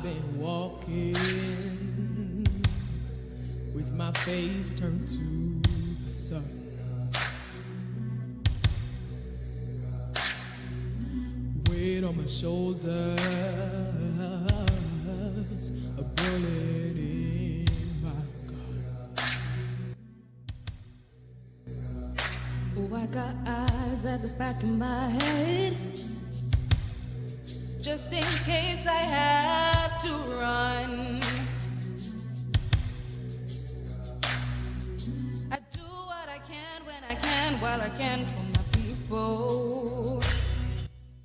been walking with my face turned to the sun. Weight on my shoulders, a bullet in my gun. Oh, I got eyes at the back of my head, just in case I have to run. I do what I can when I can, while I can for my people.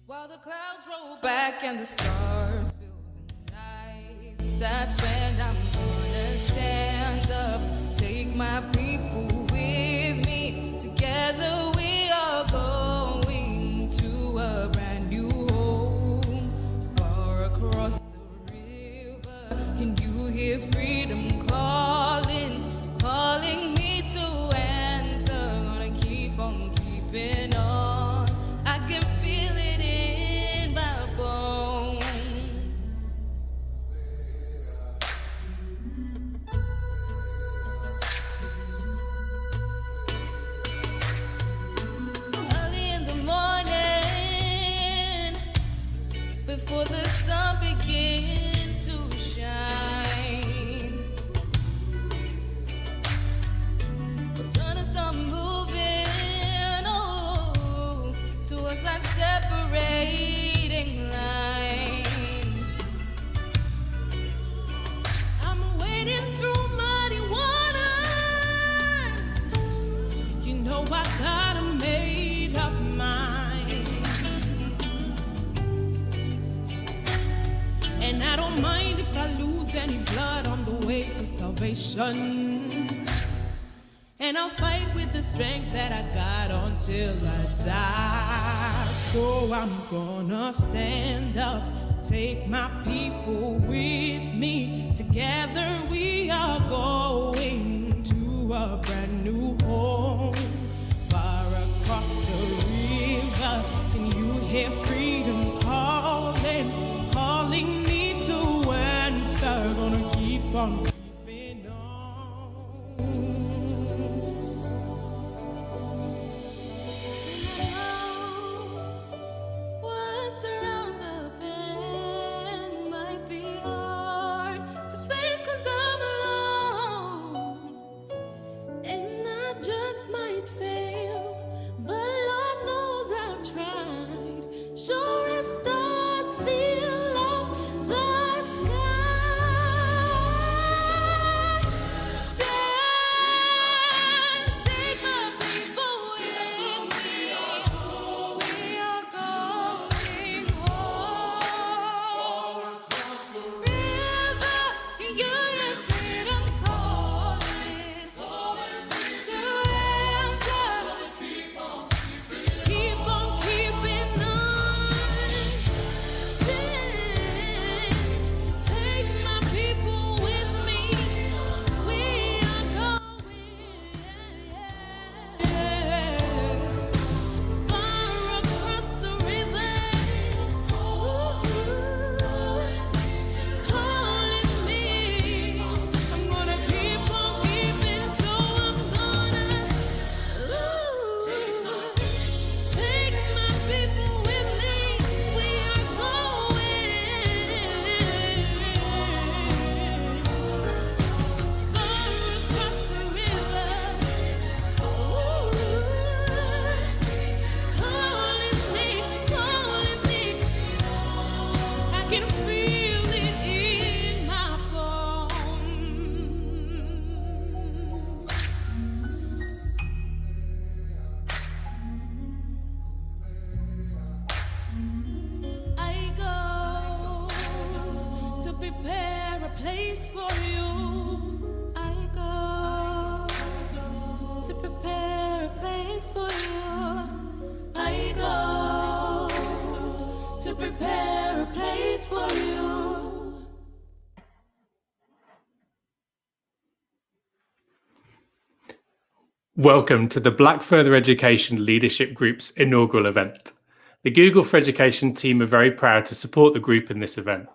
While the clouds roll back and the stars fill the night, that's when I'm gonna stand up, take my people with me. Together we are going to a brand new home, far across the river. Can you hear freedom calling, calling me to answer? Gonna keep on keeping on. I can feel it in my bones. Early in the morning, before the the sun begins to shine. We're gonna start moving, oh, towards that separating line. I'm wading through muddy waters. You know I got a made up mind, and I don't mind if I lose any blood on the way to salvation. And I'll fight with the strength that I got until I die. So I'm gonna stand up, take my people with me. Together we are going to a brand new home, far across the river. Can you hear freedom calling, calling me to answer? Gonna keep on keeping on. What's around the bend might be hard to face 'cause I'm alone, and I just might fail, but Lord knows I tried. Sure as stars fill up the sky. Stand, take my people with me. We are going home. River, you hear freedom calling to answer. Keep on keeping on. Stand, take my people with me. We are going far across the river. Calling me. I'm gonna keep on keeping, so I'm gonna take my people with me. We are going far across the river. Calling me, calling me. I can feel it in my bones. I go to prepare a place for you. I go to prepare a place for you. I go to prepare a place for you. Welcome to the Black Further Education Leadership Group's inaugural event. The Google for Education team are very proud to support the group in this event.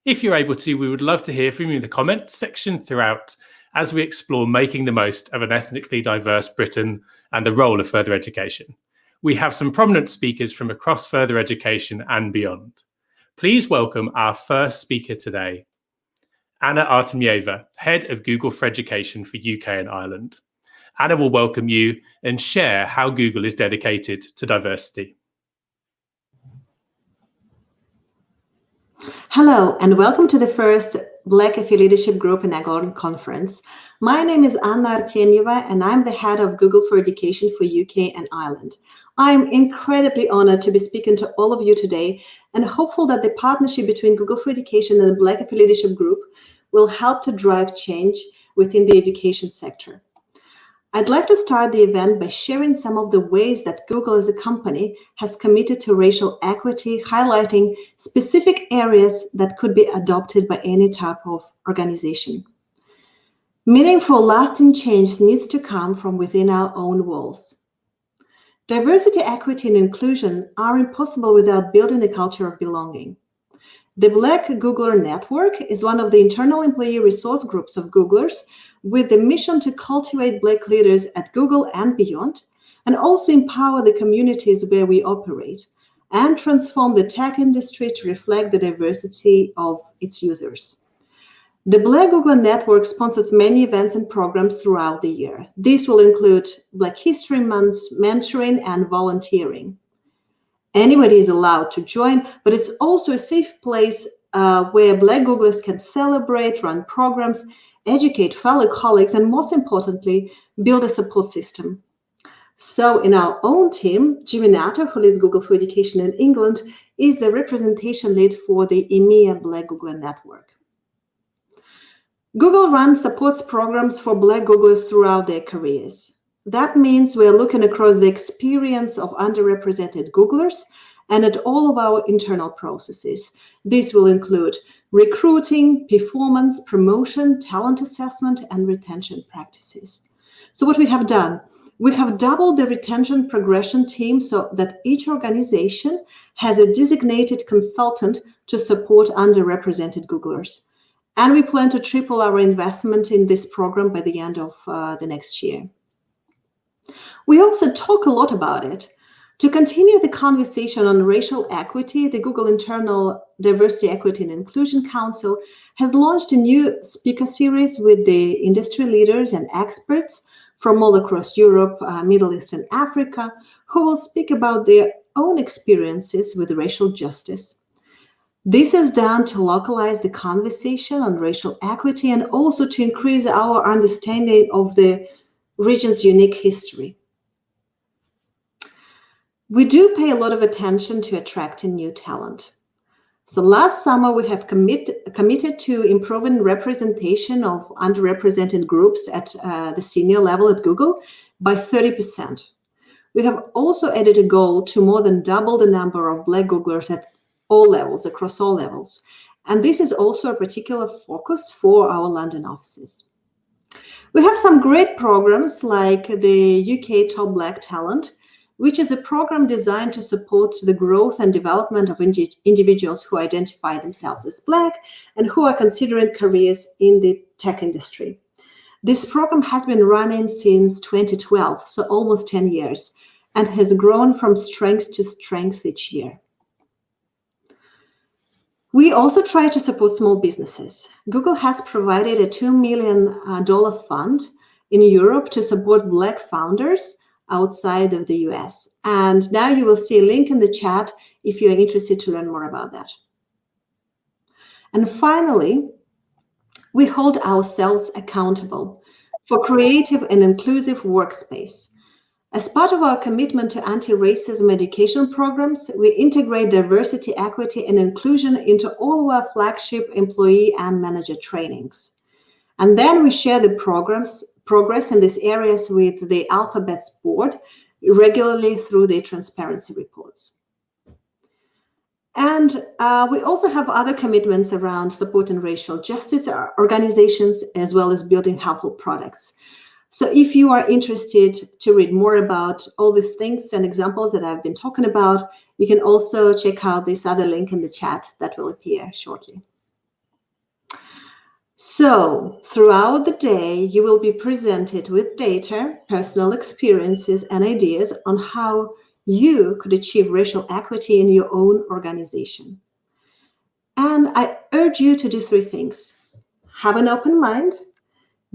If you're able to, we would love to hear from you in the comments section throughout as we explore making the most of an ethnically diverse Britain and the role of further education. We have some prominent speakers from across further education and beyond. Please welcome our first speaker today, Anna Artemyeva, Head of Google for Education for UK and Ireland. Anna will welcome you and share how Google is dedicated to diversity. Hello, and welcome to the first Black FE Leadership Group Inaugural Conference. My name is Anna Artemyeva, and I'm the head of Google for Education for UK and Ireland. I'm incredibly honored to be speaking to all of you today and hopeful that the partnership between Google for Education and the Black FE Leadership Group will help to drive change within the education sector. I'd like to start the event by sharing some of the ways that Google as a company has committed to racial equity, highlighting specific areas that could be adopted by any type of organization. Meaningful, lasting change needs to come from within our own walls. Diversity, equity, and inclusion are impossible without building a culture of belonging. The Black Googler Network is one of the internal employee resource groups of Googlers with the mission to cultivate Black leaders at Google and beyond, and also empower the communities where we operate. and transform the tech industry to reflect the diversity of its users. The Black Google Network sponsors many events and programs throughout the year. These will include Black History Month, mentoring, and volunteering. Anybody is allowed to join, but it's also a safe place where Black Googlers can celebrate, run programs, educate fellow colleagues, and most importantly, build a support system. So in our own team, Jimmy Nato, who leads Google for Education in England, is the representation lead for the EMEA Black Google Network. Google runs supports programs for Black Googlers throughout their careers. That means we're looking across the experience of underrepresented Googlers and at all of our internal processes. This will include recruiting, performance, promotion, talent assessment, and retention practices. So what we have done, we have doubled the retention progression team so that each organization has a designated consultant to support underrepresented Googlers. And we plan to triple our investment in this program by the end of the next year. We also talk a lot about it. To continue the conversation on racial equity, the Google Internal Diversity, Equity, and Inclusion Council has launched a new speaker series with the industry leaders and experts from all across Europe, Middle East, and Africa, who will speak about their own experiences with racial justice. This is done to localize the conversation on racial equity and also to increase our understanding of the region's unique history. We do pay a lot of attention to attracting new talent. So last summer, we have committed to improving representation of underrepresented groups at the senior level at Google by 30%. We have also added a goal to more than double the number of Black Googlers at all levels, across all levels. And this is also a particular focus for our London offices. We have some great programs like the UK Top Black Talent, which is a program designed to support the growth and development of individuals who identify themselves as Black and who are considering careers in the tech industry. This program has been running since 2012, so almost 10 years, and has grown from strength to strength each year. We also try to support small businesses. Google has provided a $2 million fund in Europe to support Black founders outside of the US. And now you will see a link in the chat if you're interested to learn more about that. And finally, we hold ourselves accountable for creative and inclusive workspace. As part of our commitment to anti-racism education programs, we integrate diversity, equity, and inclusion into all of our flagship employee and manager trainings. And then we share the progress in these areas with the Alphabet's board regularly through their transparency reports. And we also have other commitments around supporting racial justice organizations, as well as building helpful products. So if you are interested to read more about all these things and examples that I've been talking about, you can also check out this other link in the chat that will appear shortly. So throughout the day, you will be presented with data, personal experiences, and ideas on how you could achieve racial equity in your own organization. And I urge you to do 3 things. Have an open mind,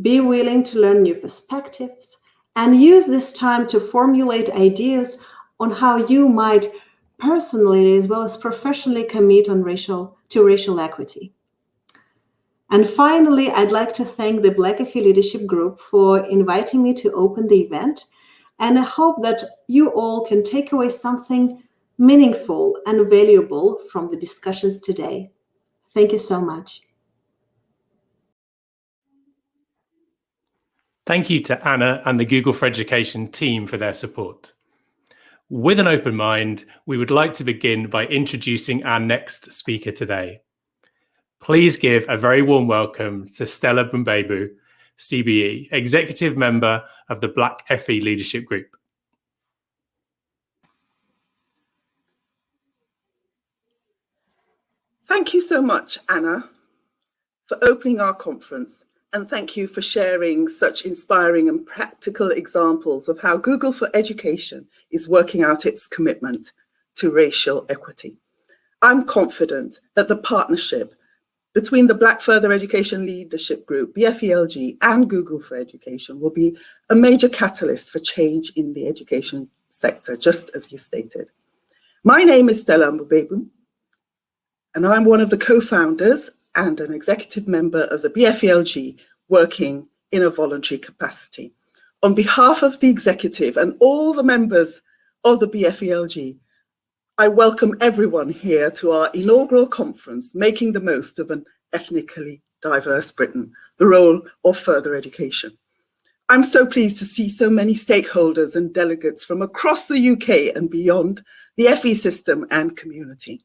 be willing to learn new perspectives, and use this time to formulate ideas on how you might personally as well as professionally commit to racial equity. And finally, I'd like to thank the Blackify Leadership Group for inviting me to open the event. And I hope that you all can take away something meaningful and valuable from the discussions today. Thank you so much. Thank you to Anna and the Google for Education team for their support. With an open mind, we would like to begin by introducing our next speaker today. Please give a very warm welcome to Stella Bumbebu, CBE, Executive Member of the Black FE Leadership Group. Thank you so much, Anna, for opening our conference, and thank you for sharing such inspiring and practical examples of how Google for Education is working out its commitment to racial equity. I'm confident that the partnership between the Black Further Education Leadership Group, BFELG, and Google for Education will be a major catalyst for change in the education sector, just as you stated. My name is Stella Mbubebu, and I'm one of the co-founders and an executive member of the BFELG, working in a voluntary capacity. On behalf of the executive and all the members of the BFELG, I welcome everyone here to our inaugural conference, Making the Most of an Ethnically Diverse Britain, the Role of Further Education. I'm so pleased to see so many stakeholders and delegates from across the UK and beyond, the FE system and community.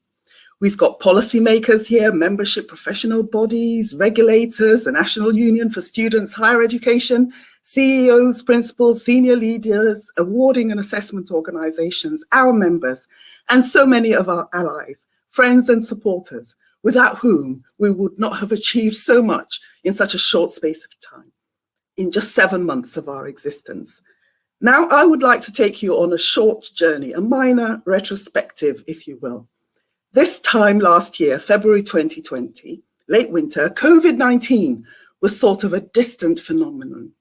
We've got policymakers here, membership professional bodies, regulators, the National Union for Students Higher Education, CEOs, principals, senior leaders, awarding and assessment organisations, our members, and so many of our allies, friends and supporters, without whom we would not have achieved so much in such a short space of time, in just 7 months of our existence. Now, I would like to take you on a short journey, a minor retrospective, if you will. This time last year, February 2020, late winter, COVID-19 was sort of a distant phenomenon,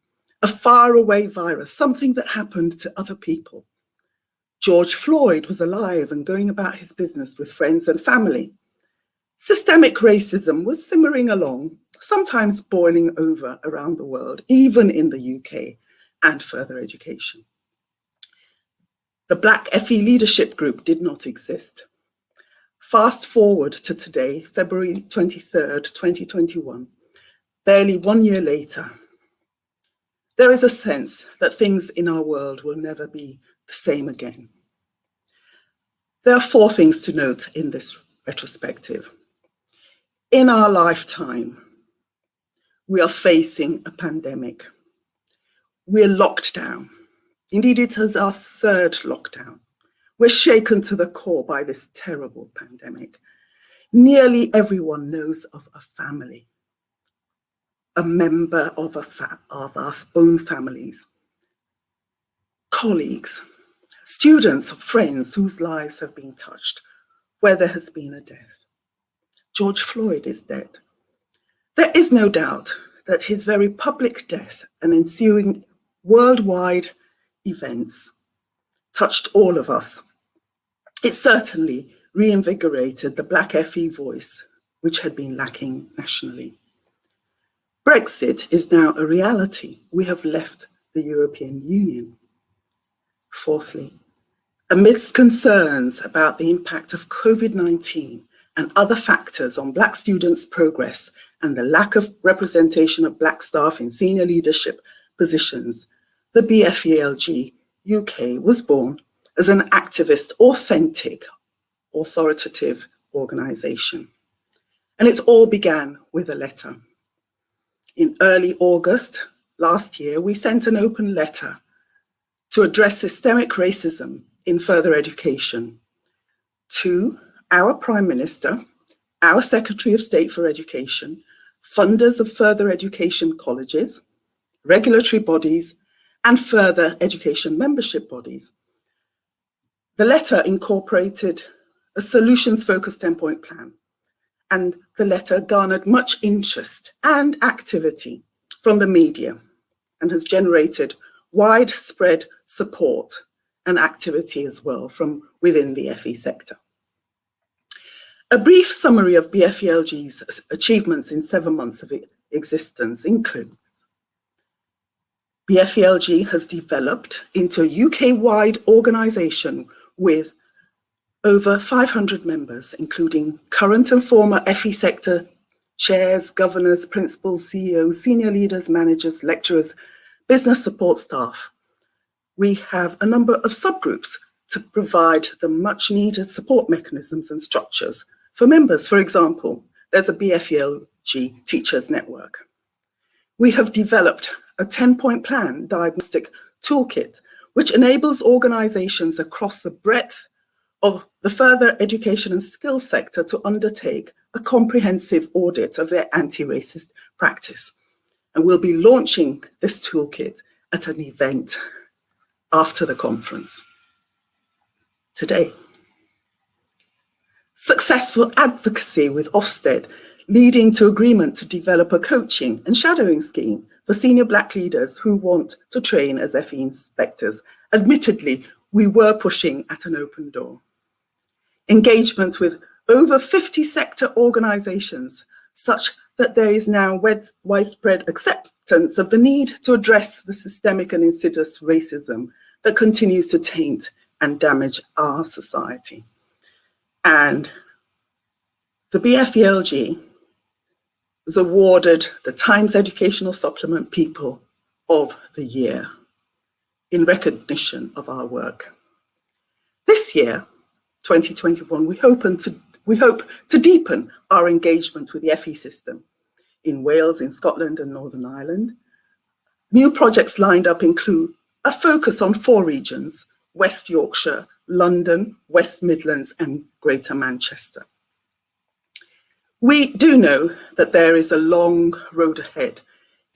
a faraway virus, something that happened to other people. George Floyd was alive and going about his business with friends and family. Systemic racism was simmering along, sometimes boiling over around the world, even in the UK and further education. The Black FE Leadership Group did not exist. Fast forward to today, February 23rd, 2021, barely 1 year later, there is a sense that things in our world will never be the same again. There are 4 things to note in this retrospective. In our lifetime, we are facing a pandemic. We're locked down. Indeed, it is our 3rd lockdown. We're shaken to the core by this terrible pandemic. Nearly everyone knows of a family, a member of our own families, colleagues, students, friends whose lives have been touched, where there has been a death. George Floyd is dead. There is no doubt that his very public death and ensuing worldwide events touched all of us. It certainly reinvigorated the Black FE voice, which had been lacking nationally. Brexit is now a reality. We have left the European Union. Fourthly, amidst concerns about the impact of COVID-19 and other factors on Black students' progress and the lack of representation of Black staff in senior leadership positions, the BFELG UK was born as an activist, authentic, authoritative organisation. And it all began with a letter. In early August last year, we sent an open letter to address systemic racism in further education to our Prime Minister, our Secretary of State for Education, funders of further education colleges, regulatory bodies, and further education membership bodies. The letter incorporated a solutions-focused 10-point plan, and the letter garnered much interest and activity from the media and has generated widespread support and activity as well from within the FE sector. A brief summary of BFELG's achievements in 7 months of existence includes: BFELG has developed into a UK-wide organisation with over 500 members, including current and former FE sector chairs, governors, principals, CEOs, senior leaders, managers, lecturers, business support staff. We have a number of subgroups to provide the much needed support mechanisms and structures for members. For example, there's a BFELG Teachers Network. We have developed a 10-point plan diagnostic toolkit, which enables organizations across the breadth of the further education and skills sector to undertake a comprehensive audit of their anti-racist practice. And we'll be launching this toolkit at an event after the conference today. Successful advocacy with Ofsted, leading to agreement to develop a coaching and shadowing scheme for senior Black leaders who want to train as FE inspectors. Admittedly, we were pushing at an open door. Engagement with over 50 sector organisations, such that there is now widespread acceptance of the need to address the systemic and insidious racism that continues to taint and damage our society. And the BFELG was awarded the Times Educational Supplement People of the Year in recognition of our work. This year, 2021, we hope to deepen our engagement with the FE system in Wales, in Scotland and Northern Ireland. New projects lined up include a focus on 4 regions: West Yorkshire, London, West Midlands and Greater Manchester. We do know that there is a long road ahead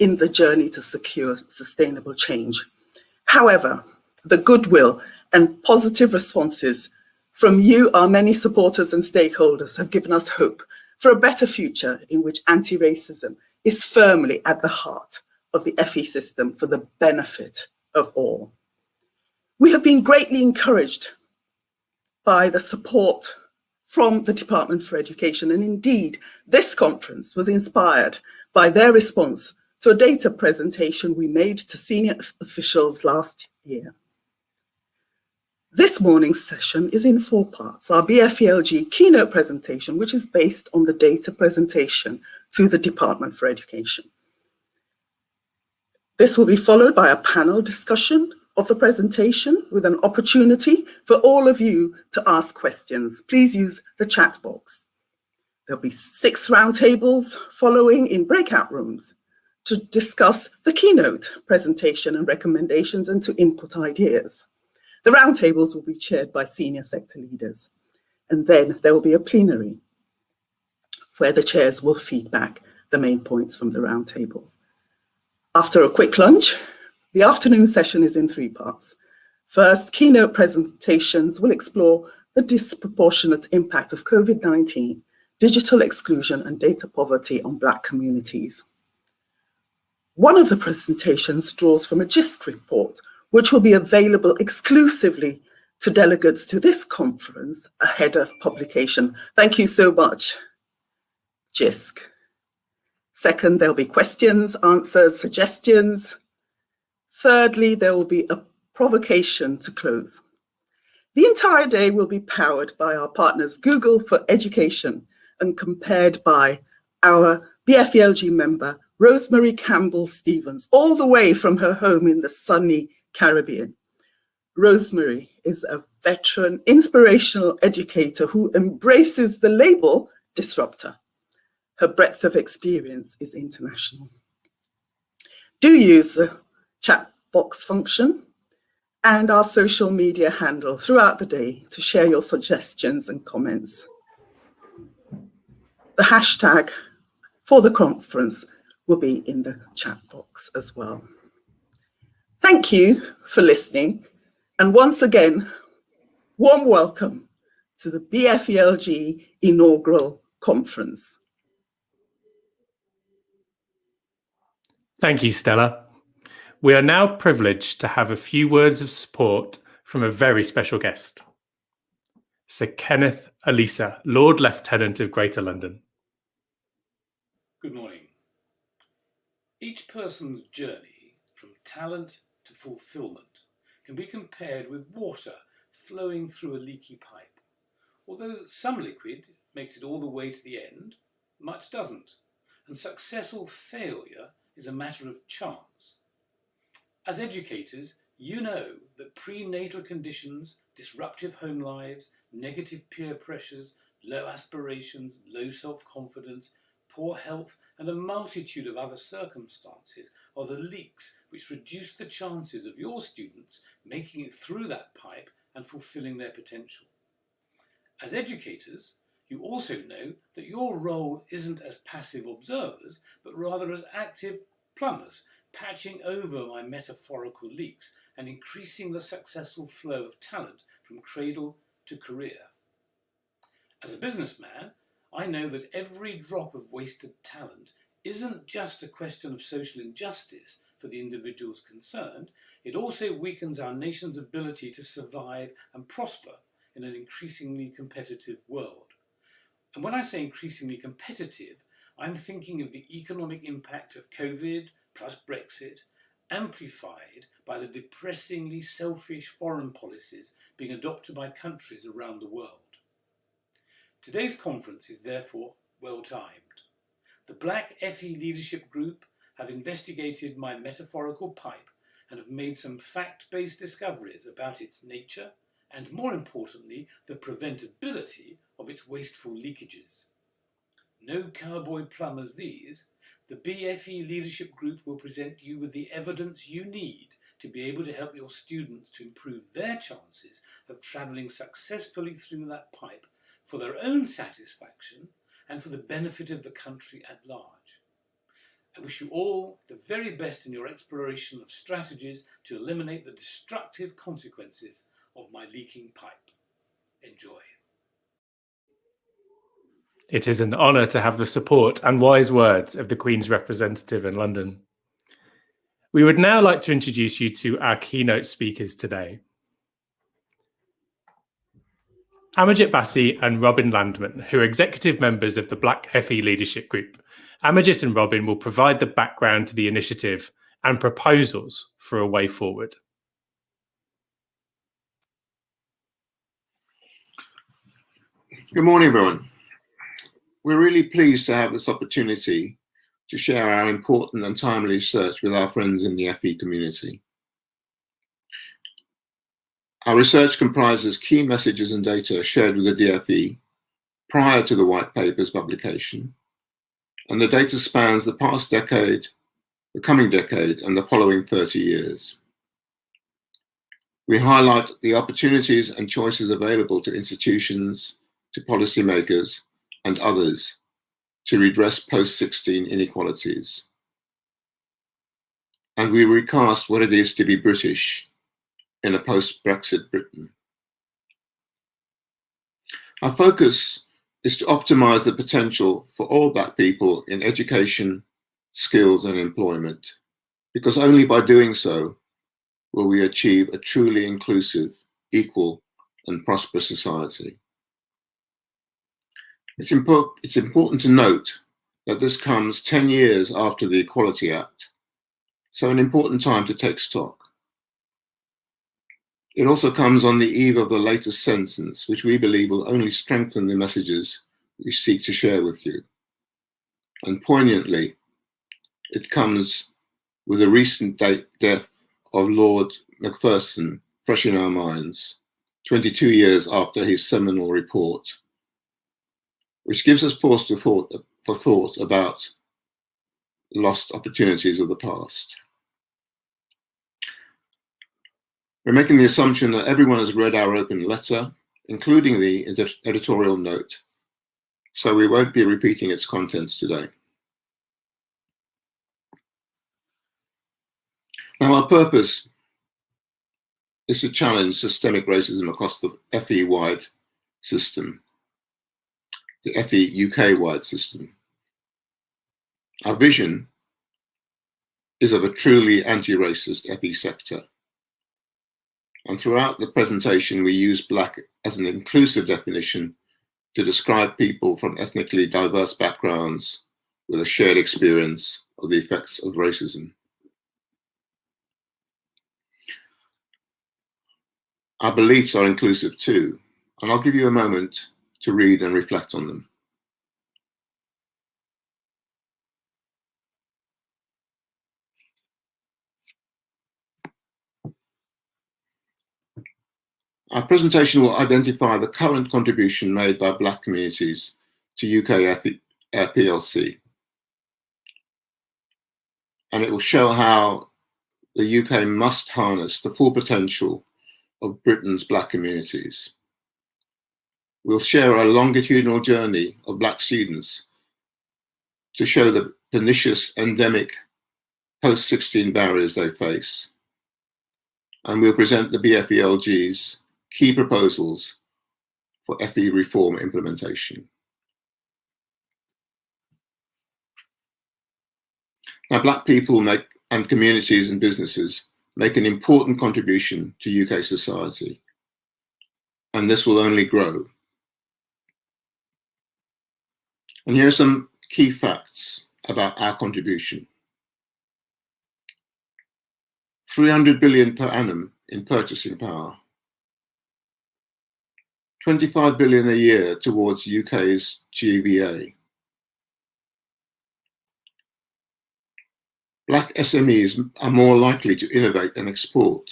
in the journey to secure sustainable change. However, the goodwill and positive responses from you, our many supporters and stakeholders, have given us hope for a better future in which anti-racism is firmly at the heart of the FE system for the benefit of all. We have been greatly encouraged by the support from the Department for Education, and indeed, this conference was inspired by their response to a data presentation we made to senior officials last year. This morning's session is in 4 parts. Our BFELG keynote presentation, which is based on the data presentation to the Department for Education. This will be followed by a panel discussion of the presentation with an opportunity for all of you to ask questions. Please use the chat box. There'll be 6 roundtables following in breakout rooms to discuss the keynote presentation and recommendations and to input ideas. The roundtables will be chaired by senior sector leaders. And then there will be a plenary where the chairs will feed back the main points from the roundtable. After a quick lunch, the afternoon session is in 3 parts. First, keynote presentations will explore the disproportionate impact of COVID-19, digital exclusion and data poverty on Black communities. One of the presentations draws from a GISC report, which will be available exclusively to delegates to this conference ahead of publication. Thank you so much, GISC. Second, there'll be questions, answers, suggestions. Thirdly, there will be a provocation to close. The entire day will be powered by our partners Google for Education and compared by our BFELG member, Rosemary Campbell-Stevens, all the way from her home in the sunny Caribbean. Rosemary is a veteran, inspirational educator who embraces the label disruptor. Her breadth of experience is international. Do use the chat box function and our social media handle throughout the day to share your suggestions and comments. The hashtag for the conference will be in the chat box as well. Thank you for listening. And once again, warm welcome to the BFELG Inaugural Conference. Thank you, Stella. We are now privileged to have a few words of support from a very special guest, Sir Kenneth Alisa, Lord Lieutenant of Greater London. Good morning. Each person's journey from talent to fulfillment can be compared with water flowing through a leaky pipe. Although some liquid makes it all the way to the end, much doesn't, and success or failure is a matter of chance. As educators, you know that prenatal conditions, disruptive home lives, negative peer pressures, low aspirations, low self-confidence, poor health, and a multitude of other circumstances are the leaks which reduce the chances of your students making it through that pipe and fulfilling their potential. As educators, you also know that your role isn't as passive observers, but rather as active plumbers, patching over my metaphorical leaks and increasing the successful flow of talent from cradle to career. As a businessman, I know that every drop of wasted talent isn't just a question of social injustice for the individuals concerned, it also weakens our nation's ability to survive and prosper in an increasingly competitive world. And when I say increasingly competitive, I'm thinking of the economic impact of COVID plus Brexit, amplified by the depressingly selfish foreign policies being adopted by countries around the world. Today's conference is therefore well timed. The Black FE Leadership Group have investigated my metaphorical pipe and have made some fact-based discoveries about its nature and, more importantly, the preventability of its wasteful leakages. No cowboy plumbers these, the BFE Leadership Group will present you with the evidence you need to be able to help your students to improve their chances of travelling successfully through that pipe for their own satisfaction and for the benefit of the country at large. I wish you all the very best in your exploration of strategies to eliminate the destructive consequences of my leaking pipe. Enjoy. It is an honour to have the support and wise words of the Queen's representative in London. We would now like to introduce you to our keynote speakers today. Amajit Bassi and Robin Landman, who are executive members of the Black FE Leadership Group. Amajit and Robin will provide the background to the initiative and proposals for a way forward. Good morning, everyone. We're really pleased to have this opportunity to share our important and timely research with our friends in the FE community. Our research comprises key messages and data shared with the DFE prior to the white paper's publication, and the data spans the past decade, the coming decade, and the following 30 years. We highlight the opportunities and choices available to institutions, to policymakers, and others to redress post-16 inequalities. And we recast what it is to be British in a post-Brexit Britain. Our focus is to optimize the potential for all Black people in education, skills, and employment, because only by doing so will we achieve a truly inclusive, equal, and prosperous society. It's important to note that this comes 10 years after the Equality Act, so an important time to take stock. It also comes on the eve of the latest census, which we believe will only strengthen the messages we seek to share with you. And poignantly, it comes with the recent death of Lord Macpherson fresh in our minds, 22 years after his seminal report, which gives us pause for thought about lost opportunities of the past. We're making the assumption that everyone has read our open letter, including the editorial note, so we won't be repeating its contents today. Now, our purpose is to challenge systemic racism across the FE-wide system, the FE UK-wide system. Our vision is of a truly anti-racist FE sector. And throughout the presentation, we use Black as an inclusive definition to describe people from ethnically diverse backgrounds with a shared experience of the effects of racism. Our beliefs are inclusive too, and I'll give you a moment to read and reflect on them. Our presentation will identify the current contribution made by Black communities to UK PLC. And it will show how the UK must harness the full potential of Britain's Black communities. We'll share a longitudinal journey of Black students to show the pernicious endemic post-16 barriers they face. And we'll present the BFELG's key proposals for FE reform implementation. Now, Black people and communities and businesses make an important contribution to UK society, and this will only grow. And here are some key facts about our contribution. 300 billion per annum in purchasing power, 25 billion a year towards UK's GVA. Black SMEs are more likely to innovate and export.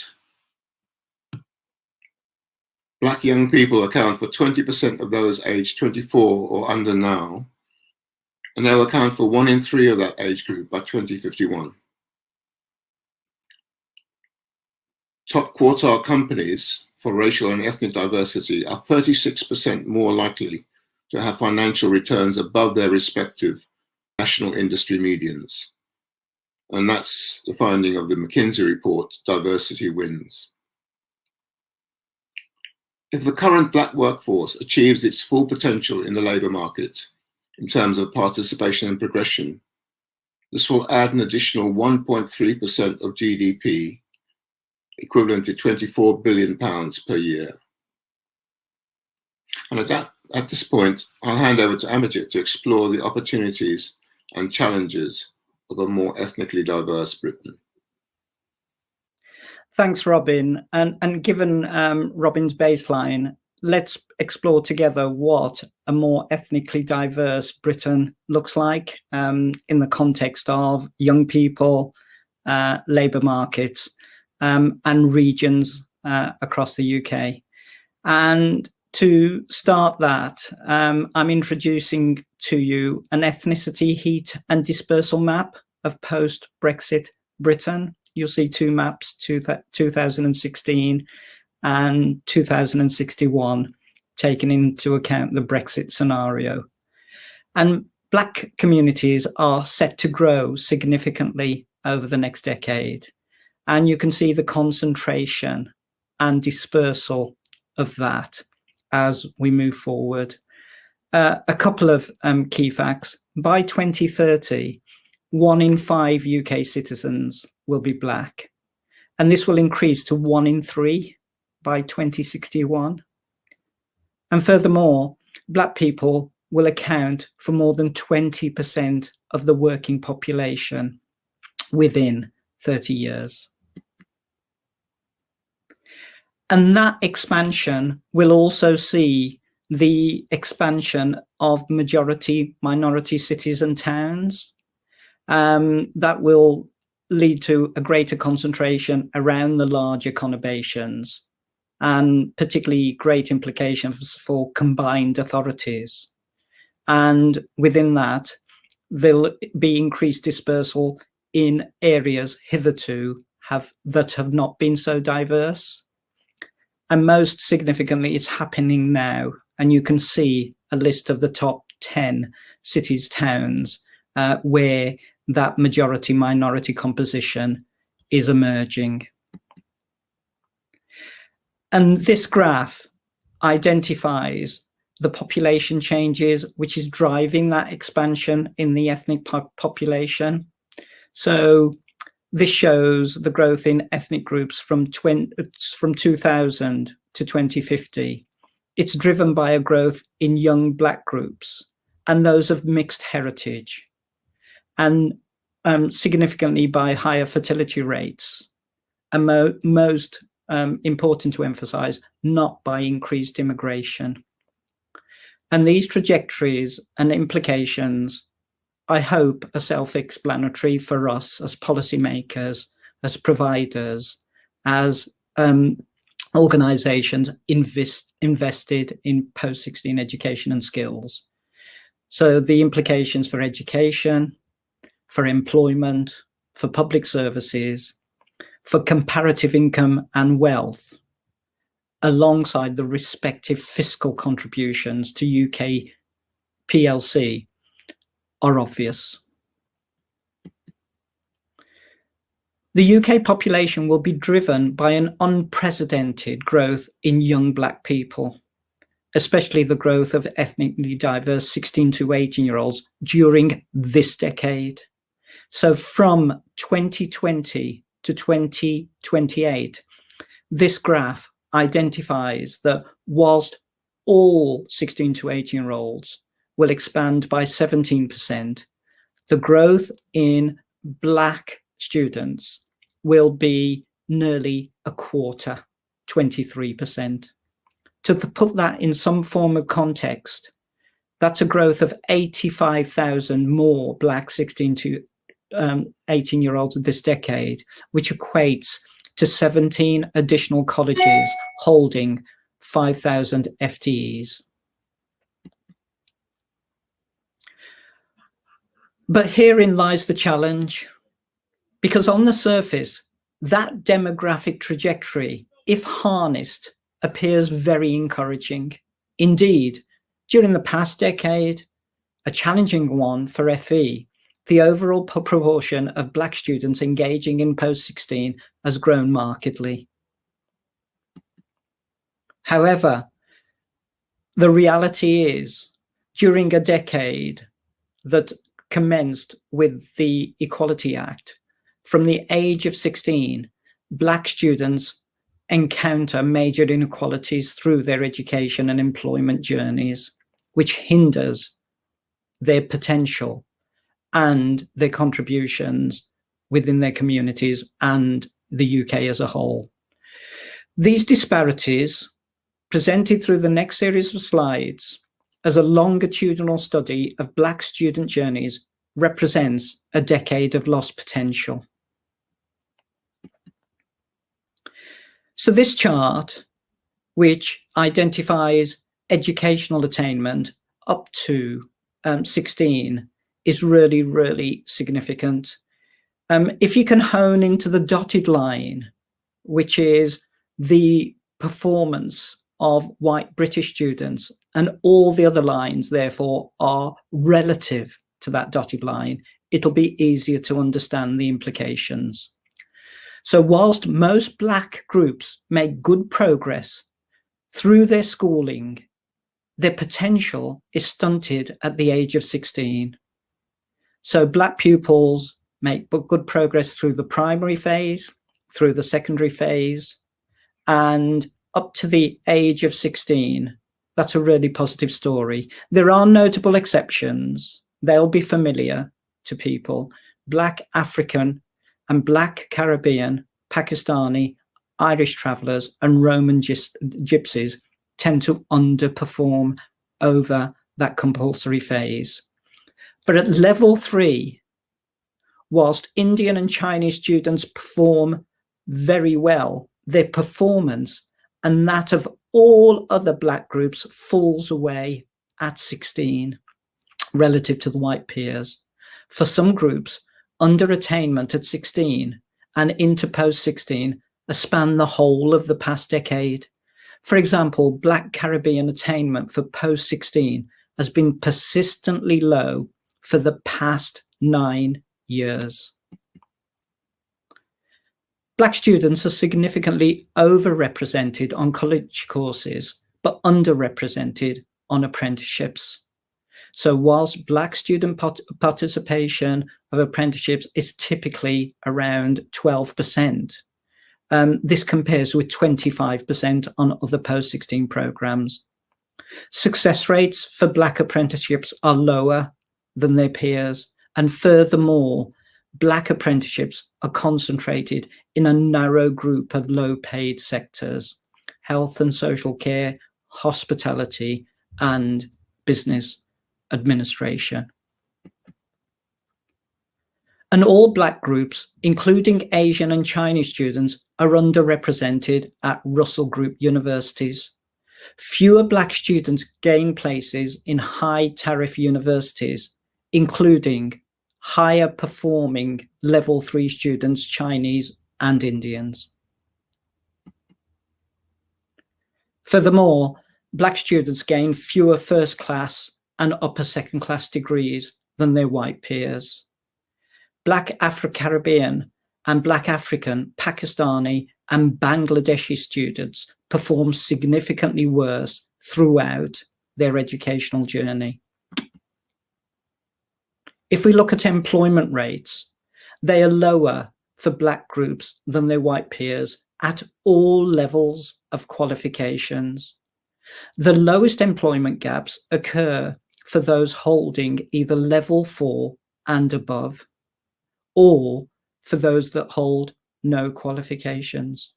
Black young people account for 20% of those aged 24 or under now, and they'll account for 1 in 3 of that age group by 2051. Top quartile companies for racial and ethnic diversity are 36% more likely to have financial returns above their respective national industry medians. And that's the finding of the McKinsey report, Diversity Wins. If the current Black workforce achieves its full potential in the labour market in terms of participation and progression, this will add an additional 1.3% of GDP, equivalent to £24 billion per year. And at this point, I'll hand over to Amajit to explore the opportunities and challenges of a more ethnically diverse Britain. Thanks, Robin. And given Robin's baseline, let's explore together what a more ethnically diverse Britain looks like in the context of young people, labour markets, and regions across the UK. And to start that, I'm introducing to you an ethnicity heat and dispersal map of post-Brexit Britain. You'll see 2 maps, 2016 and 2061, taking into account the Brexit scenario. And Black communities are set to grow significantly over the next decade. And you can see the concentration and dispersal of that as we move forward. A couple of key facts. By 2030, 1 in 5 UK citizens will be Black. And this will increase to 1 in 3 by 2061. And furthermore, Black people will account for more than 20% of the working population within 30 years. And that expansion will also see the expansion of majority minority cities and towns. That will lead to a greater concentration around the larger conurbations, and particularly great implications for combined authorities. And within that, there'll be increased dispersal in areas hitherto that have not been so diverse. And most significantly, it's happening now. And you can see a list of the top 10 cities, towns, where that majority minority composition is emerging. And this graph identifies the population changes, which is driving that expansion in the ethnic population. So this shows the growth in ethnic groups from 2000 to 2050. It's driven by a growth in young Black groups and those of mixed heritage, and significantly by higher fertility rates, and most important to emphasize, not by increased immigration. And these trajectories and implications, I hope, are self-explanatory for us as policymakers, as providers, as organizations invested in post-16 education and skills. So the implications for education, for employment, for public services, for comparative income and wealth, alongside the respective fiscal contributions to UK PLC, are obvious. The UK population will be driven by an unprecedented growth in young Black people, especially the growth of ethnically diverse 16 to 18-year-olds during this decade. So from 2020 to 2028, this graph identifies that whilst all 16 to 18-year-olds will expand by 17%, the growth in Black students will be nearly a quarter, 23%. To put that in some form of context, that's a growth of 85,000 more Black 16 to 18-year-olds this decade, which equates to 17 additional colleges holding 5,000 FTEs. But herein lies the challenge, because on the surface, that demographic trajectory, if harnessed, appears very encouraging. Indeed, during the past decade, a challenging one for FE, the overall proportion of Black students engaging in post-16 has grown markedly. However, the reality is, during a decade that commenced with the Equality Act, from the age of 16, Black students encounter major inequalities through their education and employment journeys, which hinders their potential and their contributions within their communities and the UK as a whole. These disparities, presented through the next series of slides as a longitudinal study of Black student journeys, represents a decade of lost potential. So this chart, which identifies educational attainment up to 16, is really, really significant. If you can hone into the dotted line, which is the performance of white British students, and all the other lines, therefore, are relative to that dotted line, it'll be easier to understand the implications. So whilst most Black groups make good progress through their schooling, their potential is stunted at the age of 16. So Black pupils make good progress through the primary phase, through the secondary phase, and up to the age of 16. That's a really positive story. There are notable exceptions. They'll be familiar to people. Black African and Black Caribbean, Pakistani, Irish travellers, and Roman gypsies tend to underperform over that compulsory phase. But at level 3, whilst Indian and Chinese students perform very well, their performance and that of all other Black groups falls away at 16 relative to the white peers. For some groups, under-attainment at 16 and into post-16 span the whole of the past decade. For example, Black Caribbean attainment for post-16 has been persistently low for the past 9 years. Black students are significantly overrepresented on college courses, but underrepresented on apprenticeships. So whilst Black student participation of apprenticeships is typically around 12%, this compares with 25% on other post-16 programs. Success rates for Black apprenticeships are lower than their peers, and furthermore, Black apprenticeships are concentrated in a narrow group of low-paid sectors: health and social care, hospitality, and business administration. And all Black groups, including Asian and Chinese students, are underrepresented at Russell Group universities. Fewer Black students gain places in high-tariff universities, including higher performing level 3 students, Chinese and Indians. Furthermore, Black students gain fewer first class and upper second class degrees than their white peers. Black Afro-Caribbean and Black African, Pakistani and Bangladeshi students perform significantly worse throughout their educational journey. If we look at employment rates, they are lower for Black groups than their white peers at all levels of qualifications. The lowest employment gaps occur for those holding either level 4 and above, or for those that hold no qualifications.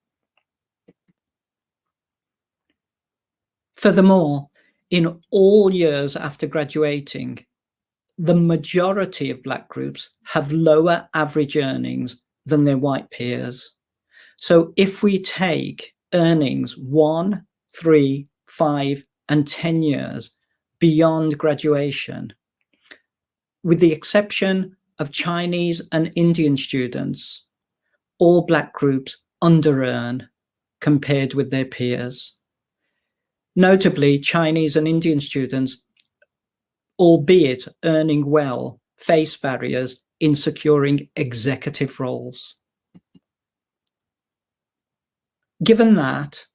Furthermore, in all years after graduating, the majority of Black groups have lower average earnings than their white peers. So if we take earnings 1, 3, 5, and 10 years beyond graduation, with the exception of Chinese and Indian students, all Black groups under-earn compared with their peers. Notably, Chinese and Indian students, albeit earning well, face barriers in securing executive roles. Given that,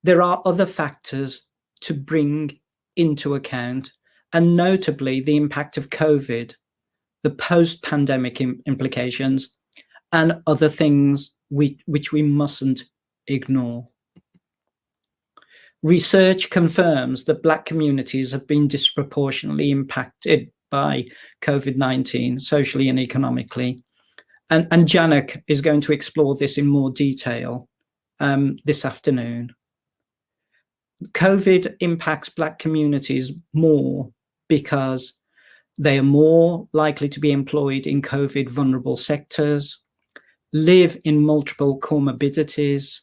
there are other factors to bring into account, and notably the impact of COVID, the post-pandemic implications, and other things which we mustn't ignore. Research confirms that Black communities have been disproportionately impacted by COVID-19, socially and economically. And Janek is going to explore this in more detail this afternoon. COVID impacts Black communities more because they are more likely to be employed in COVID vulnerable sectors, live in multiple comorbidities,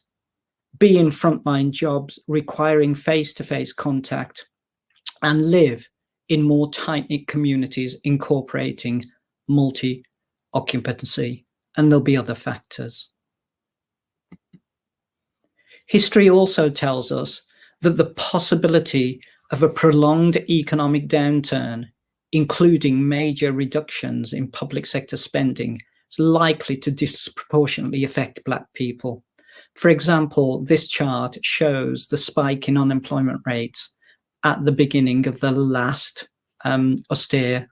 be in frontline jobs requiring face-to-face contact, and live in more tight-knit communities incorporating multi-occupancy, and there'll be other factors. History also tells us that the possibility of a prolonged economic downturn, including major reductions in public sector spending, is likely to disproportionately affect Black people. For example, this chart shows the spike in unemployment rates at the beginning of the last austere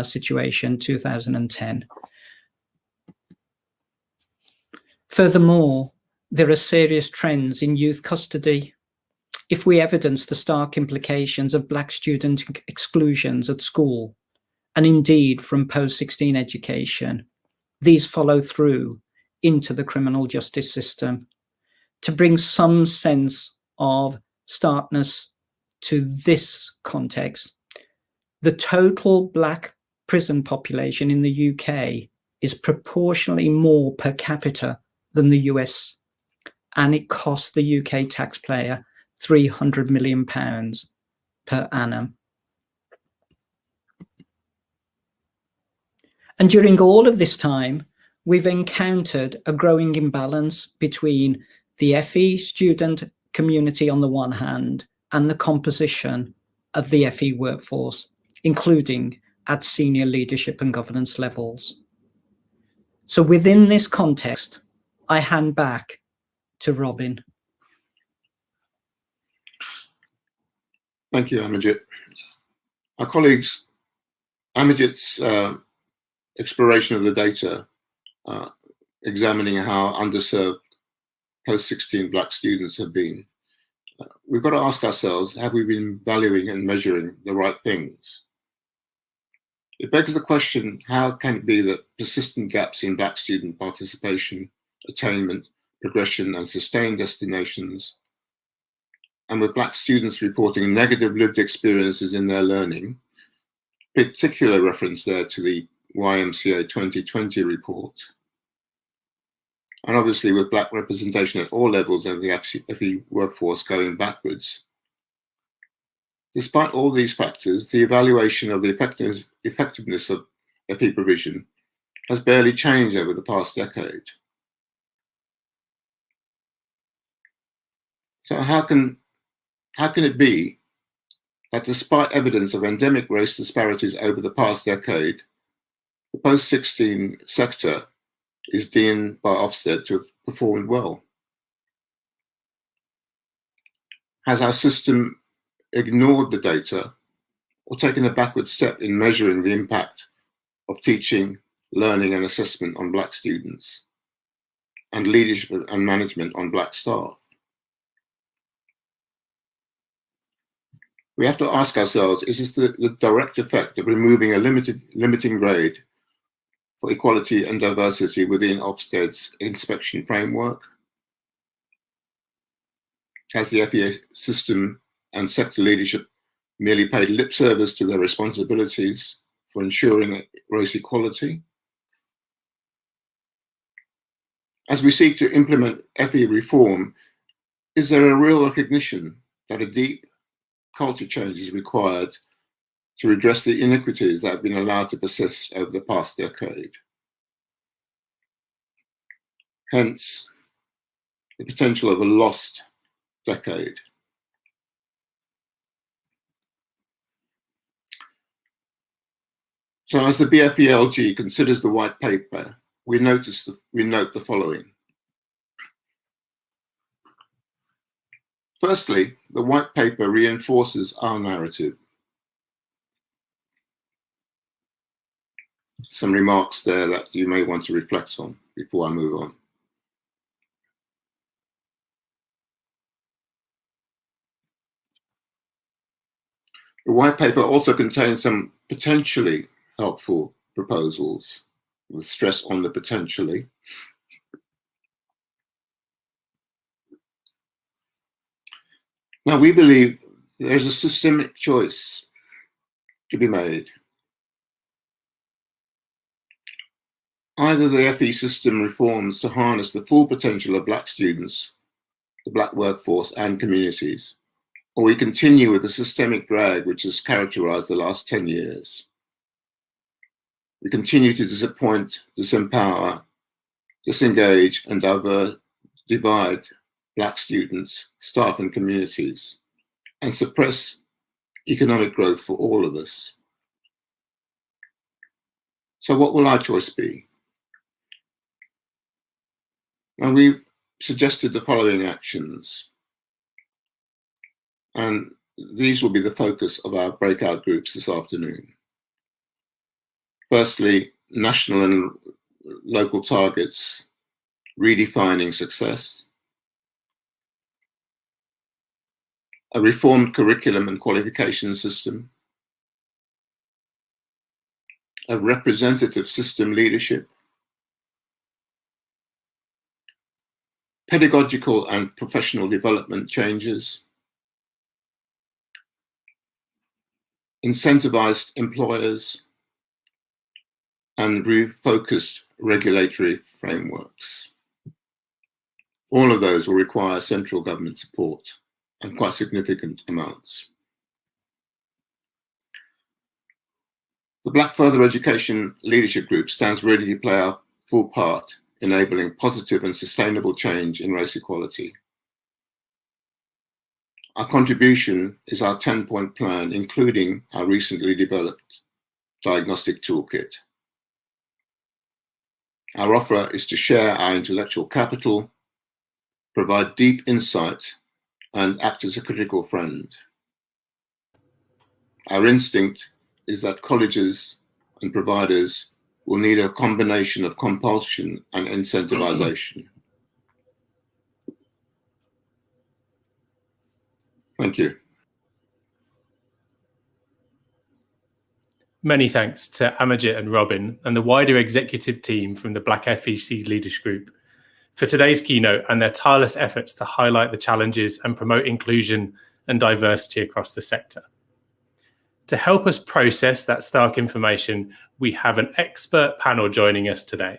situation, 2010. Furthermore, there are serious trends in youth custody. If we evidence the stark implications of Black student exclusions at school, and indeed from post-16 education, these follow through into the criminal justice system. To bring some sense of starkness to this context, the total Black prison population in the UK is proportionally more per capita than the US, and it costs the UK taxpayer £300 million per annum. And during all of this time, we've encountered a growing imbalance between the FE student community on the one hand and the composition of the FE workforce, including at senior leadership and governance levels. So within this context, I hand back to Robin. Thank you, Amajit. Our colleagues, Amajit's exploration of the data, examining how underserved post-16 Black students have been, we've got to ask ourselves, have we been valuing and measuring the right things? It begs the question, how can it be that persistent gaps in Black student participation, attainment, progression, and sustained destinations, and with Black students reporting negative lived experiences in their learning, particular reference there to the YMCA 2020 report, and obviously with Black representation at all levels of the FE workforce going backwards. Despite all these factors, the evaluation of the effectiveness of FE provision has barely changed over the past decade. So how can it be that despite evidence of endemic race disparities over the past decade, the post-16 sector is deemed by Ofsted to have performed well? Has our system ignored the data or taken a backward step in measuring the impact of teaching, learning and assessment on Black students and leadership and management on Black staff? We have to ask ourselves, is this the direct effect of removing a limiting grade for equality and diversity within Ofsted's inspection framework? Has the FE system and sector leadership merely paid lip service to their responsibilities for ensuring race equality? As we seek to implement FE reform, is there a real recognition that a deep culture change is required to redress the inequities that have been allowed to persist over the past decade? Hence, the potential of a lost decade. So as the BFELG considers the white paper, we note the following. Firstly, the white paper reinforces our narrative. Some remarks there that you may want to reflect on before I move on. The white paper also contains some potentially helpful proposals, with stress on the potentially. Now, we believe there's a systemic choice to be made. Either the FE system reforms to harness the full potential of Black students, the Black workforce and communities, or we continue with the systemic drag which has characterized the last 10 years. We continue to disappoint, disempower, disengage and divide Black students, staff and communities, and suppress economic growth for all of us. So what will our choice be? And we've suggested the following actions, and these will be the focus of our breakout groups this afternoon. Firstly, national and local targets, redefining success, a reformed curriculum and qualification system, a representative system leadership, pedagogical and professional development changes, incentivized employers, and refocused regulatory frameworks. All of those will require central government support and quite significant amounts. The Black Further Education Leadership Group stands ready to play our full part, enabling positive and sustainable change in race equality. Our contribution is our 10-point plan, including our recently developed diagnostic toolkit. Our offer is to share our intellectual capital, provide deep insight, and act as a critical friend. Our instinct is that colleges and providers will need a combination of compulsion and incentivization. Thank you. Many thanks to Amajit and Robin and the wider executive team from the Black FEC Leadership Group for today's keynote and their tireless efforts to highlight the challenges and promote inclusion and diversity across the sector. To help us process that stark information, we have an expert panel joining us today.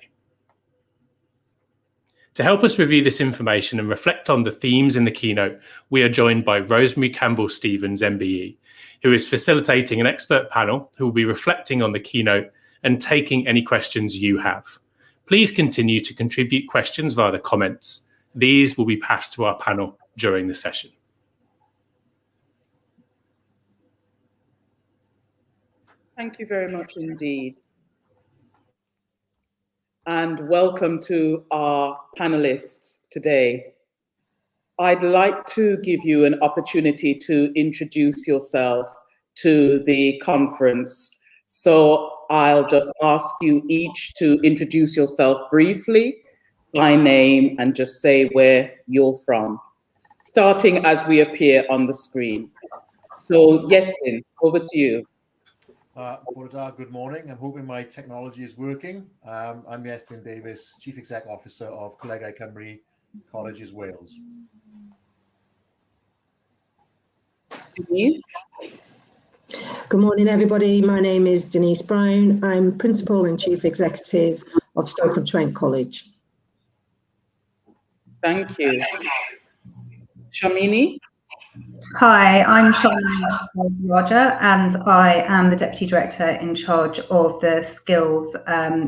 To help us review this information and reflect on the themes in the keynote, we are joined by Rosemary Campbell-Stevens, MBE, who is facilitating an expert panel who will be reflecting on the keynote and taking any questions you have. Please continue to contribute questions via the comments. These will be passed to our panel during the session. Thank you very much indeed. And welcome to our panelists today. I'd like to give you an opportunity to introduce yourself to the conference. So I'll just ask you each to introduce yourself briefly by name and just say where you're from, starting as we appear on the screen. So Yestin, over to you. Borja, good morning. I'm hoping my technology is working. I'm Iestyn Davies, Chief Exec Officer of Colegau Cymru Colleges Wales. Denise? Good morning, everybody. My name is Denise Brown. I'm Principal and Chief Executive of Stoke-on-Trent College. Thank you. Shamini? Hi, I'm Shamini Roger, and I am the Deputy Director in charge of the Skills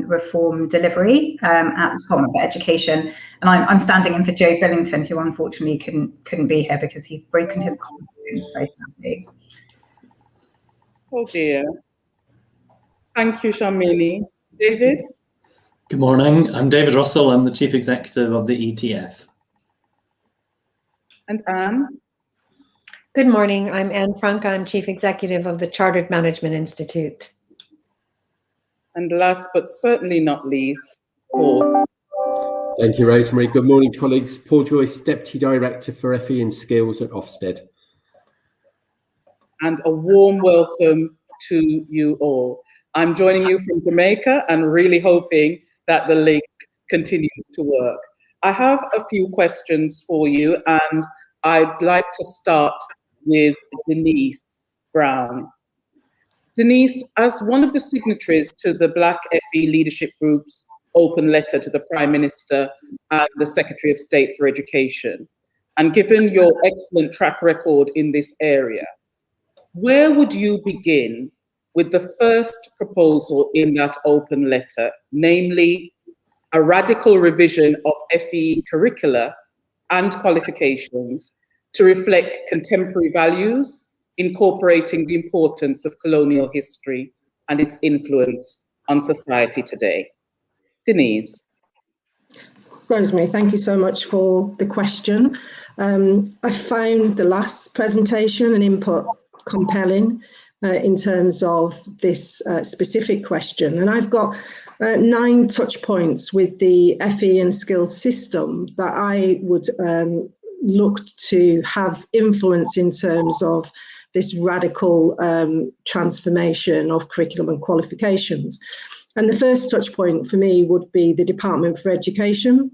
Reform Delivery at the Department for Education. And I'm standing in for Joe Billington, who unfortunately couldn't be here because he's broken his collarbone very sadly. Oh dear. Thank you, Shamini. David? Good morning. I'm David Russell. I'm the Chief Executive of the ETF. And Anne? Good morning. I'm Anne Frank. I'm Chief Executive of the Chartered Management Institute. And last but certainly not least, Paul. Thank you, Rosemary. Good morning, colleagues. Paul Joyce, Deputy Director for FE and Skills at Ofsted. And a warm welcome to you all. I'm joining you from Jamaica and really hoping that the link continues to work. I have a few questions for you, and I'd like to start with Denise Brown. Denise, as one of the signatories to the Black FE Leadership Group's open letter to the Prime Minister and the Secretary of State for Education, and given your excellent track record in this area, where would you begin with the first proposal in that open letter, namely a radical revision of FE curricula and qualifications to reflect contemporary values, incorporating the importance of colonial history and its influence on society today? Denise. Rosemary, thank you so much for the question. I found the last presentation and input compelling in terms of this specific question. And I've got 9 touch points with the FE and skills system that I would look to have influence in terms of this radical transformation of curriculum and qualifications. And the first touch point for me would be the Department for Education.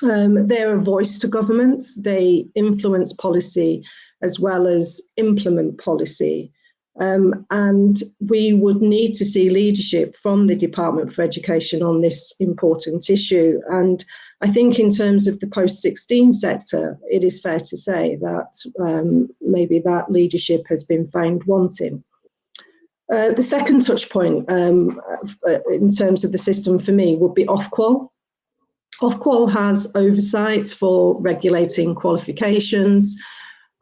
They're a voice to governments. They influence policy as well as implement policy. And we would need to see leadership from the Department for Education on this important issue. And I think in terms of the post-16 sector, it is fair to say that maybe that leadership has been found wanting. The second touch point in terms of the system for me would be Ofqual. Ofqual has oversight for regulating qualifications.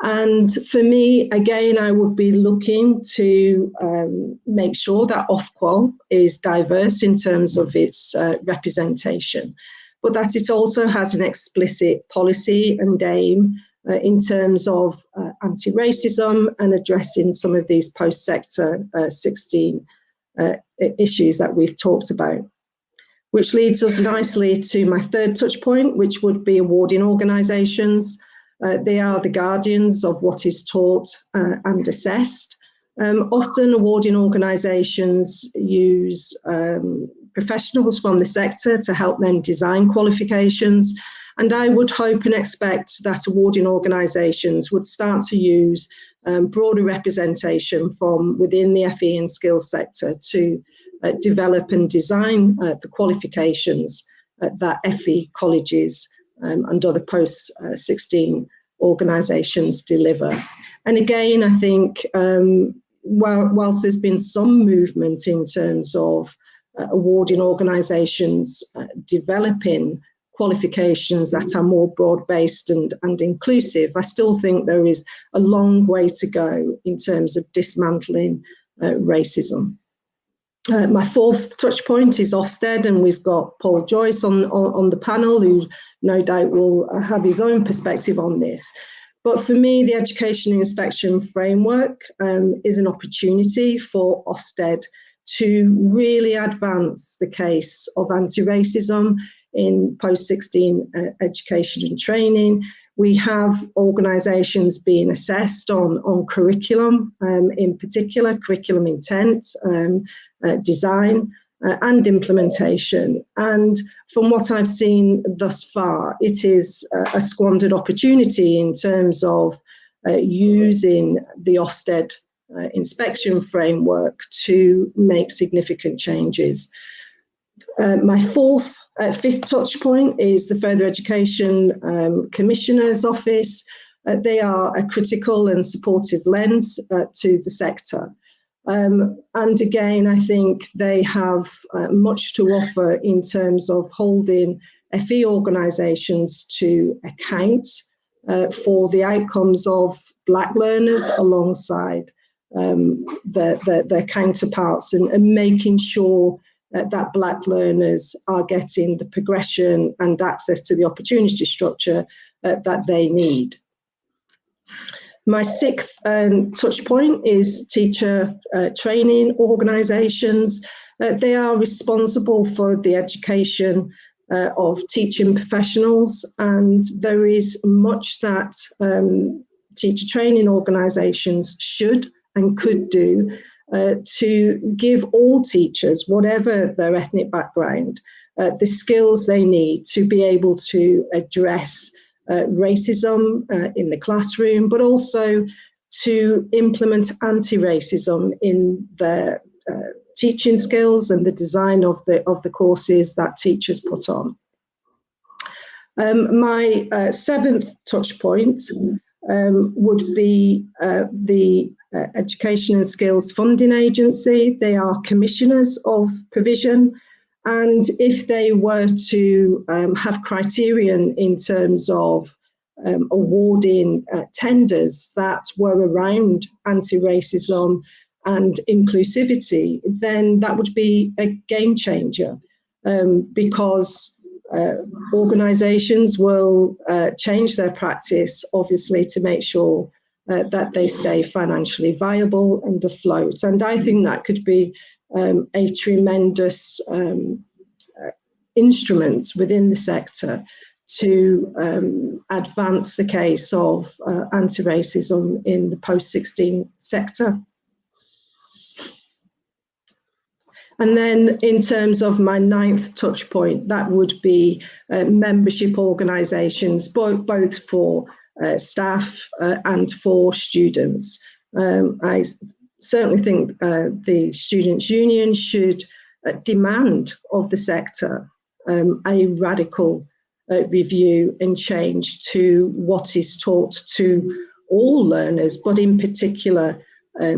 And for me, again, I would be looking to make sure that Ofqual is diverse in terms of its representation, but that it also has an explicit policy and aim in terms of anti-racism and addressing some of these post-sector 16 issues that we've talked about. Which leads us nicely to my third touch point, which would be awarding organisations. They are the guardians of what is taught and assessed. Often awarding organisations use professionals from the sector to help them design qualifications. And I would hope and expect that awarding organisations would start to use broader representation from within the FE and skills sector to develop and design the qualifications that FE colleges and other post-16 organisations deliver. And again, I think whilst there's been some movement in terms of awarding organisations developing qualifications that are more broad-based and inclusive, I still think there is a long way to go in terms of dismantling racism. My fourth touch point is Ofsted, and we've got Paul Joyce on the panel, who no doubt will have his own perspective on this. But for me, the education inspection framework is an opportunity for Ofsted to really advance the case of anti-racism in post-16 education and training. We have organisations being assessed on curriculum, in particular curriculum intent, design and implementation. And from what I've seen thus far, it is a squandered opportunity in terms of using the Ofsted inspection framework to make significant changes. My fifth touch point is the Further Education Commissioner's Office. They are a critical and supportive lens to the sector. And again, I think they have much to offer in terms of holding FE organisations to account for the outcomes of Black learners alongside their counterparts, and making sure that Black learners are getting the progression and access to the opportunity structure that they need. My sixth touch point is teacher training organisations. They are responsible for the education of teaching professionals, and there is much that teacher training organisations should and could do to give all teachers, whatever their ethnic background, the skills they need to be able to address racism in the classroom, but also to implement anti-racism in their teaching skills and the design of the courses that teachers put on. My seventh touch point would be the Education and Skills Funding Agency. They are commissioners of provision, and if they were to have criterion in terms of awarding tenders that were around anti-racism and inclusivity, then that would be a game changer, because organisations will change their practice, obviously, to make sure that they stay financially viable and afloat. And I think that could be a tremendous instrument within the sector to advance the case of anti-racism in the post-16 sector. And then in terms of my ninth touch point, that would be membership organisations, both for staff and for students. I certainly think the Students' Union should demand of the sector a radical review and change to what is taught to all learners, but in particular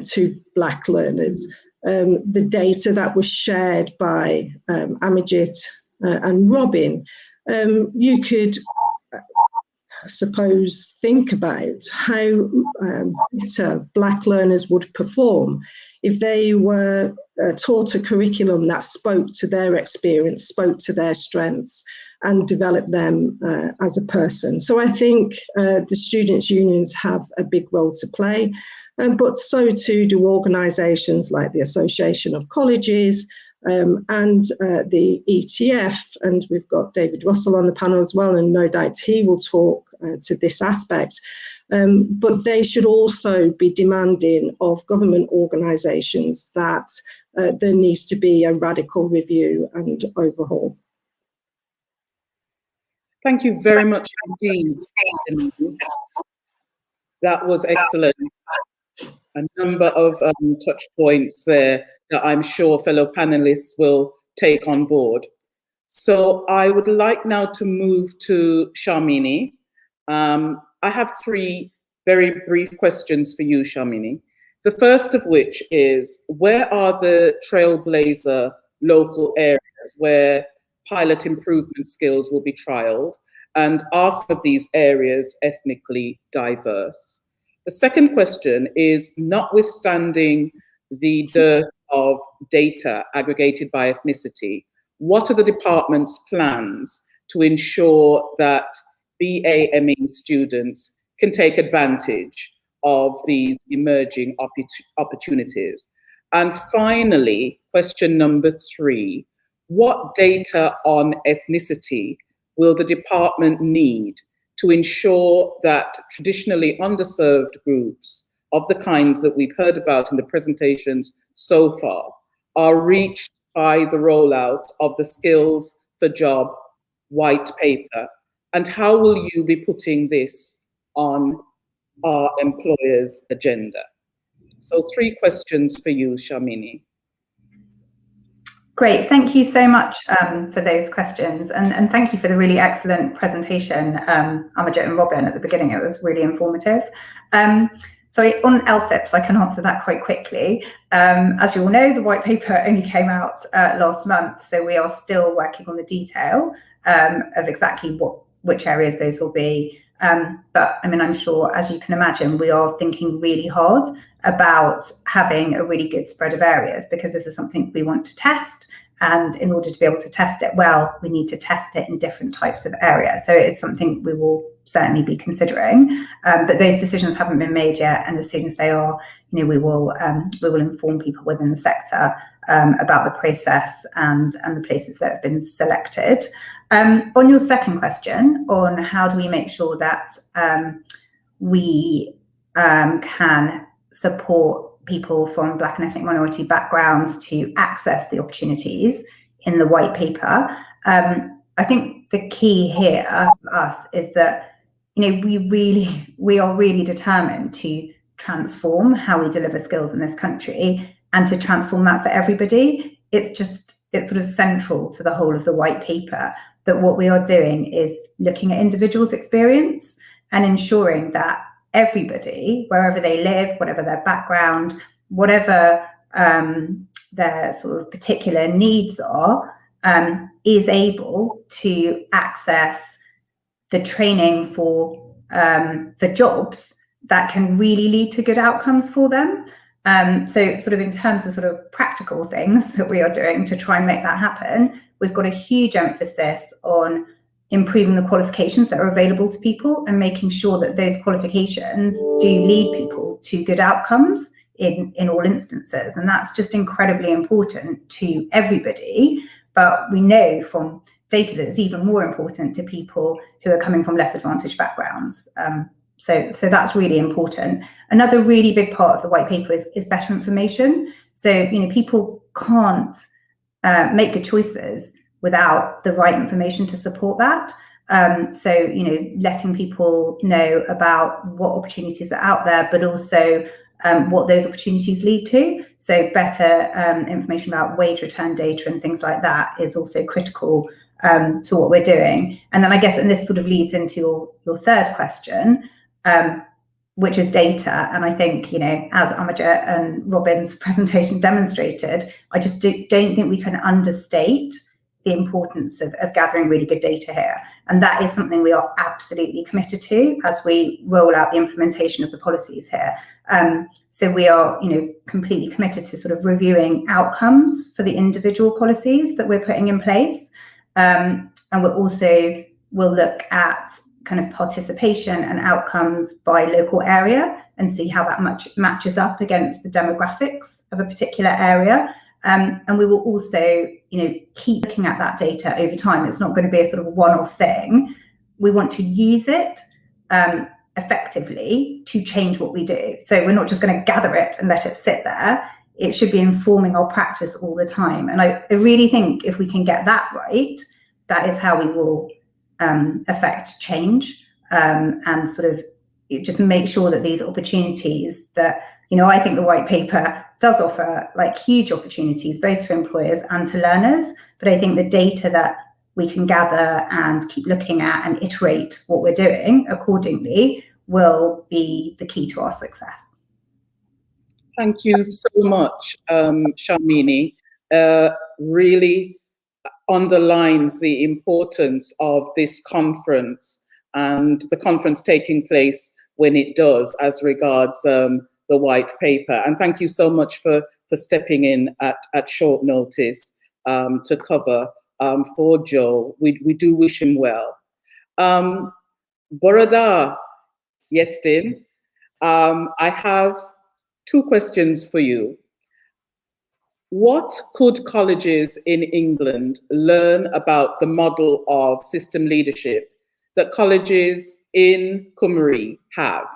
to Black learners. The data that was shared by Amajit and Robin, you could, I suppose, think about how better Black learners would perform if they were taught a curriculum that spoke to their experience, spoke to their strengths, and developed them as a person. So I think the students' unions have a big role to play. But so too do organisations like the Association of Colleges and the ETF, and we've got David Russell on the panel as well, and no doubt he will talk to this aspect. But they should also be demanding of government organisations that there needs to be a radical review and overhaul. Thank you very much indeed. That was excellent. A number of touch points there that I'm sure fellow panelists will take on board. So I would like now to move to Sharmini. I have three very brief questions for you, Sharmini. The first of which is, where are the trailblazer local areas where pilot improvement skills will be trialed? And are some of these areas ethnically diverse? The second question is, notwithstanding the dearth of data aggregated by ethnicity, what are the department's plans to ensure that BAME students can take advantage of these emerging opportunities? And finally, question number 3, what data on ethnicity will the department need to ensure that traditionally underserved groups of the kinds that we've heard about in the presentations so far are reached by the rollout of the Skills for Job white paper? And how will you be putting this on our employers' agenda? So 3 questions for you, Shamini. Great, thank you so much for those questions, and thank you for the really excellent presentation, Amajit and Robin, at the beginning. It was really informative. So on LSIPs, I can answer that quite quickly. As you all know, the white paper only came out last month, so we are still working on the detail of exactly which areas those will be. But I mean, I'm sure, as you can imagine, we are thinking really hard about having a really good spread of areas, because this is something we want to test. And in order to be able to test it well, we need to test it in different types of areas. So it's something we will certainly be considering. But those decisions haven't been made yet. And as soon as they are, you know, we will inform people within the sector about the process and the places that have been selected. On your second question on how do we make sure that we can support people from Black and ethnic minority backgrounds to access the opportunities in the white paper, I think the key here for us is that, you know, we are really determined to transform how we deliver skills in this country and to transform that for everybody. It's sort of central to the whole of the white paper that what we are doing is looking at individuals' experience and ensuring that everybody, wherever they live, whatever their background, whatever their sort of particular needs are, is able to access the training for jobs that can really lead to good outcomes for them. So sort of in terms of sort of practical things that we are doing to try and make that happen, we've got a huge emphasis on improving the qualifications that are available to people and making sure that those qualifications do lead people to good outcomes in all instances. And that's just incredibly important to everybody. But we know from data that it's even more important to people who are coming from less advantaged backgrounds. So that's really important. Another really big part of the white paper is better information. So, you know, people can't make good choices without the right information to support that. So, you know, letting people know about what opportunities are out there, but also what those opportunities lead to. So better information about wage return data and things like that is also critical to what we're doing. And then I guess, and this sort of leads into your third question, which is data. And I think, you know, as Amajit and Robin's presentation demonstrated, I just don't think we can understate the importance of gathering really good data here. And that is something we are absolutely committed to as we roll out the implementation of the policies here. So we are, you know, completely committed to sort of reviewing outcomes for the individual policies that we're putting in place. And we'll look at kind of participation and outcomes by local area and see how that matches up against the demographics of a particular area. And we will also, you know, keep looking at that data over time. It's not going to be a sort of one-off thing. We want to use it effectively to change what we do. So we're not just going to gather it and let it sit there. It should be informing our practice all the time. And I really think if we can get that right, that is how we will affect change and sort of just make sure that these opportunities that, you know, I think the white paper does offer like huge opportunities, both for employers and to learners. But I think the data that we can gather and keep looking at and iterate what we're doing accordingly will be the key to our success. Thank you so much, Shamini. Really underlines the importance of this conference and the conference taking place when it does as regards the white paper. And thank you so much for for stepping in at short notice to cover for Joe. We do wish him well. Borada Yestin, I have two questions for you. What could colleges in England learn about the model of system leadership that colleges in Cymru have,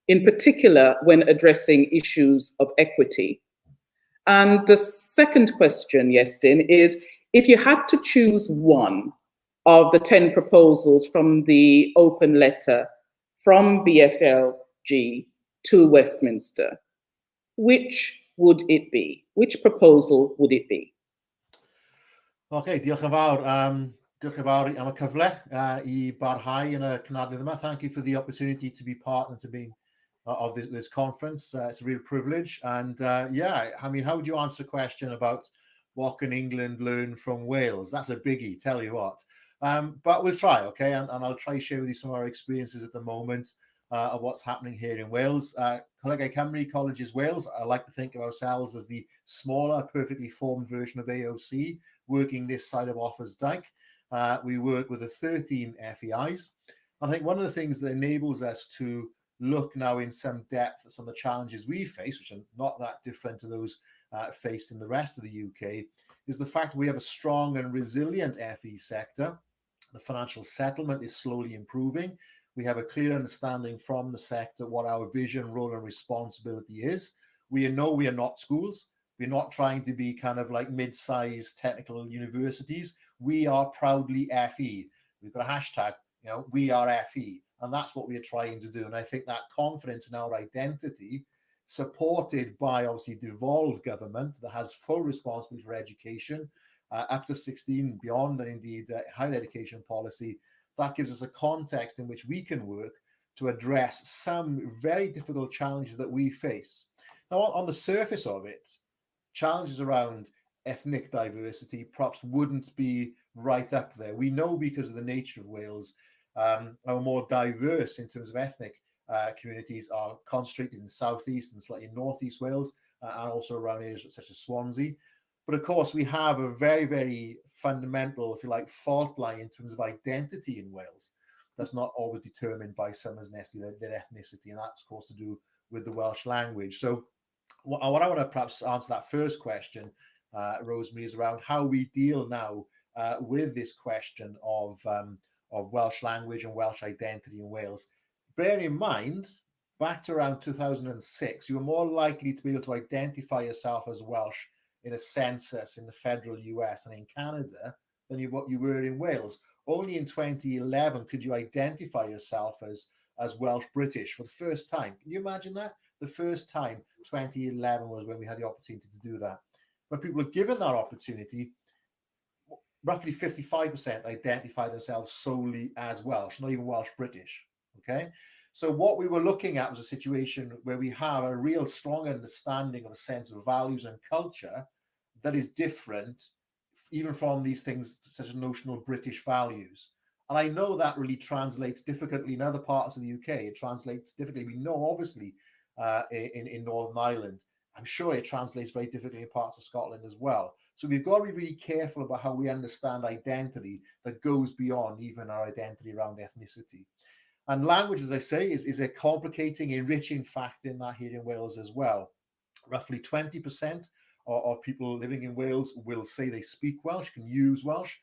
in particular when addressing issues of equity? And the second question, Yestin, is if you had to choose one of the 10 proposals from the open letter from BFLG to Westminster, which would it be? Which proposal would it be? Okay, diolch yn fawr. Diolch yn fawr am y cyfle I barhau yn y cynadledd yma. Thank you for the opportunity to be part and to be of this conference. It's a real privilege. And yeah, I mean, how would you answer a question about what can England learn from Wales? That's a biggie, tell you what. But we'll try, okay? And I'll try to share with you some of our experiences at the moment of what's happening here in Wales. Colegau Cymru Colleges Wales, I like to think of ourselves as the smaller, perfectly formed version of AOC, working this side of Offa's Dyke. We work with the 13 FEIs. I think one of the things that enables us to look now in some depth at some of the challenges we face, which are not that different to those faced in the rest of the UK, is the fact we have a strong and resilient FE sector. The financial settlement is slowly improving. We have a clear understanding from the sector what our vision, role, and responsibility is. We know we are not schools. We're not trying to be kind of like mid-sized technical universities. We are proudly FE. We've got a hashtag, you know, we are FE. And that's what we're trying to do. And I think that confidence in our identity, supported by obviously devolved government that has full responsibility for education, up to 16 beyond, and indeed higher education policy, that gives us a context in which we can work to address some very difficult challenges that we face. Now, on the surface of it, challenges around ethnic diversity perhaps wouldn't be right up there. We know because of the nature of Wales, our more diverse in terms of ethnic communities are concentrated in southeast and slightly northeast Wales, and also around areas such as Swansea. But of course, we have a very, very fundamental, if you like, fault line in terms of identity in Wales. That's not always determined by someone's their ethnicity, and that's of course to do with the Welsh language. So what I want to perhaps answer that first question, Rosemary, is around how we deal now with this question of Welsh language and Welsh identity in Wales. Bear in mind, back to around 2006, you were more likely to be able to identify yourself as Welsh in a census in the federal US and in Canada than what you were in Wales. Only in 2011 could you identify yourself as Welsh British for the first time. Can you imagine that? The first time, 2011, was when we had the opportunity to do that. When people were given that opportunity, roughly 55% identify themselves solely as Welsh, not even Welsh British, okay? So what we were looking at was a situation where we have a real strong understanding of a sense of values and culture that is different even from these things such as notional British values. And I know that really translates difficultly in other parts of the UK. It translates difficultly. We know, obviously, in Northern Ireland. I'm sure it translates very differently in parts of Scotland as well. So we've got to be really careful about how we understand identity that goes beyond even our identity around ethnicity. And language, as I say, is a complicating, enriching factor in that here in Wales as well. Roughly 20% of people living in Wales will say they speak Welsh, can use Welsh.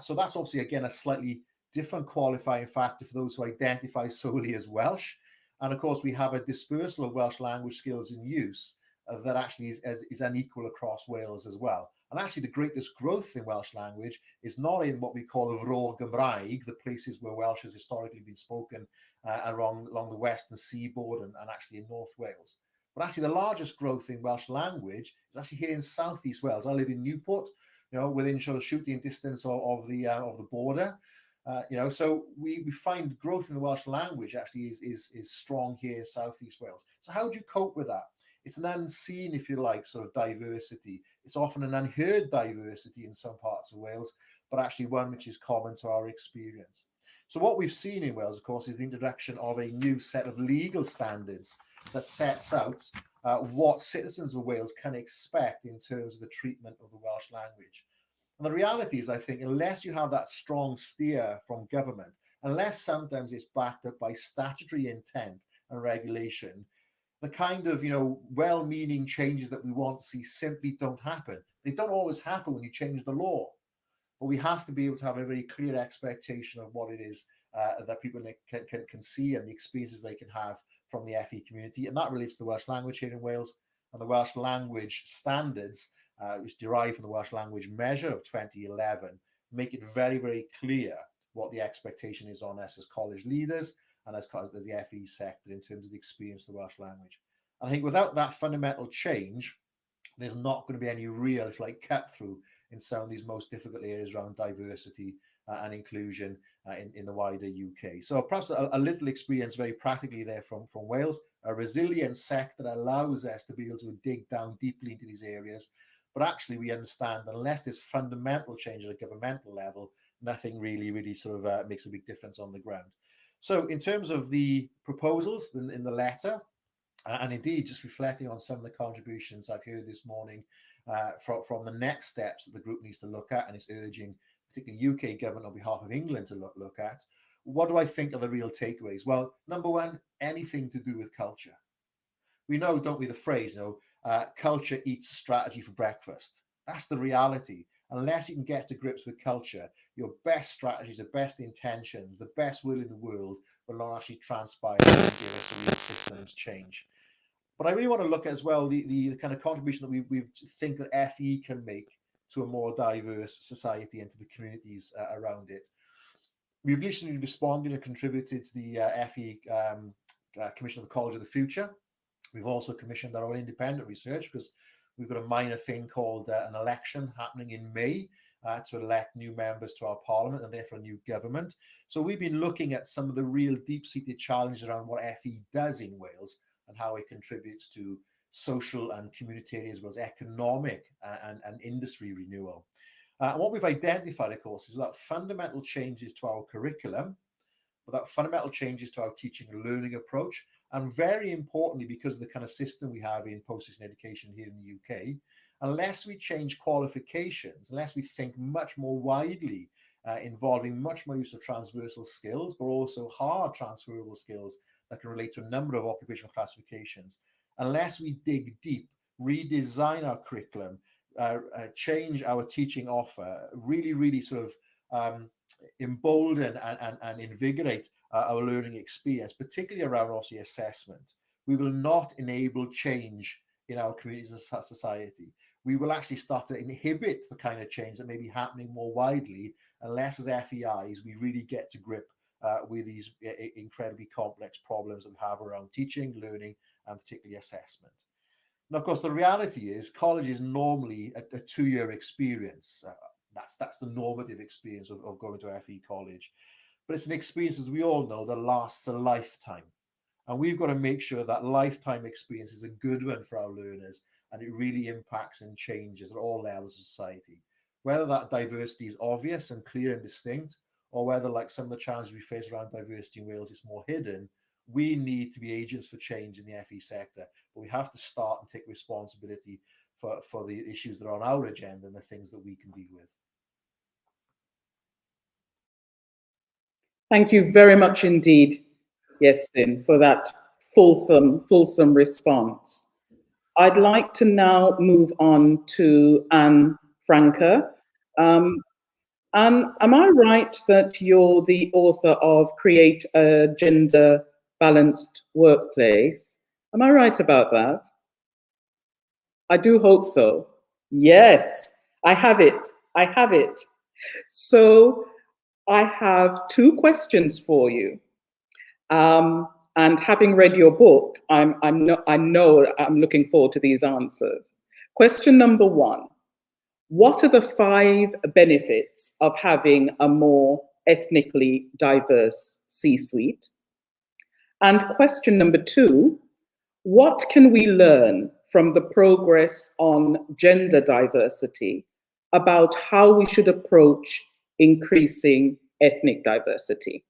So that's obviously, again, a slightly different qualifying factor for those who identify solely as Welsh. And of course, we have a dispersal of Welsh language skills in use that actually is unequal across Wales as well. And actually, the greatest growth in Welsh language is not in what we call the Fro Gymraeg, the places where Welsh has historically been spoken along the western seaboard and actually in North Wales. But actually, the largest growth in Welsh language is actually here in Southeast Wales. I live in Newport, you know, within sort of shooting distance of the border. You know, so we find growth in the Welsh language actually is strong here in Southeast Wales. So how do you cope with that? It's an unseen, if you like, sort of diversity. It's often an unheard diversity in some parts of Wales, but actually one which is common to our experience. So what we've seen in Wales, of course, is the introduction of a new set of legal standards that sets out what citizens of Wales can expect in terms of the treatment of the Welsh language. And the reality is, I think, unless you have that strong steer from government, unless sometimes it's backed up by statutory intent and regulation, the kind of, well-meaning changes that we want to see simply don't happen. They don't always happen when you change the law. But we have to be able to have a very clear expectation of what it is that people can see and the experiences they can have from the FE community. And that relates to the Welsh language here in Wales, and the Welsh language standards, which derive from the Welsh language measure of 2011, make it very, very clear what the expectation is on us as college leaders and as the FE sector in terms of the experience of the Welsh language. And I think without that fundamental change, there's not going to be any real, if like, cut through in some of these most difficult areas around diversity and inclusion in the wider UK. So perhaps a little experience very practically there from Wales, a resilient sector that allows us to be able to dig down deeply into these areas. But actually we understand that unless there's fundamental change at a governmental level, nothing really sort of makes a big difference on the ground. So in terms of the proposals in the letter, and indeed just reflecting on some of the contributions I've heard this morning from the next steps that the group needs to look at, and it's urging particularly UK government on behalf of England to look at, what do I think are the real takeaways? Well, number one, anything to do with culture. We know, don't we, the phrase, culture eats strategy for breakfast. That's the reality. Unless you can get to grips with culture, your best strategies, the best intentions, the best will in the world will not actually transpire and give us real systems change. But I really want to look at as well the kind of contribution that we think that FE can make to a more diverse society and to the communities around it. We've recently responded and contributed to the FE Commission of the College of the Future. We've also commissioned our own independent research because we've got a minor thing called an election happening in May to elect new members to our parliament and therefore a new government. So we've been looking at some of the real deep-seated challenges around what FE does in Wales and how it contributes to social and communitarian as well as economic and industry renewal. And what we've identified, of course, is that fundamental changes to our curriculum, without fundamental changes to our teaching and learning approach, and very importantly, because of the kind of system we have in post-secondary education here in the UK, unless we change qualifications, unless we think much more widely, involving much more use of transversal skills, but also hard transferable skills that can relate to a number of occupational classifications, unless we dig deep, redesign our curriculum, change our teaching offer, really sort of embolden and invigorate our learning experience, particularly around obviously assessment, we will not enable change in our communities and society. We will actually start to inhibit the kind of change that may be happening more widely unless as FEIs we really get to grip with these incredibly complex problems that we have around teaching, learning, and particularly assessment. Now, of course, the reality is college is normally a two-year experience. That's the normative experience of going to FE college. But it's an experience, as we all know, that lasts a lifetime. And we've got to make sure that lifetime experience is a good one for our learners and it really impacts and changes at all levels of society. Whether that diversity is obvious and clear and distinct, or whether, like some of the challenges we face around diversity in Wales, it's more hidden, we need to be agents for change in the FE sector. But we have to start and take responsibility for the issues that are on our agenda and the things that we can deal with. Thank you very much indeed, Iestyn, for that fulsome response. I'd like to now move on to Anne Franke. Anne, am I right that you're the author of Create a Gender Balanced Workplace? Am I right about that? I do hope so. Yes, I have it. So I have two questions for you. And having read your book, I know I'm looking forward to these answers. Question number one, what are the 5 benefits of having a more ethnically diverse C-suite? And question number 2, what can we learn from the progress on gender diversity about how we should approach increasing ethnic diversity?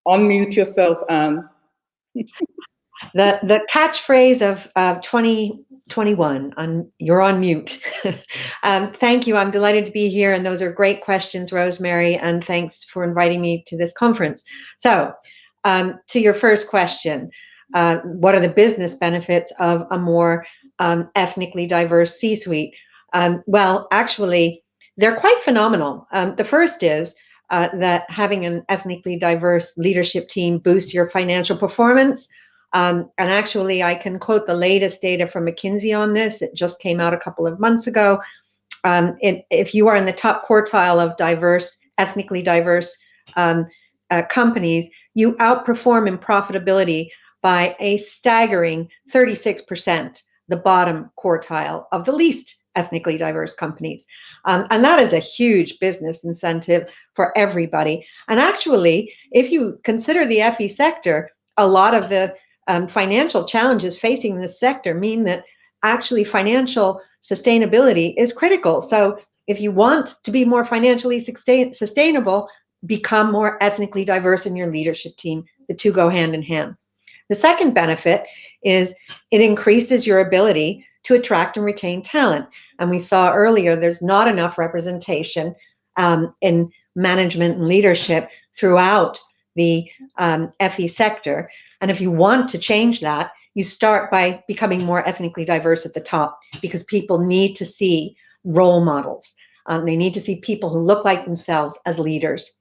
Unmute yourself, Anne. The catchphrase of 2021, you're on mute. Thank you. I'm delighted to be here, and those are great questions, Rosemary, and thanks for inviting me to this conference. So, to your first question, what are the business benefits of a more ethnically diverse C-suite? Well, actually, they're quite phenomenal. The first is that having an ethnically diverse leadership team boosts your financial performance. And actually, I can quote the latest data from McKinsey on this. It just came out a couple of months ago. If you are in the top quartile of ethnically diverse companies, you outperform in profitability by a staggering 36%, the bottom quartile of the least ethnically diverse companies. And that is a huge business incentive for everybody. And actually, if you consider the FE sector, a lot of the financial challenges facing this sector mean that actually financial sustainability is critical. So if you want to be more financially sustainable, become more ethnically diverse in your leadership team. The two go hand in hand. The second benefit is it increases your ability to attract and retain talent. And we saw earlier there's not enough representation in management and leadership throughout the FE sector. And if you want to change that, you start by becoming more ethnically diverse at the top, because people need to see role models. They need to see people who look like themselves as leaders.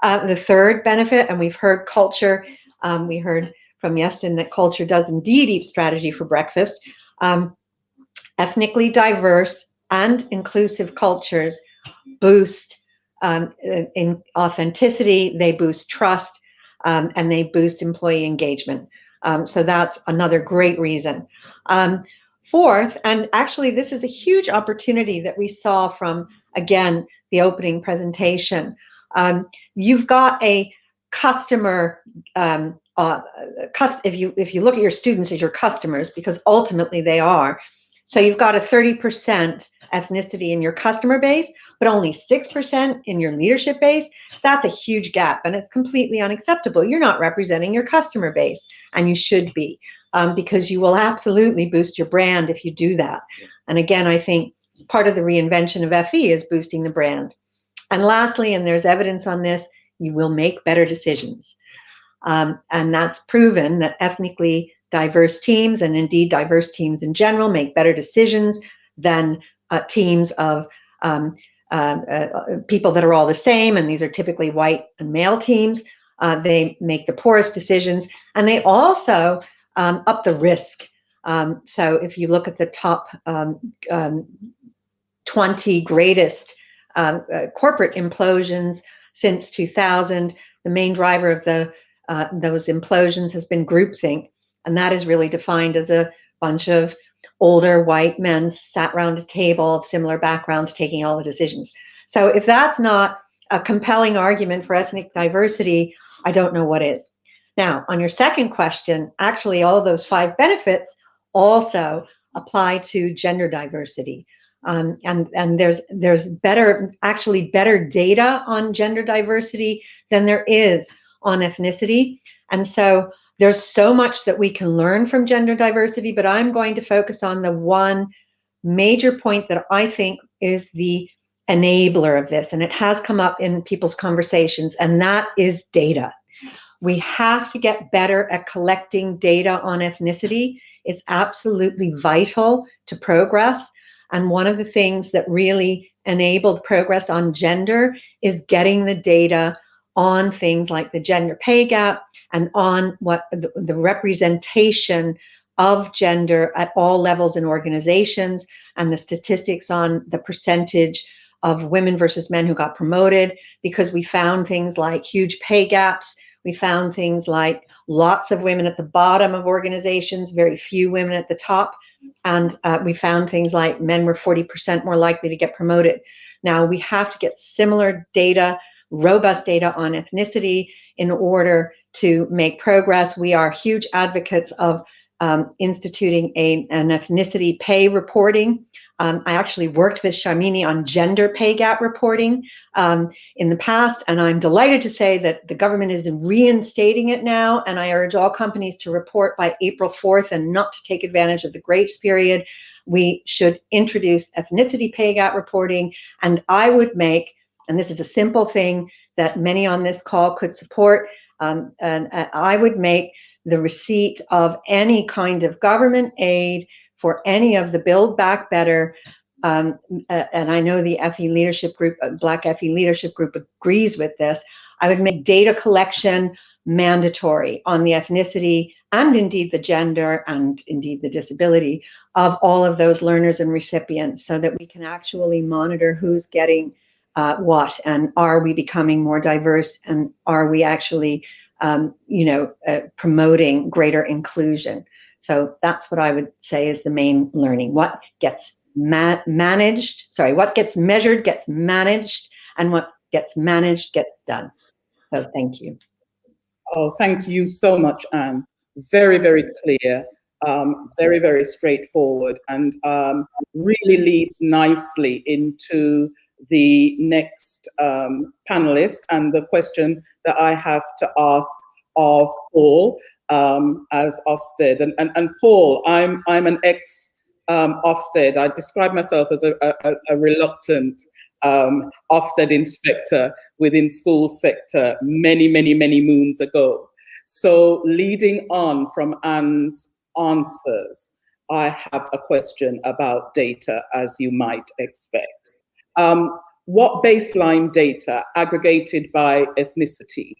The third benefit, and we've heard culture, we heard from Yestin that culture does indeed eat strategy for breakfast. Ethnically diverse and inclusive cultures boost in authenticity, they boost trust, and they boost employee engagement. So that's another great reason. Fourth, and actually this is a huge opportunity that we saw from, again, the opening presentation. You've got a customer, if you look at your students as your customers, because ultimately they are. So you've got a 30% ethnicity in your customer base, but only 6% in your leadership base. That's a huge gap, and it's completely unacceptable. You're not representing your customer base, and you should be, because you will absolutely boost your brand if you do that. And again, I think part of the reinvention of FE is boosting the brand. And lastly, and there's evidence on this, you will make better decisions. And that's proven that ethnically diverse teams, and indeed diverse teams in general, make better decisions than teams of people that are all the same, and these are typically white and male teams. They make the poorest decisions, and they also up the risk. So if you look at the top 20 greatest corporate implosions since 2000, the main driver of those implosions has been groupthink, and that is really defined as a bunch of older white men sat around a table of similar backgrounds taking all the decisions. So if that's not a compelling argument for ethnic diversity, I don't know what is. Now, on your second question, actually all of those 5 benefits also apply to gender diversity. And there's better data on gender diversity than there is on ethnicity. And so there's so much that we can learn from gender diversity, but I'm going to focus on the one major point that I think is the enabler of this, and it has come up in people's conversations, and that is data. We have to get better at collecting data on ethnicity. It's absolutely vital to progress. And one of the things that really enabled progress on gender is getting the data on things like the gender pay gap and on what the representation of gender at all levels in organizations, and the statistics on the percentage of women versus men who got promoted, because we found things like huge pay gaps. We found things like lots of women at the bottom of organizations, very few women at the top. And we found things like men were 40% more likely to get promoted. Now we have to get similar data, robust data on ethnicity in order to make progress. We are huge advocates of instituting an ethnicity pay reporting. I actually worked with Shamini on gender pay gap reporting in the past, and I'm delighted to say that the government is reinstating it now, and I urge all companies to report by April 4th and not to take advantage of the grace period. We should introduce ethnicity pay gap reporting, and I would make, and this is a simple thing that many on this call could support, and I would make the receipt of any kind of government aid for any of the Build Back Better, and I know the FE leadership group, Black FE leadership group agrees with this. I would make data collection mandatory on the ethnicity and indeed the gender and indeed the disability of all of those learners and recipients, so that we can actually monitor who's getting what, and are we becoming more diverse, and are we actually promoting greater inclusion. So that's what I would say is the main learning. What gets managed, what gets measured gets managed, and what gets managed gets done. So thank you. Oh, thank you so much, Anne. Very, very clear, very, very straightforward, and really leads nicely into the next panelist and the question that I have to ask of Paul as Ofsted. And Paul, I'm an ex Ofsted. I describe myself as a reluctant Ofsted inspector within school sector many, many, many moons ago. So leading on from Anne's answers, I have a question about data, as you might expect. What baseline data aggregated by ethnicity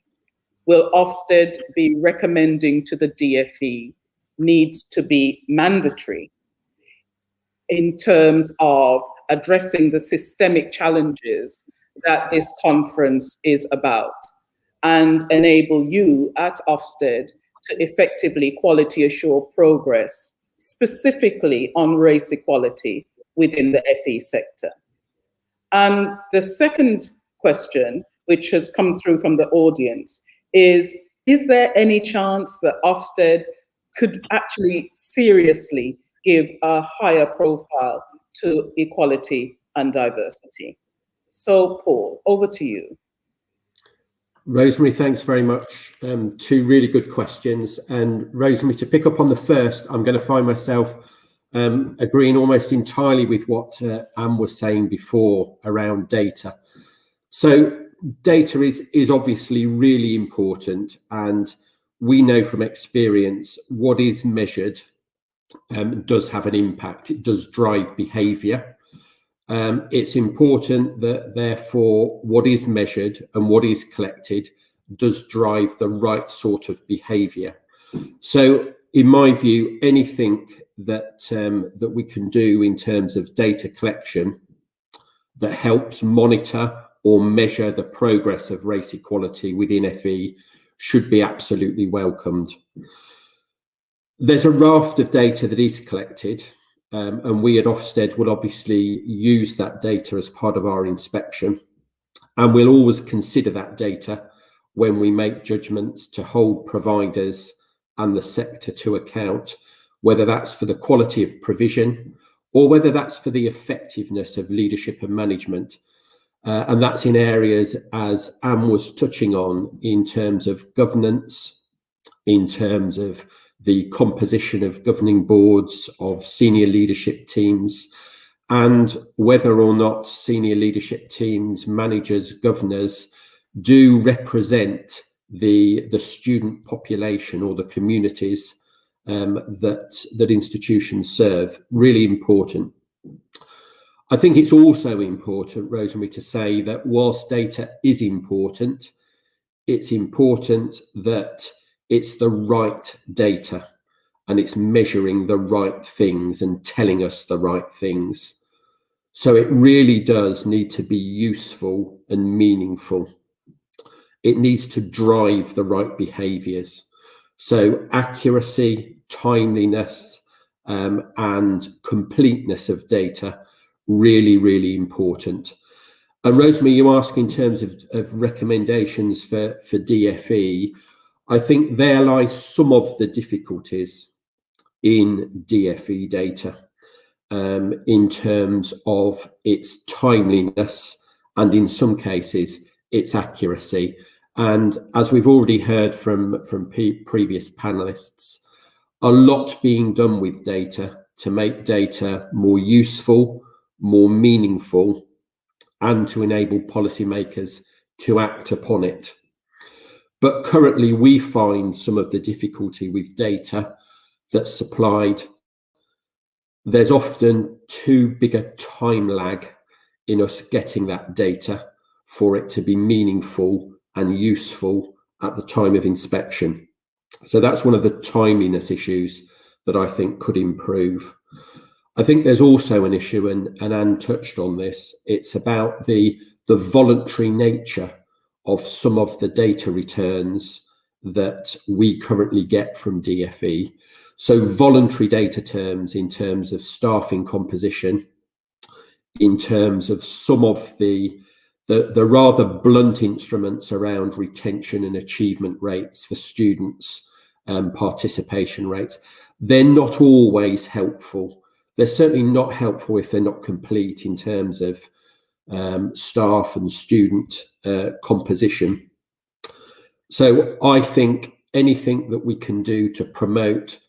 will Ofsted be recommending to the DFE needs to be mandatory in terms of addressing the systemic challenges that this conference is about, and enable you at Ofsted to effectively quality assure progress, specifically on race equality within the FE sector? And the second question, which has come through from the audience, is there any chance that Ofsted could actually seriously give a higher profile to equality and diversity? So Paul, over to you. Rosemary, thanks very much. Two really good questions. And Rosemary, to pick up on the first, I'm going to find myself agreeing almost entirely with what Anne was saying before around data. So data is obviously really important, and we know from experience what is measured does have an impact. It does drive behaviour. It's important that therefore what is measured and what is collected does drive the right sort of behaviour. So in my view, anything that we can do in terms of data collection that helps monitor or measure the progress of race equality within FE should be absolutely welcomed. There's a raft of data that is collected, and we at Ofsted will obviously use that data as part of our inspection, and we'll always consider that data when we make judgments to hold providers and the sector to account, whether that's for the quality of provision or whether that's for the effectiveness of leadership and management. And that's in areas, as Anne was touching on, in terms of governance, in terms of the composition of governing boards, of senior leadership teams, and whether or not senior leadership teams, managers, governors do represent the student population or the communities that institutions serve. Really important. I think it's also important, Rosemary, to say that whilst data is important, it's important that it's the right data and it's measuring the right things and telling us the right things. So it really does need to be useful and meaningful. It needs to drive the right behaviours. So accuracy, timeliness, and completeness of data, really, really important. And Rosemary, you ask in terms of recommendations for DFE. I think there lies some of the difficulties in DFE data in terms of its timeliness and in some cases its accuracy. And as we've already heard from previous panelists, a lot being done with data to make data more useful, more meaningful, and to enable policymakers to act upon it. But currently we find some of the difficulty with data that's supplied. There's often too big a time lag in us getting that data for it to be meaningful and useful at the time of inspection. So that's one of the timeliness issues that I think could improve. I think there's also an issue, and Anne touched on this, it's about the voluntary nature of some of the data returns that we currently get from DFE. So voluntary data terms in terms of staffing composition, in terms of some of the rather blunt instruments around retention and achievement rates for students, participation rates, they're not always helpful. They're certainly not helpful if they're not complete in terms of staff and student composition. So I think anything that we can do to promote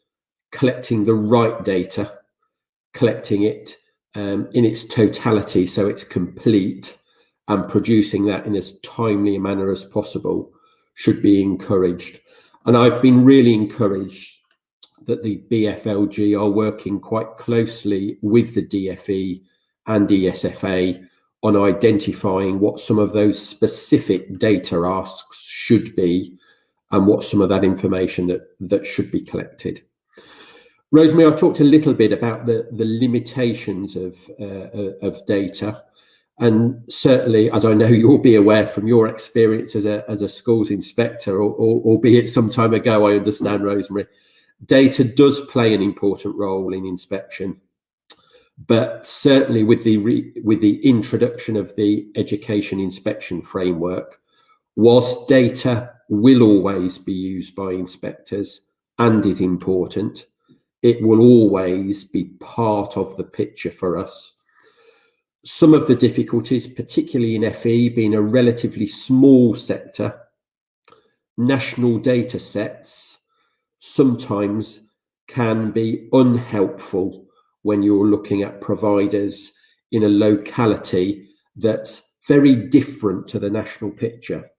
collecting the right data, collecting it in its totality so it's complete, and producing that in as timely a manner as possible should be encouraged. And I've been really encouraged that the BFLG are working quite closely with the DFE and ESFA on identifying what some of those specific data asks should be and what some of that information that should be collected. Rosemary, I talked a little bit about the limitations of data, and certainly, as I know you'll be aware from your experience as a schools inspector, albeit some time ago, I understand, Rosemary, data does play an important role in inspection. But certainly with the introduction of the education inspection framework, whilst data will always be used by inspectors and is important, it will always be part of the picture for us. Some of the difficulties, particularly in FE, being a relatively small sector, national data sets sometimes can be unhelpful when you're looking at providers in a locality that's very different to the national picture.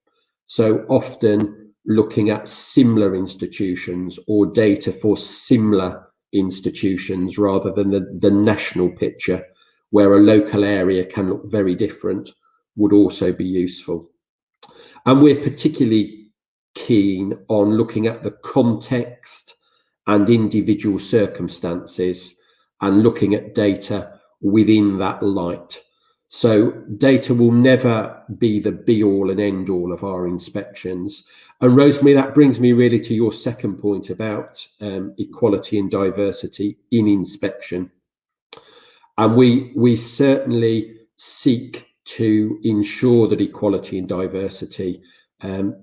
So often looking at similar institutions or data for similar institutions rather than the national picture, where a local area can look very different, would also be useful. And we're particularly keen on looking at the context and individual circumstances and looking at data within that light. So data will never be the be-all and end-all of our inspections. And Rosemary, that brings me really to your second point about equality and diversity in inspection. And we certainly seek to ensure that equality and diversity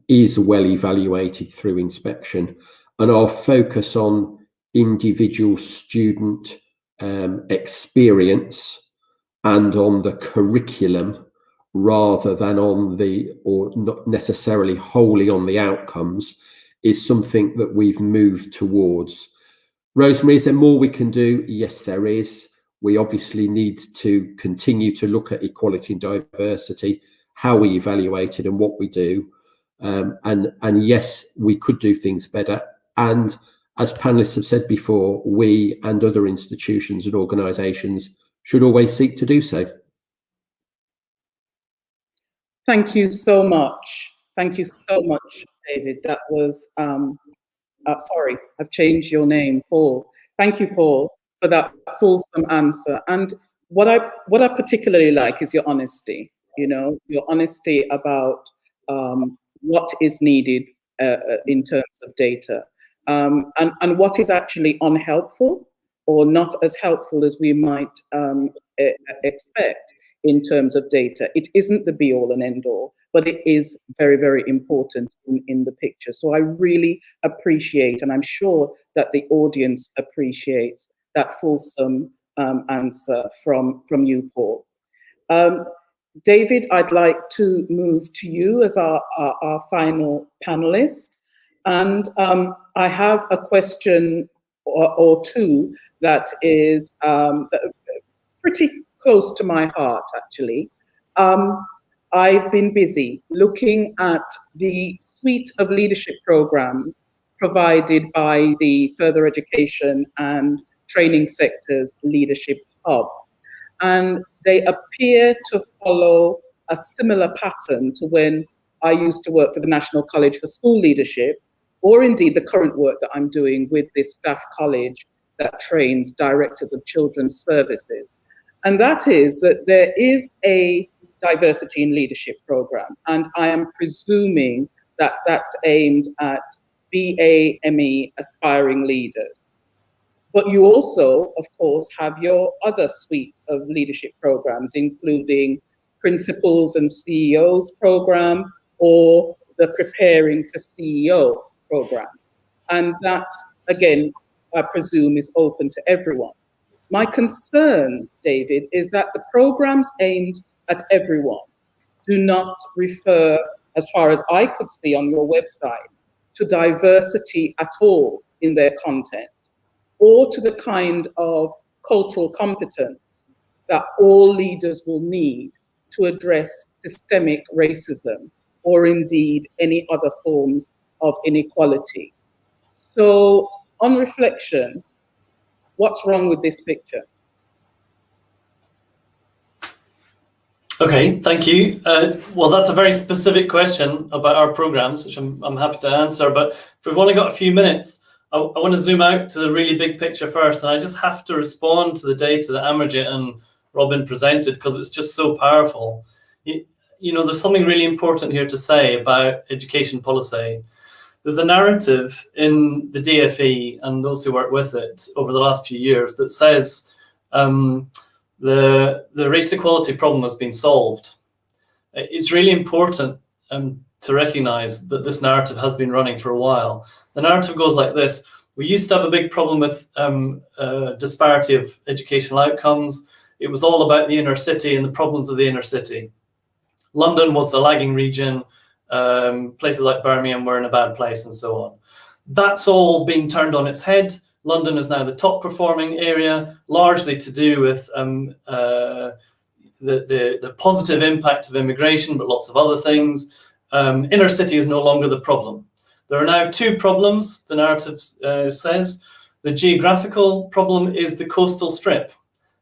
is well evaluated through inspection, and our focus on individual student experience and on the curriculum rather than on or not necessarily wholly on the outcomes is something that we've moved towards. Rosemary, is there more we can do? Yes, there is. We obviously need to continue to look at equality and diversity, how we evaluate it and what we do. And yes, we could do things better. And as panelists have said before, we and other institutions and organisations should always seek to do so. Thank you so much. Thank you so much, David. That was, sorry, I've changed your name, Paul. Thank you, Paul, for that fulsome answer. And what I particularly like is your honesty, your honesty about what is needed in terms of data, and what is actually unhelpful or not as helpful as we might expect in terms of data. It isn't the be all and end all. but it is very, very important in the picture. So I really appreciate, and I'm sure that the audience appreciates, that fulsome answer from you, Paul. David, I'd like to move to you as our final panelist. And I have a question or two that is pretty close to my heart, actually. I've been busy looking at the suite of leadership programs provided by the Further Education and Training Sector's Leadership Hub. And they appear to follow a similar pattern to when I used to work for the National College for School Leadership, or indeed the current work that I'm doing with this staff college that trains directors of children's services. And that is that there is a diversity in leadership program, and I am presuming that that's aimed at BAME aspiring leaders. But you also, of course, have your other suite of leadership programs, including Principals and CEOs program, or the Preparing for CEO program. And that, again, I presume is open to everyone. My concern, David, is that the programs aimed at everyone do not refer, as far as I could see on your website, to diversity at all in their content, or to the kind of cultural competence that all leaders will need to address systemic racism, or indeed any other forms of inequality. So, on reflection, what's wrong with this picture? Okay, thank you. Well, that's a very specific question about our programs, which I'm happy to answer. But if we've only got a few minutes, I want to zoom out to the really big picture first. And I just have to respond to the data that Amarjit and Robin presented, because it's just so powerful. You know, there's something really important here to say about education policy. There's a narrative in the DFE and those who work with it over the last few years that says the race equality problem has been solved. It's really important to recognize that this narrative has been running for a while. The narrative goes like this. We used to have a big problem with disparity of educational outcomes. It was all about the inner city and the problems of the inner city. London was the lagging region. Places like Birmingham were in a bad place, and so on. That's all being turned on its head. London is now the top performing area, largely to do with the positive impact of immigration, but lots of other things. Inner city is no longer the problem. There are now two problems, the narrative says. The geographical problem is the coastal strip.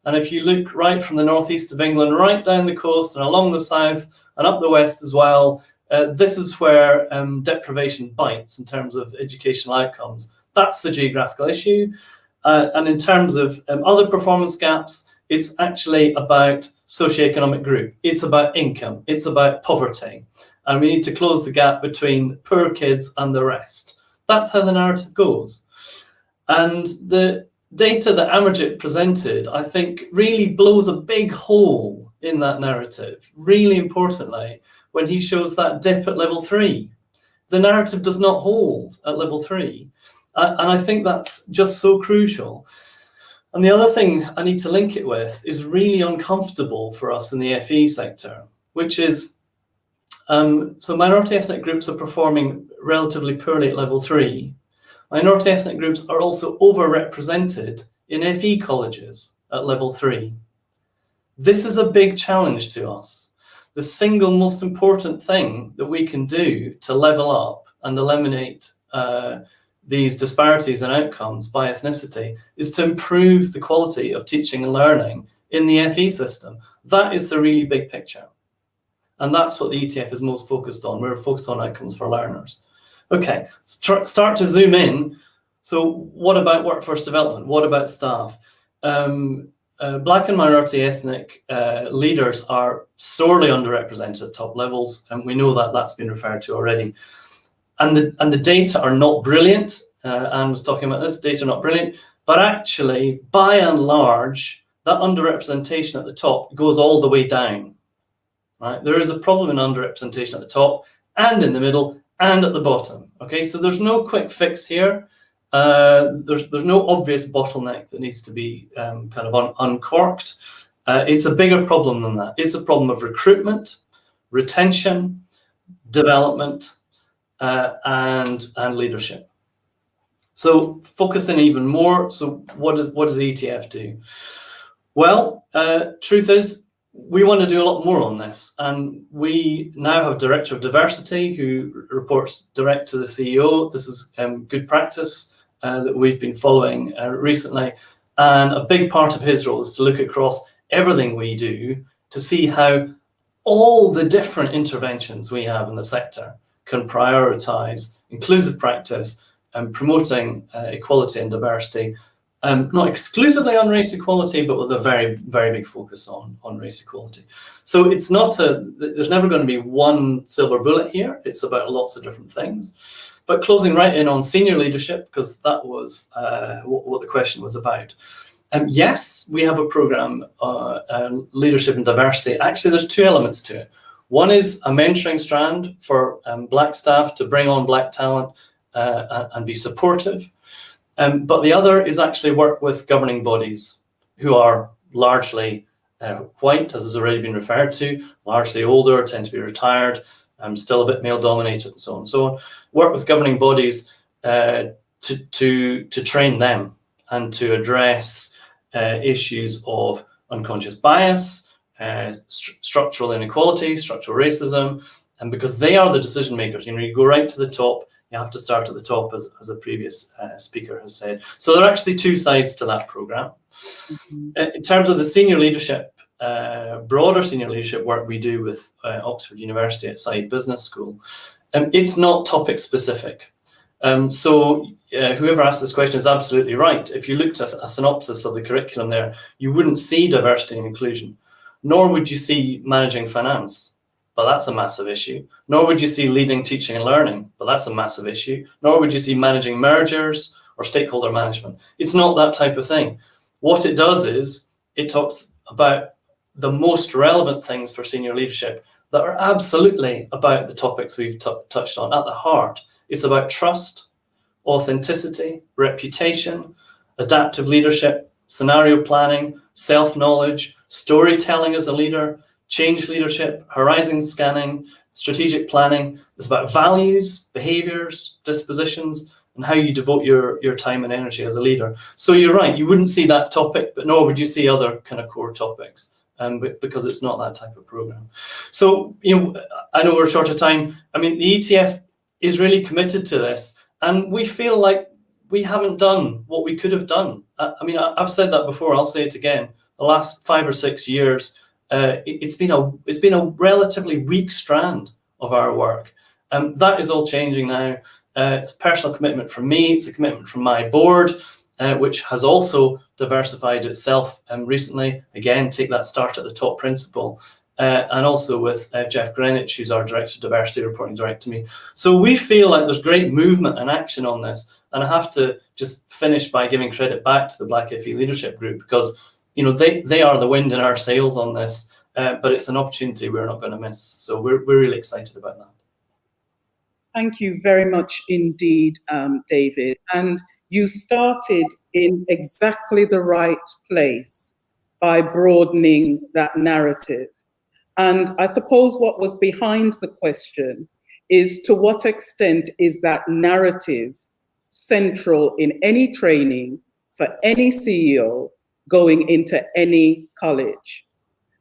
And if you look right from the northeast of England, right down the coast and along the south and up the west as well, this is where deprivation bites in terms of educational outcomes. That's the geographical issue. And in terms of other performance gaps, it's actually about socioeconomic group. It's about income. It's about poverty. And we need to close the gap between poor kids and the rest. That's how the narrative goes. And the data that Amarjit presented, I think, really blows a big hole in that narrative, really importantly, when he shows that dip at level 3. The narrative does not hold at level 3. And I think that's just so crucial. And the other thing I need to link it with is really uncomfortable for us in the FE sector, which is, so minority ethnic groups are performing relatively poorly at level 3. Minority ethnic groups are also overrepresented in FE colleges at level 3. This is a big challenge to us. The single most important thing that we can do to level up and eliminate these disparities in outcomes by ethnicity is to improve the quality of teaching and learning in the FE system. That is the really big picture. And that's what the ETF is most focused on. We're focused on outcomes for learners. Okay, start to zoom in. So what about workforce development? What about staff? Black and minority ethnic leaders are sorely underrepresented at top levels, and we know that that's been referred to already. And the data are not brilliant. Anne was talking about this, data are not brilliant, but actually, by and large, that underrepresentation at the top goes all the way down. right? There is a problem in underrepresentation at the top and in the middle and at the bottom, okay? So there's no quick fix here. There's no obvious bottleneck that needs to be kind of uncorked. It's a bigger problem than that. It's a problem of recruitment, retention, development, and leadership. So focusing even more, so what does the ETF do? Well, truth is, we want to do a lot more on this, and we now have a Director of Diversity who reports direct to the CEO. This is good practice that we've been following recently, and a big part of his role is to look across everything we do to see how all the different interventions we have in the sector can prioritise inclusive practice and promoting equality and diversity, not exclusively on race equality, but with a very, very big focus on race equality. So it's not there's never going to be one silver bullet here. It's about lots of different things. But closing right in on senior leadership, because that was what the question was about. Yes, we have a program, leadership and diversity. Actually, there's two elements to it. One is a mentoring strand for Black staff to bring on Black talent and be supportive. But the other is actually work with governing bodies who are largely white, as has already been referred to, largely older, tend to be retired, still a bit male dominated, and so on and so on. Work with governing bodies to train them and to address issues of unconscious bias, structural inequality, structural racism, and because they are the decision makers. You know, you go right to the top. You have to start at the top, as a previous speaker has said. So there are actually two sides to that program. In terms of the senior leadership, broader senior leadership work we do with Oxford University at Saïd Business School, it's not topic specific. So whoever asked this question is absolutely right. If you looked at a synopsis of the curriculum there, you wouldn't see diversity and inclusion, nor would you see managing finance. But that's a massive issue. Nor would you see leading teaching and learning, but that's a massive issue. Nor would you see managing mergers or stakeholder management. It's not that type of thing. What it does is it talks about the most relevant things for senior leadership that are absolutely about the topics we've touched on at the heart. It's about trust, authenticity, reputation, adaptive leadership, scenario planning, self-knowledge, storytelling as a leader, change leadership, horizon scanning, strategic planning. It's about values, behaviors, dispositions, and how you devote your time and energy as a leader. So you're right, you wouldn't see that topic, but nor would you see other kind of core topics, because it's not that type of program. So, you know, I know we're short of time. I mean, the ETF is really committed to this, and we feel like we haven't done what we could have done. I mean, I've said that before, I'll say it again. The last 5 or 6 years, it's been a relatively weak strand of our work. That is all changing now. It's a personal commitment from me. It's a commitment from my board, which has also diversified itself recently. Again, take that start at the top principle. And also with Jeff Greenwich, who's our Director of Diversity, reporting direct to me. So we feel like there's great movement and action on this. And I have to just finish by giving credit back to the Black FE Leadership Group, because you know, they are the wind in our sails on this, but it's an opportunity we're not going to miss. So we're really excited about that. Thank you very much indeed, David. And you started in exactly the right place by broadening that narrative. And I suppose what was behind the question is, to what extent is that narrative central in any training for any CEO going into any college?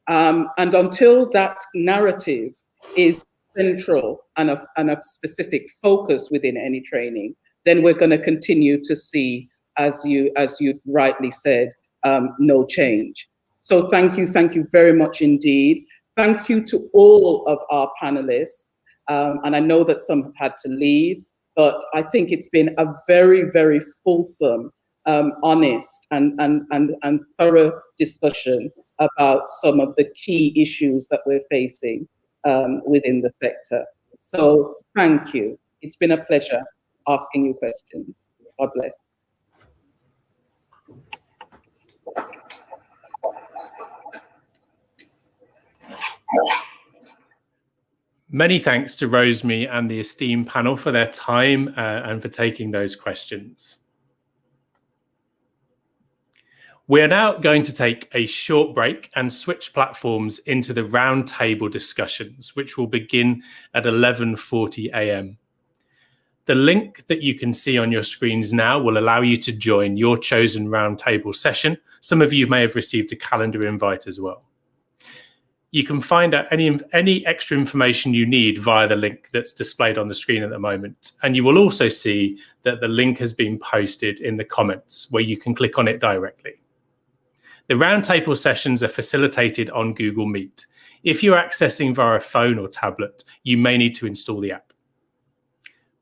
And until that narrative is central and a specific focus within any training, then we're going to continue to see, as you've rightly said, no change. So thank you very much indeed. Thank you to all of our panelists. And I know that some have had to leave, but I think it's been a very, very fulsome, honest and thorough discussion about some of the key issues that we're facing within the sector. So thank you. It's been a pleasure asking you questions. God bless. Many thanks to Rosemary and the esteemed panel for their time and for taking those questions. We are now going to take a short break and switch platforms into the roundtable discussions, which will begin at 11:40 a.m. The link that you can see on your screens now will allow you to join your chosen roundtable session. Some of you may have received a calendar invite as well. You can find out any extra information you need via the link that's displayed on the screen at the moment. And you will also see that the link has been posted in the comments where you can click on it directly. The roundtable sessions are facilitated on Google Meet. If you're accessing via a phone or tablet, you may need to install the app.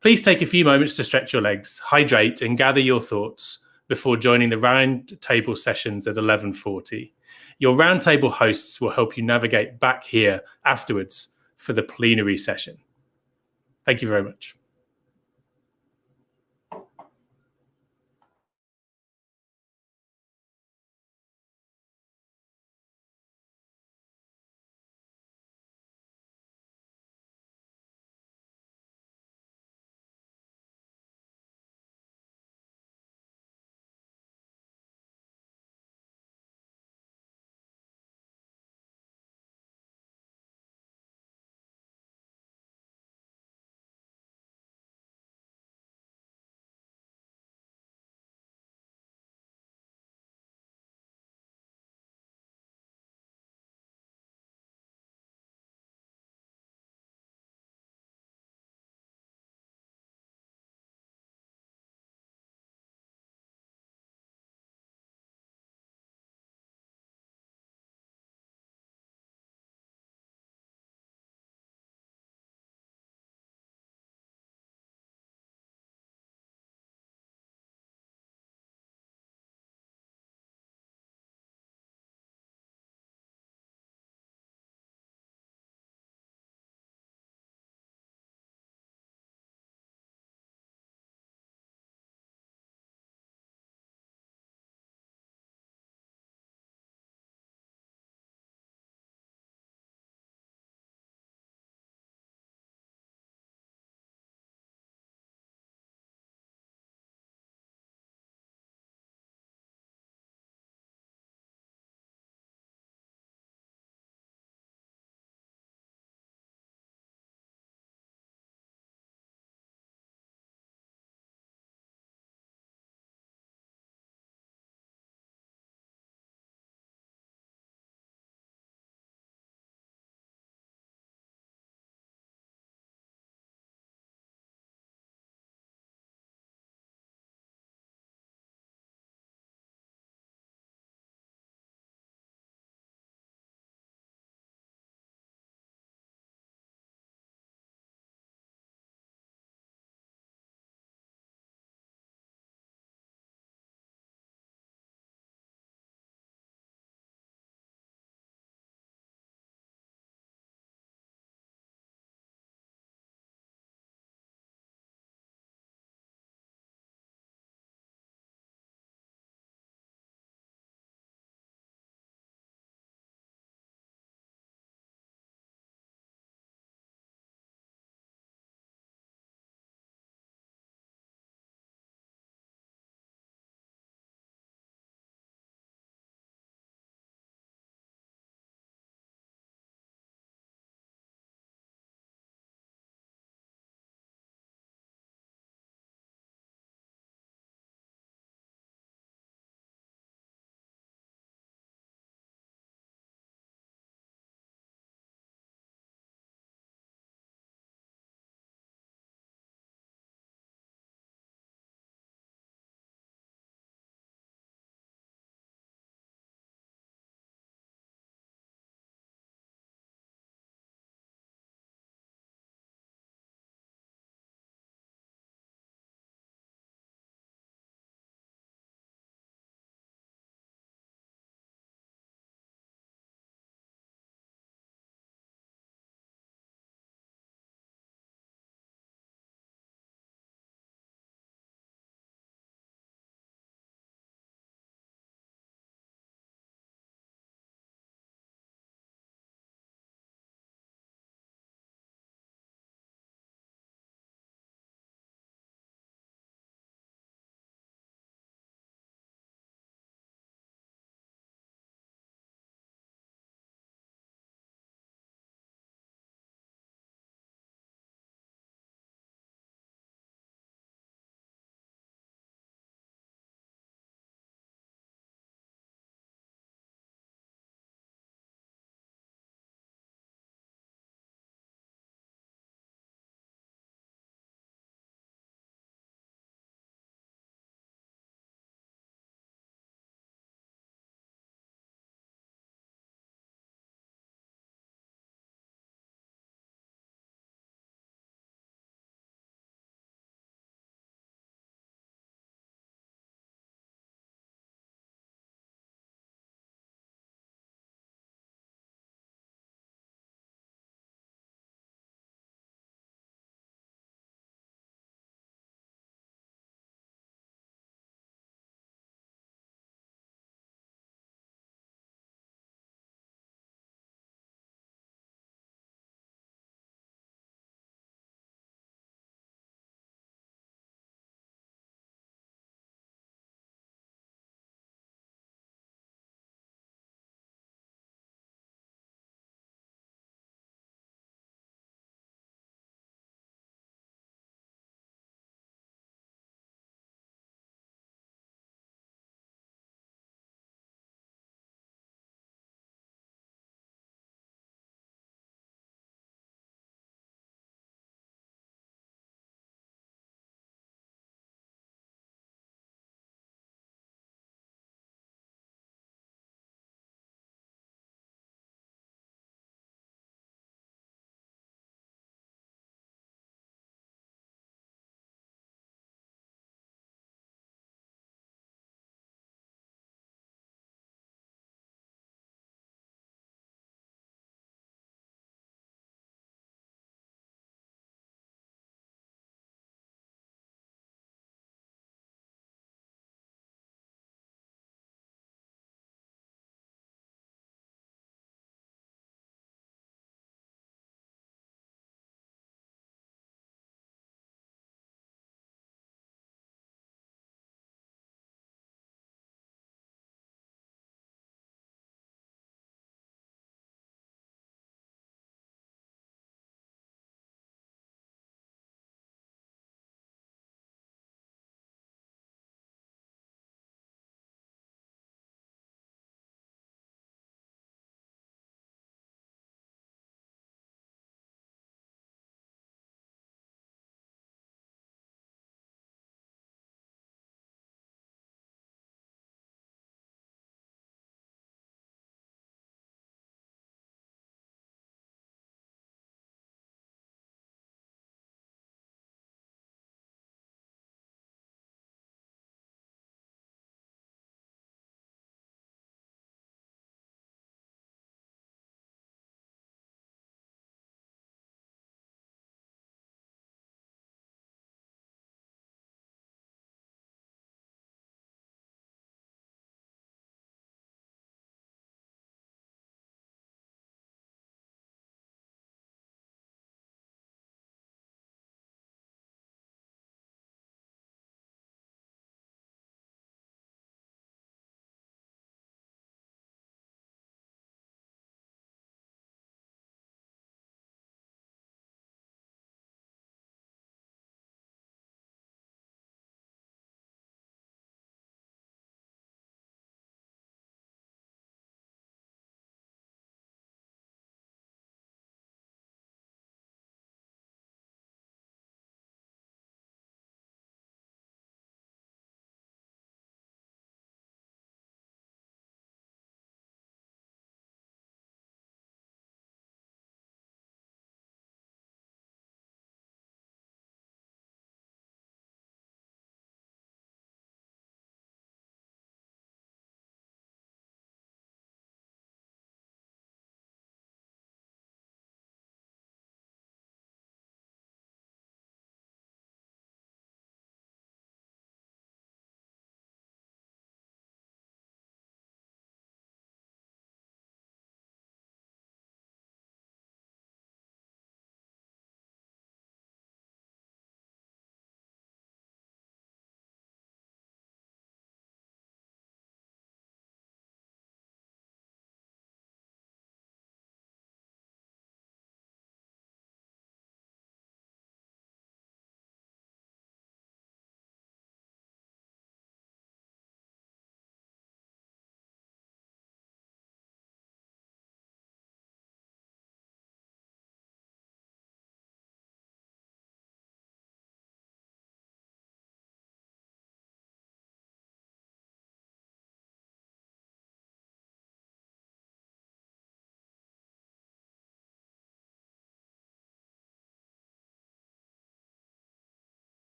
Please take a few moments to stretch your legs, hydrate, and gather your thoughts before joining the roundtable sessions at 11:40. Your roundtable hosts will help you navigate back here afterwards for the plenary session. Thank you very much.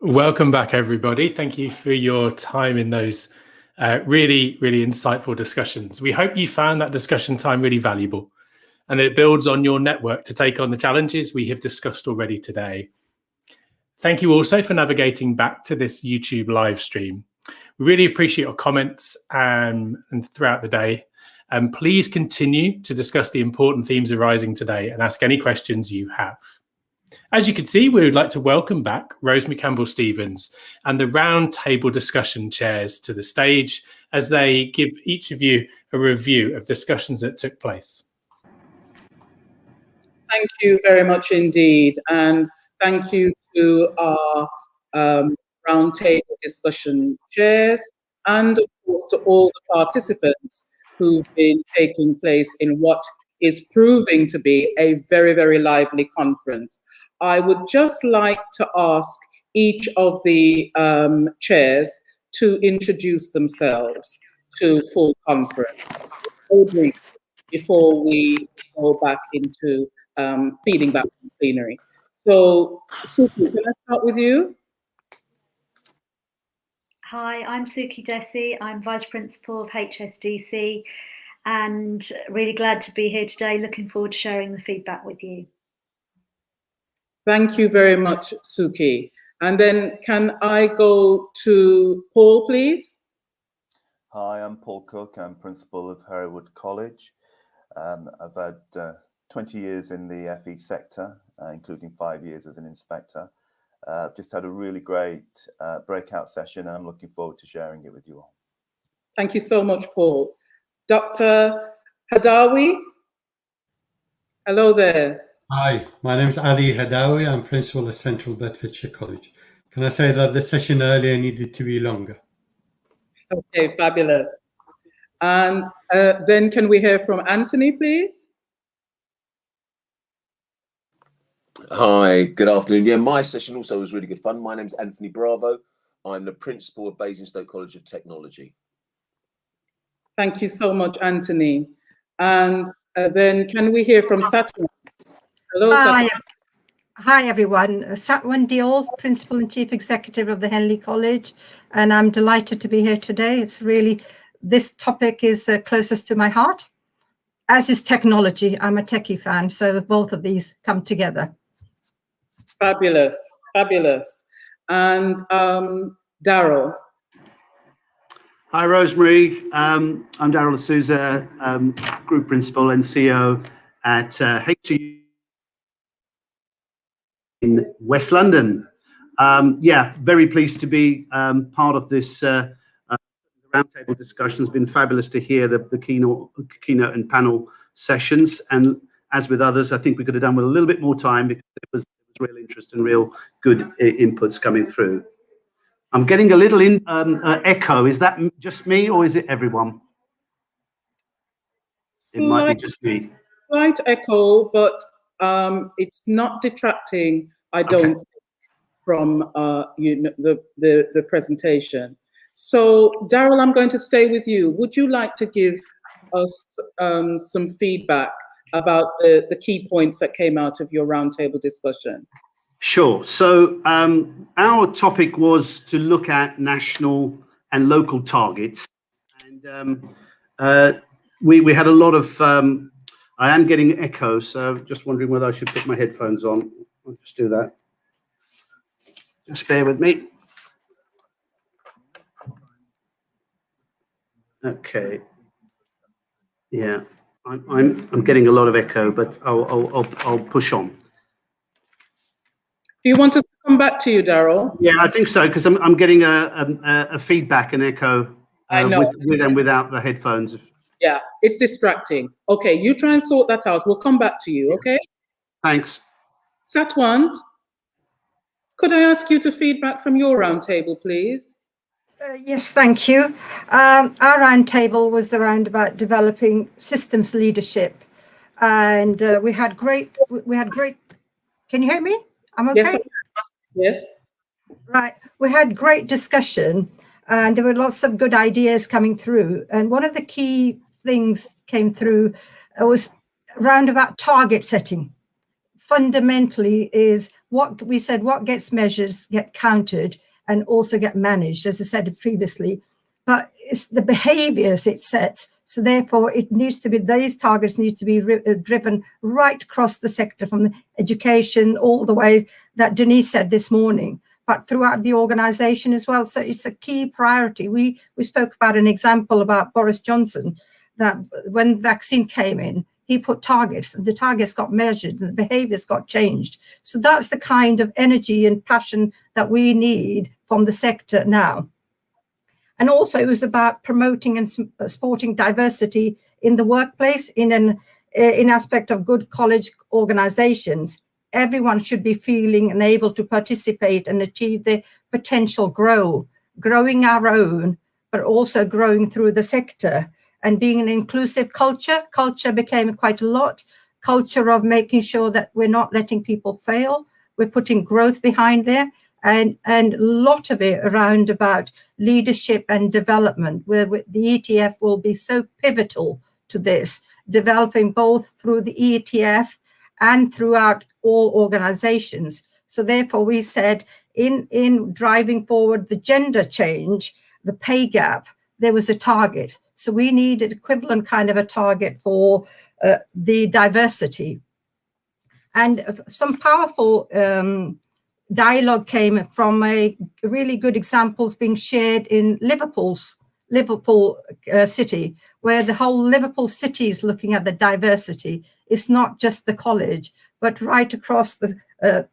Welcome back, everybody. Thank you for your time in those really, really insightful discussions. We hope you found that discussion time really valuable, and it builds on your network to take on the challenges we have discussed already today. Thank you also for navigating back to this YouTube live stream. We really appreciate your comments and throughout the day. And please continue to discuss the important themes arising today and ask any questions you have. As you can see, we would like to welcome back Rosemary Campbell-Stevens and the roundtable discussion chairs to the stage as they give each of you a review of discussions that took place. Thank you very much indeed. And thank you to our roundtable discussion chairs and of course to all the participants who've been taking place in what is proving to be a very, very lively conference. I would just like to ask each of the chairs to introduce themselves to full conference before we go back into feeding back from plenary. So, Suki, can I start with you? Hi, I'm Suki Desi. I'm Vice Principal of HSDC and really glad to be here today. Looking forward to sharing the feedback with you. Thank you very much, Suki. And then can I go to Paul, please? Hi, I'm Paul Cook. I'm Principal of Hereward College. I've had 20 years in the FE sector, including 5 years as an inspector. Just had a really great breakout session, and I'm looking forward to sharing it with you all. Thank you so much, Paul. Dr. Hadawi? Hello there. Hi, my name is Ali Hadawi. I'm Principal at Central Bedfordshire College. Can I say that the session earlier needed to be longer? Okay, fabulous. And then can we hear from Anthony, please? Hi, good afternoon. Yeah, my session also was really good fun. My name's Anthony Bravo. I'm the Principal of Basingstoke College of Technology. Thank you so much, Anthony. And then can we hear from Satwan? Hello, Hi. Satwan. Hi, everyone. Satwan Diol, Principal and Chief Executive of the Henley College, and I'm delighted to be here today. It's really, this topic is the closest to my heart, as is technology. I'm a techie fan, so both of these come together. Fabulous, fabulous. And Daryl. Hi, Rosemary. I'm Daryl D'Souza, Group Principal and CEO at HCU in West London. Yeah, very pleased to be part of this roundtable discussion. It's been fabulous to hear the keynote and panel sessions. And as with others, I think we could have done with a little bit more time because it was real interest and real good inputs coming through. I'm getting a little echo. Is that just me or is it everyone? It might be just me. Slight echo, but it's not detracting, I don't think, from the presentation. So, Daryl, I'm going to stay with you. Would you like to give us some feedback about the key points that came out of your roundtable discussion? Sure. So our topic was to look at national and local targets. And we had a lot of, I am getting echo, so just wondering whether I should put my headphones on. I'll just do that. Just bear with me. Okay. Yeah, I'm getting a lot of echo, but I'll push on. Do you want us to come back to you, Daryl? Yeah, I think so, because I'm getting a feedback, an echo with and without the headphones. Yeah, it's distracting. Okay, you try and sort that out. We'll come back to you, okay? Thanks. Satwant, could I ask you to feedback from your roundtable, please? Yes, thank you. Our roundtable was around about developing systems leadership, and we had great. Can you hear me? I'm okay. Yes. Right. We had great discussion, and there were lots of good ideas coming through. And one of the key things came through was around about target setting fundamentally is what we said, what gets measured, get counted, and also get managed, as I said previously. But it's the behaviors it sets. So therefore, it needs to be, these targets need to be driven right across the sector, from the education all the way that Denise said this morning, but throughout the organization as well. So it's a key priority. We spoke about an example about Boris Johnson, that when vaccine came in, he put targets, and the targets got measured and the behaviors got changed. So that's the kind of energy and passion that we need from the sector now. And also it was about promoting and supporting diversity in the workplace in aspect of good college organizations. Everyone should be feeling and able to participate and achieve their potential growing our own, but also growing through the sector, and being an inclusive culture. Culture became quite a lot. Culture of making sure that we're not letting people fail. We're putting growth behind there. And a lot of it around about leadership and development, where the ETF will be so pivotal to this, developing both through the ETF and throughout all organizations. So therefore we said in driving forward the gender change, the pay gap, there was a target. So we needed equivalent kind of a target for the diversity. And some powerful dialogue came from a really good examples being shared in Liverpool City, where the whole Liverpool City is looking at the diversity. It's not just the college, but right across the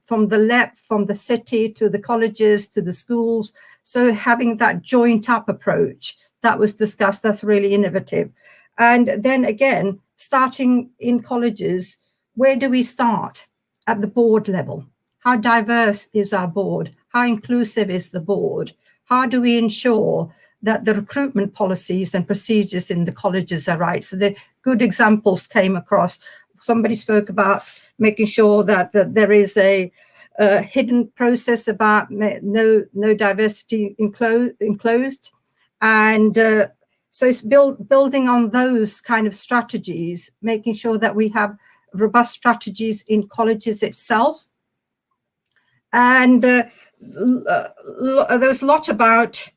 from the city to the colleges to the schools. So having that joint up approach that was discussed, that's really innovative. And then again, starting in colleges, where do we start? At the board level. How diverse is our board? How inclusive is the board? How do we ensure that the recruitment policies and procedures in the colleges are right? So the good examples came across. Somebody spoke about making sure that there is a hidden process about no diversity enclosed. And so it's building on those kind of strategies, making sure that we have robust strategies in colleges itself. And there was a lot about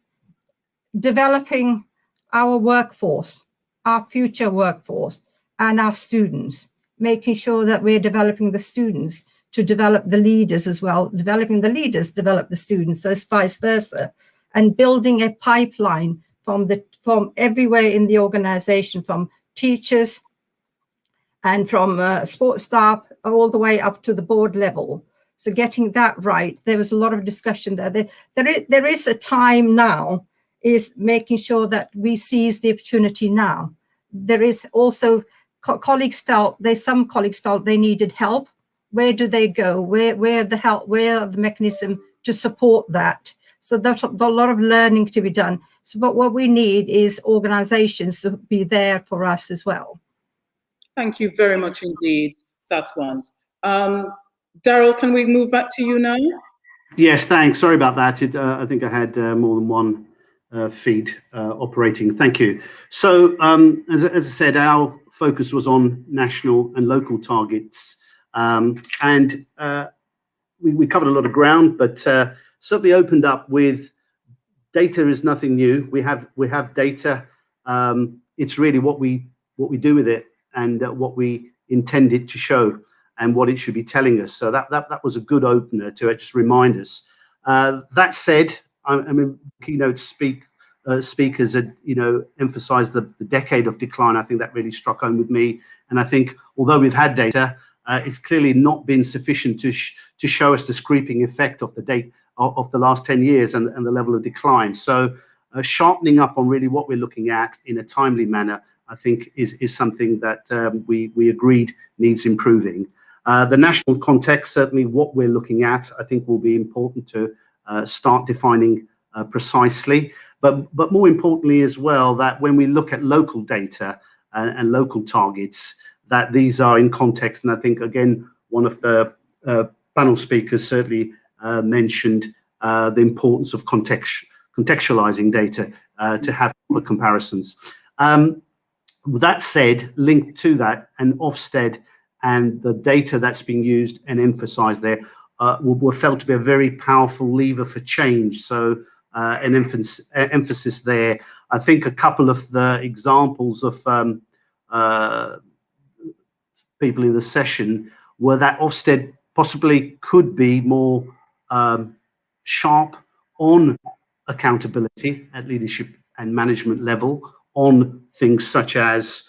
developing our workforce, our future workforce, and our students, making sure that we're developing the students to develop the leaders as well. Developing the leaders, develop the students, so it's vice versa. And building a pipeline from everywhere in the organization, from teachers and from sports staff all the way up to the board level. So getting that right, there was a lot of discussion there. There is a time now, is making sure that we seize the opportunity now. There is also, some colleagues felt they needed help. Where do they go? Where the help? Where are the mechanism to support that? So there's a lot of learning to be done. So, but what we need is organizations to be there for us as well. Thank you very much indeed, Satwant. Daryl, can we move back to you now? Yes, thanks. Sorry about that. I think I had more than one feed operating. Thank you. So, as I said, our focus was on national and local targets, and we covered a lot of ground, but certainly opened up with data is nothing new. We have data. It's really what we do with it and what we intend it to show and what it should be telling us. So that was a good opener to just remind us. That said, I mean, keynote speakers had emphasized the decade of decline. I think that really struck home with me. And I think although we've had data, it's clearly not been sufficient to show us the creeping effect of the last 10 years and the level of decline. So sharpening up on really what we're looking at in a timely manner, I think is something that we agreed needs improving. The national context, certainly what we're looking at, I think will be important to start defining precisely. But more importantly as well, that when we look at local data and local targets, that these are in context. And I think, again, one of the panel speakers certainly mentioned the importance of contextualizing data to have comparisons. That said, linked to that, and Ofsted and the data that's being used and emphasized there were felt to be a very powerful lever for change. So an emphasis there. I think a couple of the examples of people in the session were that Ofsted possibly could be more sharp on accountability at leadership and management level on things such as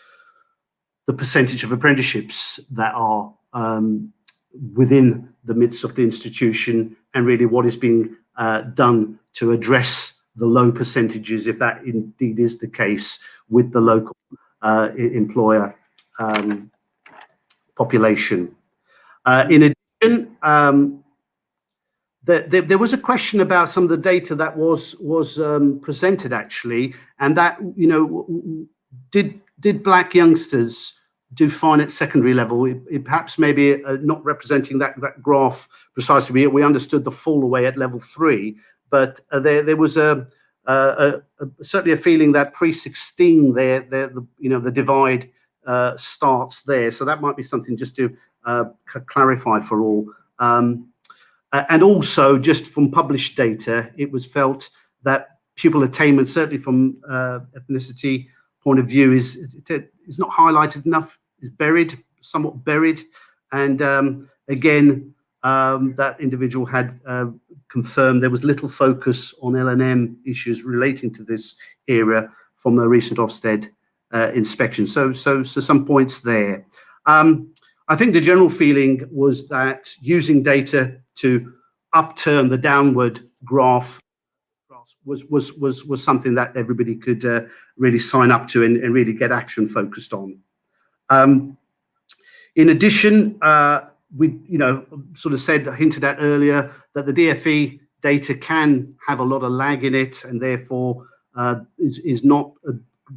the percentage of apprenticeships that are within the midst of the institution, and really what is being done to address the low percentages, if that indeed is the case, with the local employer population. In addition, there was a question about some of the data that was presented actually, and that, you know, did black youngsters do fine at secondary level? It perhaps maybe not representing that graph precisely. We understood the fall away at level 3, but there was certainly a feeling that pre-16 the divide starts there. So that might be something just to clarify for all. And also, just from published data, it was felt that pupil attainment, certainly from ethnicity point of view, is not highlighted enough, is buried, somewhat buried. And again, that individual had confirmed there was little focus on L&M issues relating to this area from the recent Ofsted inspection. So some points there. I think the general feeling was that using data to upturn the downward graph was something that everybody could really sign up to and really get action focused on. In addition, we sort of hinted at earlier that the DFE data can have a lot of lag in it, and therefore is not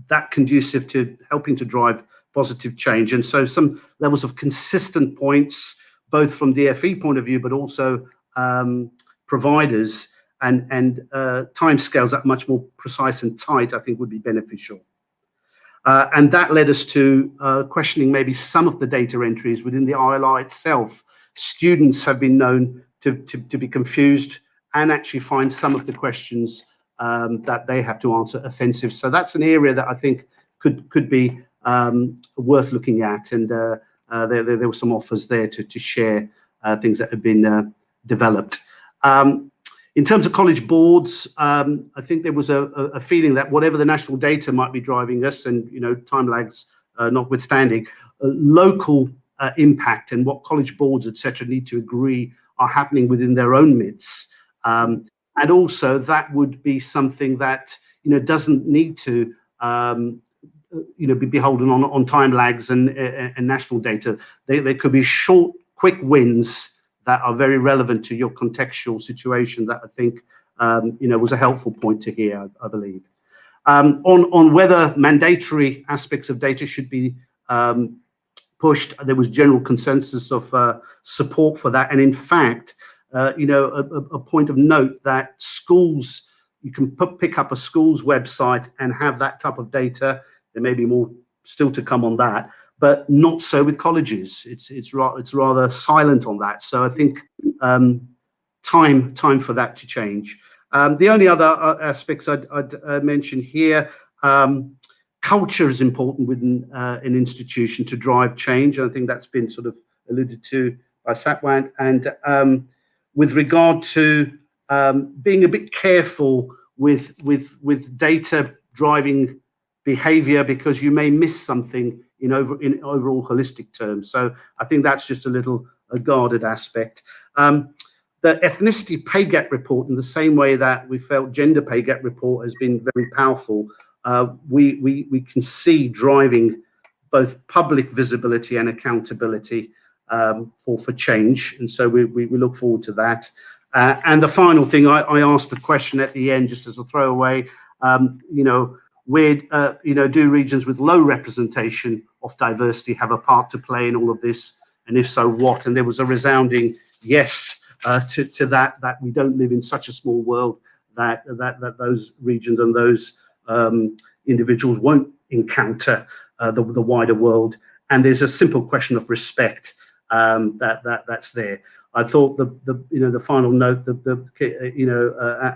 that conducive to helping to drive positive change. And so some levels of consistent points, both from DFE point of view, but also providers, and timescales that are much more precise and tight, I think would be beneficial. And that led us to questioning maybe some of the data entries within the ILR itself. Students have been known to be confused and actually find some of the questions that they have to answer offensive. So that's an area that I think could be worth looking at. And there were some offers there to share things that have been developed. In terms of college boards, I think there was a feeling that whatever the national data might be driving us, and time lags notwithstanding, local impact and what college boards, etc., need to agree are happening within their own midst. And also that would be something that doesn't need to be beholden on time lags and national data. They could be short, quick wins that are very relevant to your contextual situation, that I think was a helpful point to hear, I believe. On whether mandatory aspects of data should be pushed, there was general consensus of support for that. And in fact, a point of note that schools, you can pick up a school's website and have that type of data. There may be more still to come on that, but not so with colleges. It's rather silent on that. So I think time for that to change. The only other aspects I'd mention here, culture is important within an institution to drive change. And I think that's been sort of alluded to by Satwant. And with regard to being a bit careful with data driving behavior, because you may miss something in overall holistic terms. So I think that's just a guarded aspect. The ethnicity pay gap report, in the same way that we felt gender pay gap report has been very powerful, we can see driving both public visibility and accountability for change. And so we look forward to that. And the final thing, I asked the question at the end, just as a throwaway, where do regions with low representation of diversity have a part to play in all of this? And if so, what? And there was a resounding yes to that we don't live in such a small world that those regions and those individuals won't encounter the wider world. and there's a simple question of respect that's there. I thought the final note,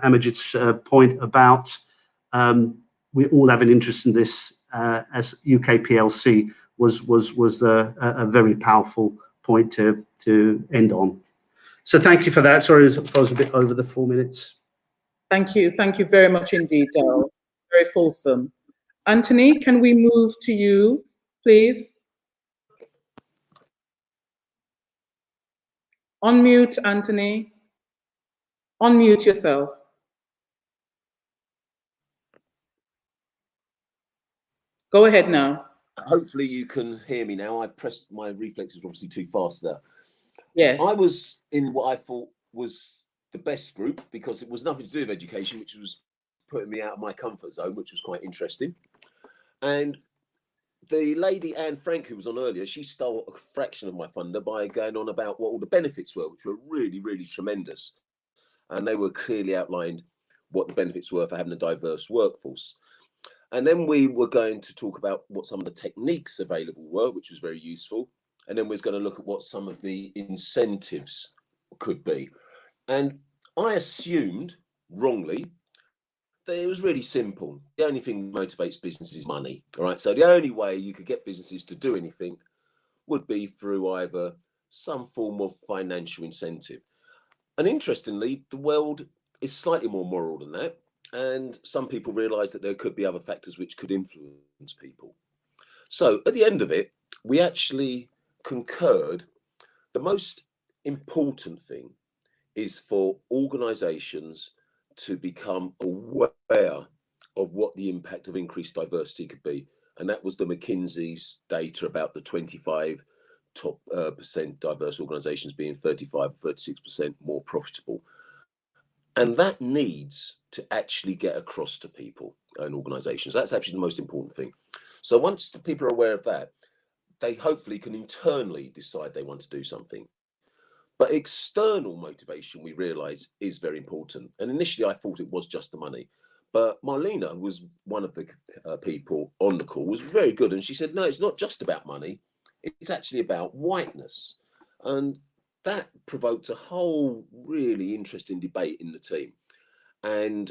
Amajid's point about we all have an interest in this as UK PLC was a very powerful point to end on. So thank you for that. Sorry if I was a bit over the 4 minutes. Thank you very much indeed, Daryl. Very fulsome. Anthony, can we move to you, please? Unmute, Anthony. Unmute yourself. Go ahead now. Hopefully you can hear me now. I pressed, my reflexes were obviously too fast there. Yes. I was in what I thought was the best group because it was nothing to do with education, which was putting me out of my comfort zone, which was quite interesting. And the lady Anne Frank, who was on earlier, she stole a fraction of my thunder by going on about what all the benefits were, which were really, really tremendous. And they were clearly outlined what the benefits were for having a diverse workforce. And then we were going to talk about what some of the techniques available were, which was very useful. And then we was going to look at what some of the incentives could be. And I assumed, wrongly, that it was really simple. The only thing that motivates business is money. All right. So the only way you could get businesses to do anything would be through either some form of financial incentive. And interestingly, the world is slightly more moral than that. And some people realize that there could be other factors which could influence people. So at the end of it, we actually concurred the most important thing is for organizations to become aware of what the impact of increased diversity could be. And that was the McKinsey's data about the 25 top percent diverse organizations being 35, 36% more profitable. And that needs to actually get across to people and organizations. That's actually the most important thing. So once the people are aware of that, they hopefully can internally decide they want to do something. But external motivation, we realize, is very important. And initially, I thought it was just the money. But Marlena was one of the people on the call, was very good. And she said, no, it's not just about money. It's actually about whiteness. And that provoked a whole really interesting debate in the team. And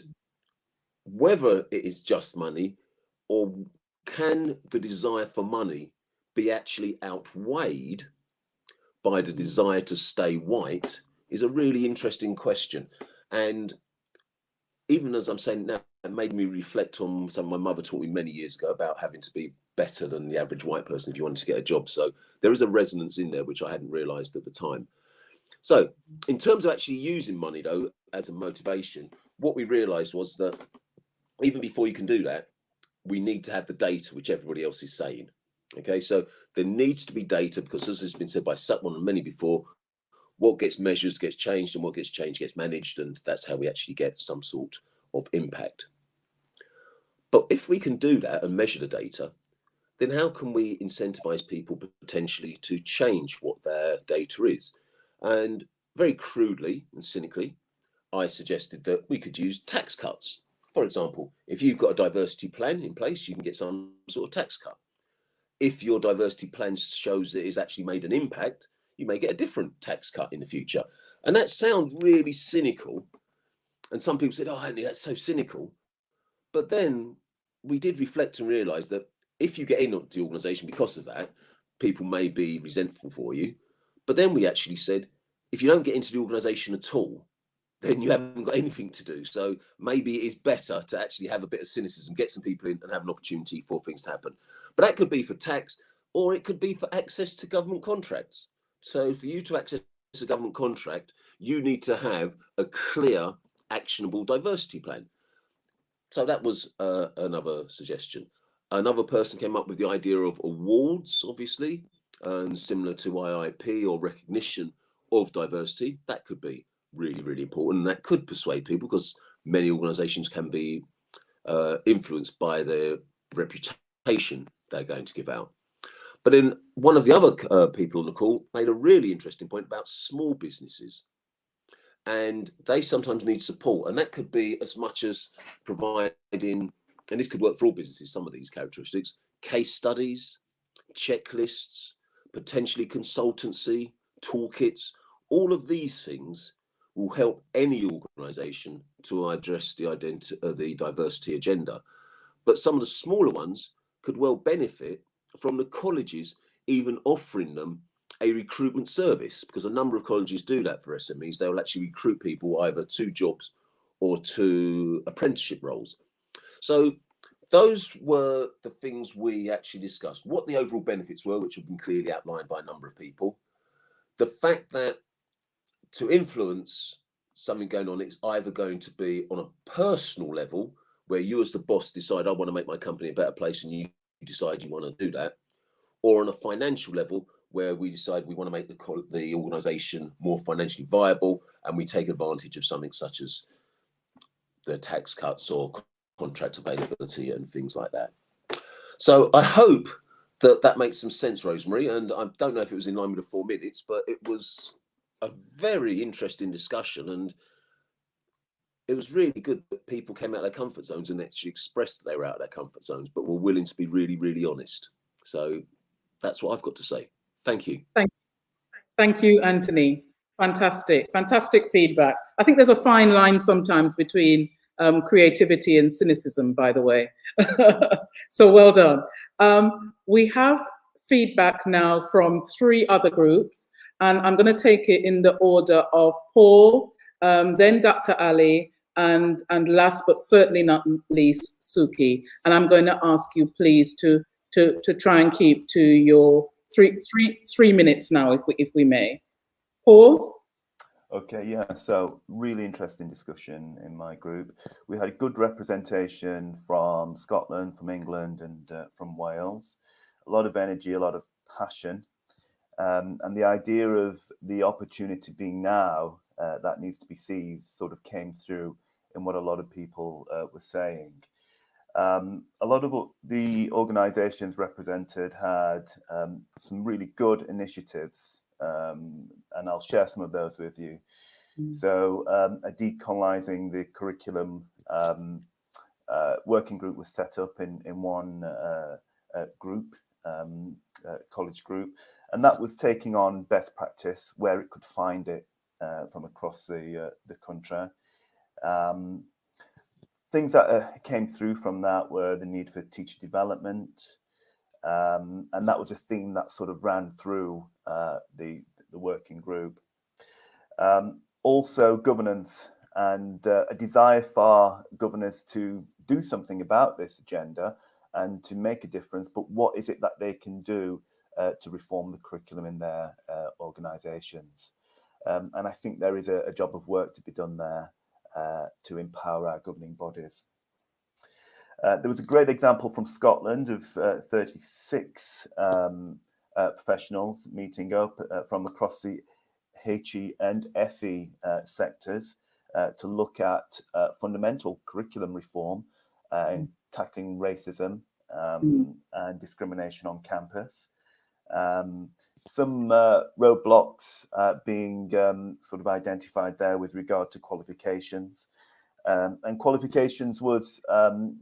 whether it is just money or can the desire for money be actually outweighed by the desire to stay white is a really interesting question. And even as I'm saying now, it made me reflect on something my mother taught me many years ago about having to be better than the average white person if you wanted to get a job. So there is a resonance in there, which I hadn't realized at the time. So in terms of actually using money, though, as a motivation, what we realized was that even before you can do that, we need to have the data, which everybody else is saying. Okay, so there needs to be data because, as has been said by someone and many before, what gets measured gets changed and what gets changed gets managed. And that's how we actually get some sort of impact. But if we can do that and measure the data, then how can we incentivize people potentially to change what their data is? And very crudely and cynically, I suggested that we could use tax cuts. For example, if you've got a diversity plan in place, you can get some sort of tax cut. If your diversity plan shows that it's actually made an impact, you may get a different tax cut in the future. And that sounds really cynical. And some people said, oh, Anthony, that's so cynical. But then we did reflect and realize that if you get into the organization because of that, people may be resentful for you. But then we actually said, if you don't get into the organization at all, then you haven't got anything to do. So maybe it is better to actually have a bit of cynicism, get some people in and have an opportunity for things to happen. But that could be for tax, or it could be for access to government contracts. So for you to access a government contract, you need to have a clear, actionable diversity plan. So that was another suggestion. Another person came up with the idea of awards, obviously, and similar to IIP or recognition of diversity. That could be really, really important. And that could persuade people because many organizations can be influenced by their reputation they're going to give out. But then one of the other people on the call made a really interesting point about small businesses. And they sometimes need support. And that could be as much as providing, and this could work for all businesses, some of these characteristics, case studies, checklists, potentially consultancy, toolkits. All of these things will help any organisation to address the diversity agenda. But some of the smaller ones could well benefit from the colleges even offering them a recruitment service, because a number of colleges do that for SMEs. They'll actually recruit people either to jobs or to apprenticeship roles. So those were the things we actually discussed. What the overall benefits were, which have been clearly outlined by a number of people. The fact that to influence something going on, it's either going to be on a personal level, where you as the boss decide, I want to make my company a better place, and you decide you want to do that, or on a financial level, where we decide we want to make the organisation more financially viable, and we take advantage of something such as the tax cuts or contract availability and things like that. So I hope that that makes some sense, Rosemary, and I don't know if it was in line with the 4 minutes, but it was a very interesting discussion, and it was really good that people came out of their comfort zones and actually expressed that they were out of their comfort zones, but were willing to be really, really honest. So that's what I've got to say. Thank you. Thank you, Anthony. Fantastic, fantastic feedback. I think there's a fine line sometimes between creativity and cynicism, by the way. So well done. We have feedback now from 3 other groups, and I'm going to take it in the order of Paul, then Dr. Ali, and last but certainly not least, Suki. And I'm going to ask you, please, to try and keep to your three minutes now, if we may. Paul? Okay, yeah, so really interesting discussion in my group. We had good representation from Scotland, from England, and from Wales. A lot of energy, a lot of passion. And the idea of the opportunity being now that needs to be seized sort of came through in what a lot of people were saying. A lot of the organisations represented had some really good initiatives, and I'll share some of those with you. So a decolonizing the curriculum working group was set up in one group, college group, and that was taking on best practice where it could find it from across the country. Things that came through from that were the need for teacher development, and that was a theme that sort of ran through the working group. Also governance, and a desire for governors to do something about this agenda and to make a difference, but what is it that they can do to reform the curriculum in their organisations? And I think there is a job of work to be done there to empower our governing bodies. There was a great example from Scotland of 36 professionals meeting up from across the HE and FE sectors to look at fundamental curriculum reform in tackling racism and discrimination on campus. Some roadblocks being sort of identified there with regard to qualifications. And qualifications was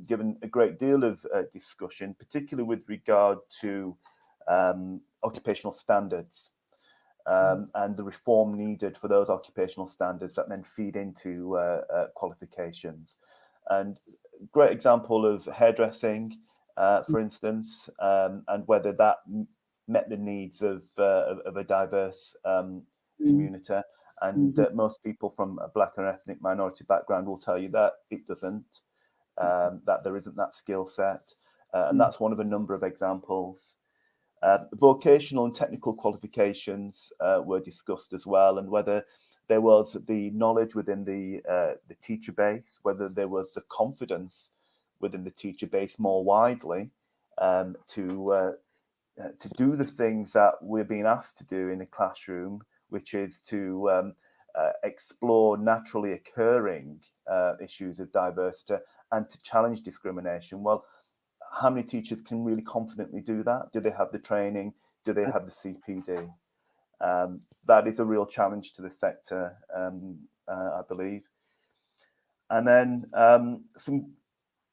given a great deal of discussion, particularly with regard to occupational standards and the reform needed for those occupational standards that then feed into qualifications. And great example of hairdressing, for instance, and whether that met the needs of a diverse community. And most people from a Black and ethnic minority background will tell you that it doesn't, that there isn't that skill set. And that's one of a number of examples. Vocational and technical qualifications were discussed as well, and whether there was the knowledge within the teacher base, whether there was the confidence within the teacher base more widely to do the things that we're being asked to do in a classroom, which is to explore naturally occurring issues of diversity and to challenge discrimination. Well, how many teachers can really confidently do that? Do they have the training? Do they have the CPD? That is a real challenge to the sector, I believe. And then some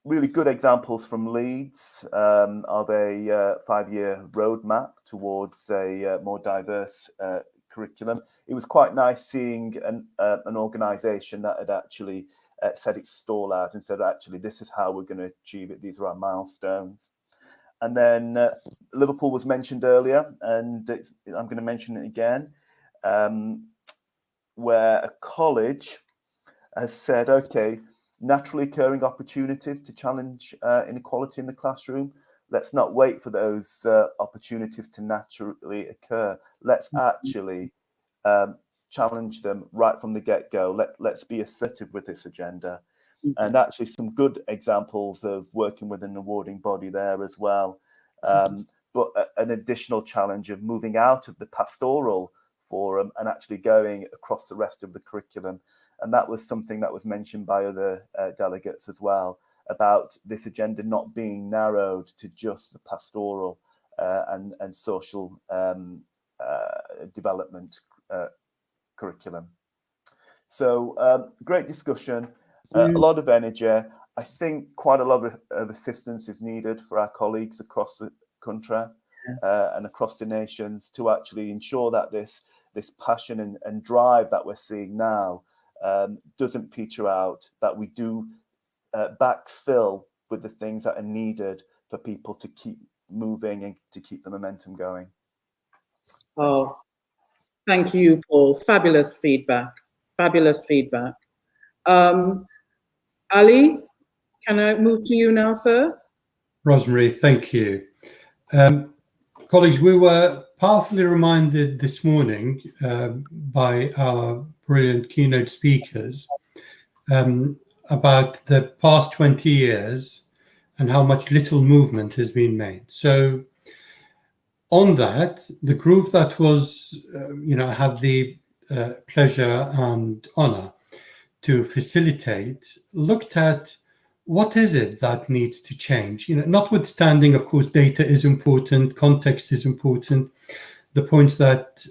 really good examples from Leeds of a 5-year roadmap towards a more diverse curriculum. It was quite nice seeing an organisation that had actually set its stall out and said, actually, this is how we're going to achieve it. These are our milestones. And then Liverpool was mentioned earlier, and I'm going to mention it again, where a college has said, okay, naturally occurring opportunities to challenge inequality in the classroom. Let's not wait for those opportunities to naturally occur. Let's actually challenge them right from the get-go. Let's be assertive with this agenda. And actually some good examples of working with an awarding body there as well. But an additional challenge of moving out of the pastoral forum and actually going across the rest of the curriculum. And that was something that was mentioned by other delegates as well, about this agenda not being narrowed to just the pastoral and social development curriculum. So great discussion, a lot of energy. I think quite a lot of assistance is needed for our colleagues across the country and across the nations to actually ensure that this passion and drive that we're seeing now doesn't peter out, that we do backfill with the things that are needed for people to keep moving and to keep the momentum going. Oh, thank you, Paul. Fabulous feedback. Fabulous feedback. Ali, can I move to you now, sir? Rosemary, thank you. Colleagues, we were powerfully reminded this morning by our brilliant keynote speakers about the past 20 years and how much little movement has been made. So on that, the group that was, had the pleasure and honor to facilitate looked at what is it that needs to change? Notwithstanding, of course, data is important, context is important. The points that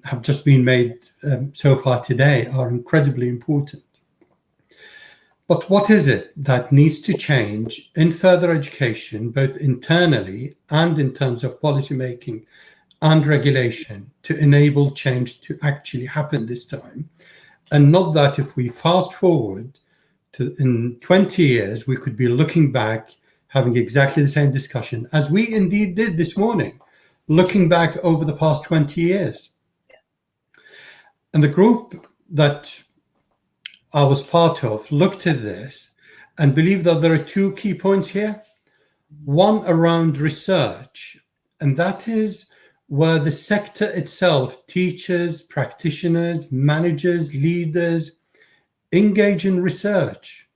have just been made so far today are incredibly important. But what is it that needs to change in further education, both internally and in terms of policy making and regulation, to enable change to actually happen this time? And not that if we fast forward to in 20 years, we could be looking back, having exactly the same discussion as we indeed did this morning, looking back over the past 20 years. And the group that I was part of looked at this and believed that there are two key points here. One around research, and that is where the sector itself, teachers, practitioners, managers, leaders, engage in research,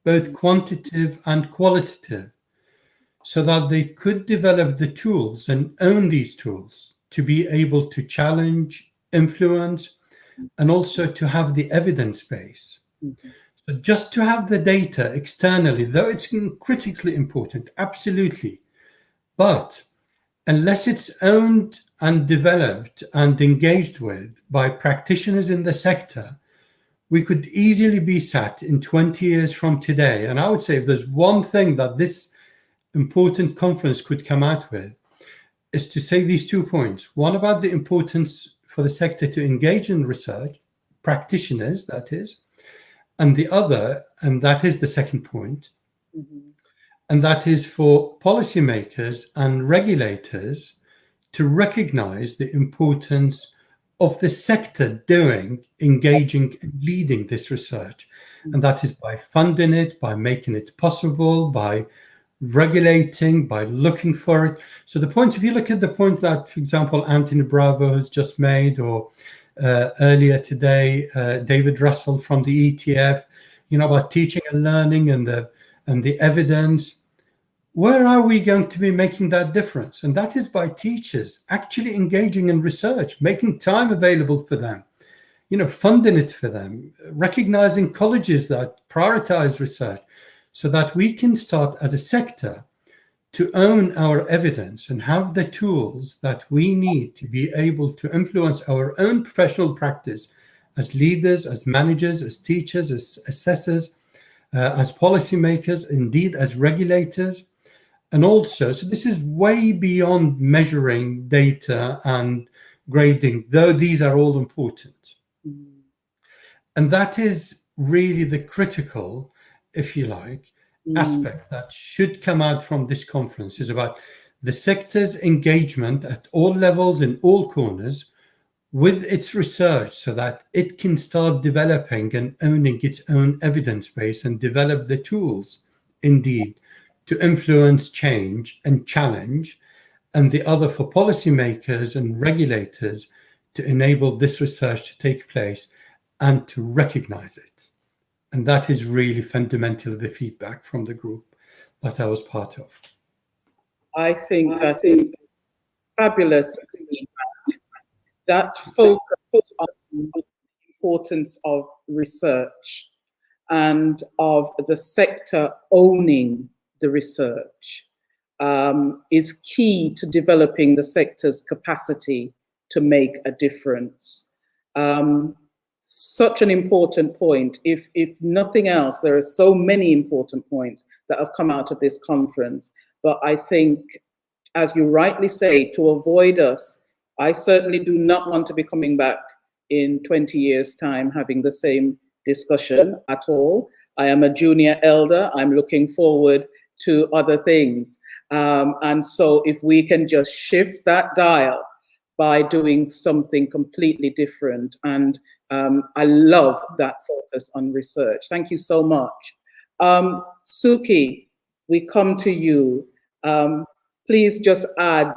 both quantitative and qualitative, so that they could develop the tools and own these tools to be able to challenge, influence, and also to have the evidence base. So just to have the data externally, though it's critically important, absolutely, but unless it's owned and developed and engaged with by practitioners in the sector, we could easily be sat in 20 years from today. And I would say if there's one thing that this important conference could come out with, is to say these 2 points. One, about the importance for the sector to engage in research, practitioners, that is. And the other, and that is the second point, and that is for policymakers and regulators to recognize the importance of the sector engaging and leading this research. And that is by funding it, by making it possible, by regulating, by looking for it. So the points, if you look at the point that, for example, Anthony Bravo has just made, or earlier today, David Russell from the ETF, about teaching and learning and the evidence, where are we going to be making that difference? And that is by teachers actually engaging in research, making time available for them, funding it for them, recognizing colleges that prioritize research, so that we can start as a sector to own our evidence and have the tools that we need to be able to influence our own professional practice as leaders, as managers, as teachers, as assessors, as policymakers, indeed as regulators. And also, so this is way beyond measuring data and grading, though these are all important. And that is really the critical, if you like, aspect that should come out from this conference, is about the sector's engagement at all levels in all corners with its research, so that it can start developing and owning its own evidence base and develop the tools, indeed, to influence change and challenge, and the other for policymakers and regulators to enable this research to take place and to recognize it. And that is really fundamentally the feedback from the group that I was part of. I think that is fabulous feedback. That focus on the importance of research and of the sector owning the research is key to developing the sector's capacity to make a difference. Such an important point. If nothing else, there are so many important points that have come out of this conference. But I think, as you rightly say, to avoid us, I certainly do not want to be coming back in 20 years' time having the same discussion at all. I am a junior elder. I'm looking forward to other things. And so if we can just shift that dial by doing something completely different. And I love that focus on research. Thank you so much. Suki, we come to you. Please just add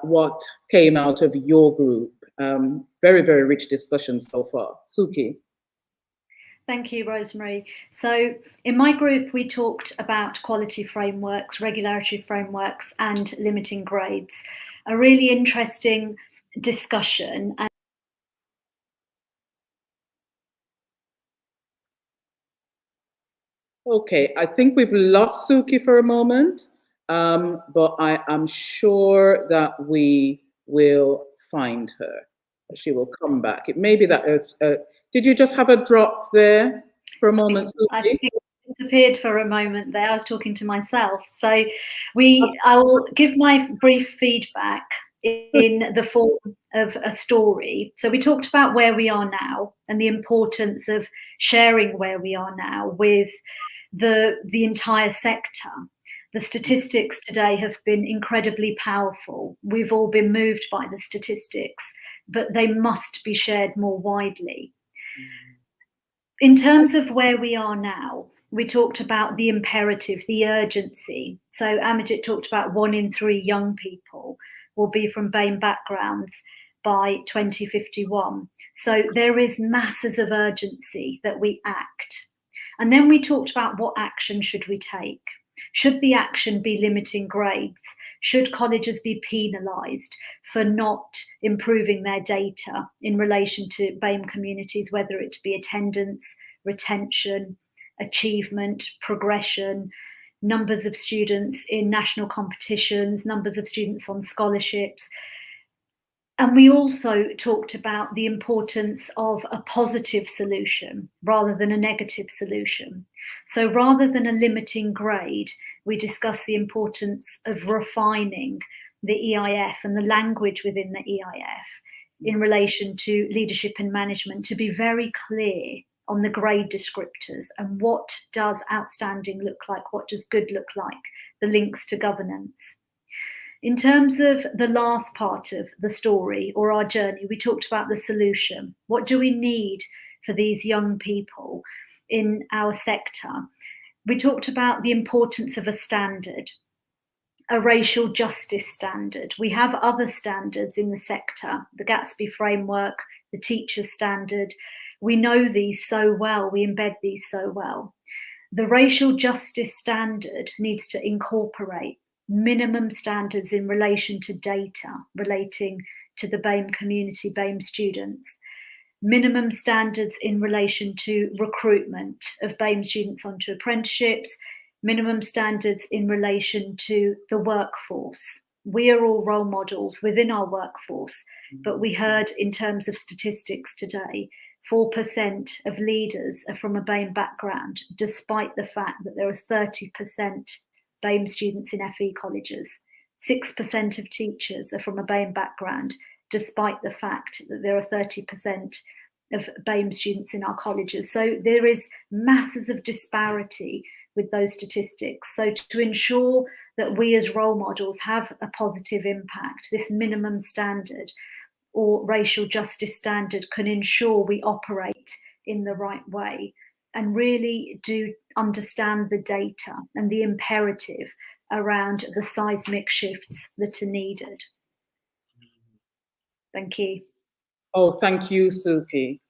what came out of your group. Very, very rich discussion so far. Suki. Thank you, Rosemary. So in my group, we talked about quality frameworks, regulatory frameworks, and limiting grades. A really interesting discussion. Okay, I think we've lost Suki for a moment, but I am sure that we will find her. She will come back. It may be that it's, did you just have a drop there for a moment, Suki? I think it disappeared for a moment there. I was talking to myself. So I will give my brief feedback in the form of a story. So we talked about where we are now and the importance of sharing where we are now with the entire sector. The statistics today have been incredibly powerful. We've all been moved by the statistics, but they must be shared more widely. In terms of where we are now, we talked about the imperative, the urgency. So Amajit talked about 1 in 3 young people will be from BAME backgrounds by 2051. So there is masses of urgency that we act. And then we talked about what action should we take? Should the action be limiting grades? Should colleges be penalised for not improving their data in relation to BAME communities, whether it be attendance, retention, achievement, progression, numbers of students in national competitions, numbers of students on scholarships? And we also talked about the importance of a positive solution rather than a negative solution. So rather than a limiting grade, we discussed the importance of refining the EIF and the language within the EIF in relation to leadership and management, to be very clear on the grade descriptors and what does outstanding look like, what does good look like, the links to governance. In terms of the last part of the story or our journey, we talked about the solution. What do we need for these young people in our sector? We talked about the importance of a standard, a racial justice standard. We have other standards in the sector, the Gatsby framework, the teacher's standard. We know these so well, we embed these so well. The racial justice standard needs to incorporate minimum standards in relation to data relating to the BAME community, BAME students, minimum standards in relation to recruitment of BAME students onto apprenticeships, minimum standards in relation to the workforce. We are all role models within our workforce, but we heard in terms of statistics today 4% of leaders are from a BAME background, despite the fact that there are 30% BAME students in FE colleges. 6% of teachers are from a BAME background, despite the fact that there are 30% of BAME students in our colleges. So there is masses of disparity with those statistics. So to ensure that we as role models have a positive impact, this minimum standard or racial justice standard can ensure we operate in the right way and really do understand the data and the imperative around the seismic shifts that are needed. Thank you. Oh, thank you, Suki.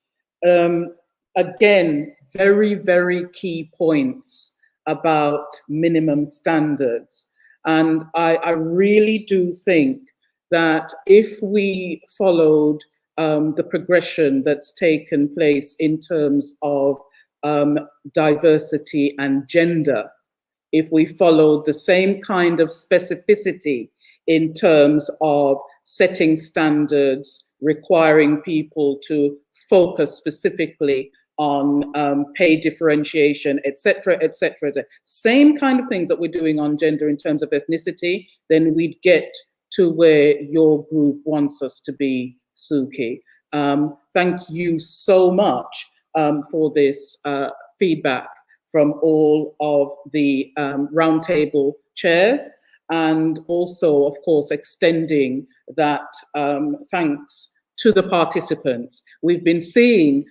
Again, very, very key points about minimum standards. And I really do think that if we followed the progression that's taken place in terms of diversity and gender, if we followed the same kind of specificity in terms of setting standards, requiring people to focus specifically on pay differentiation, et cetera, same kind of things that we're doing on gender in terms of ethnicity, then we'd get to where your group wants us to be, Suki. Thank you so much for this feedback from all of the roundtable chairs, and also, of course, extending that thanks to the participants. We've been seeing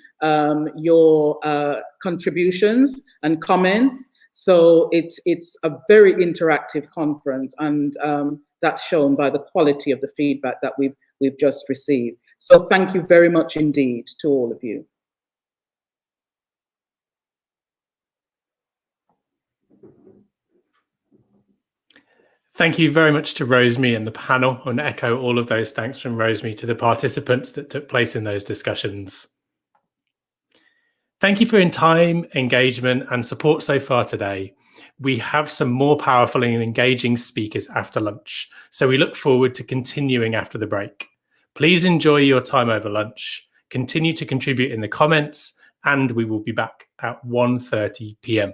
your contributions and comments, so it's a very interactive conference, and that's shown by the quality of the feedback that we've just received. So thank you very much indeed to all of you. Thank you very much to Rosemary and the panel, and echo all of those thanks from Rosemary to the participants that took place in those discussions. Thank you for your time, engagement, and support so far today. We have some more powerful and engaging speakers after lunch, so we look forward to continuing after the break. Please enjoy your time over lunch, continue to contribute in the comments, and we will be back at 1:30 p.m.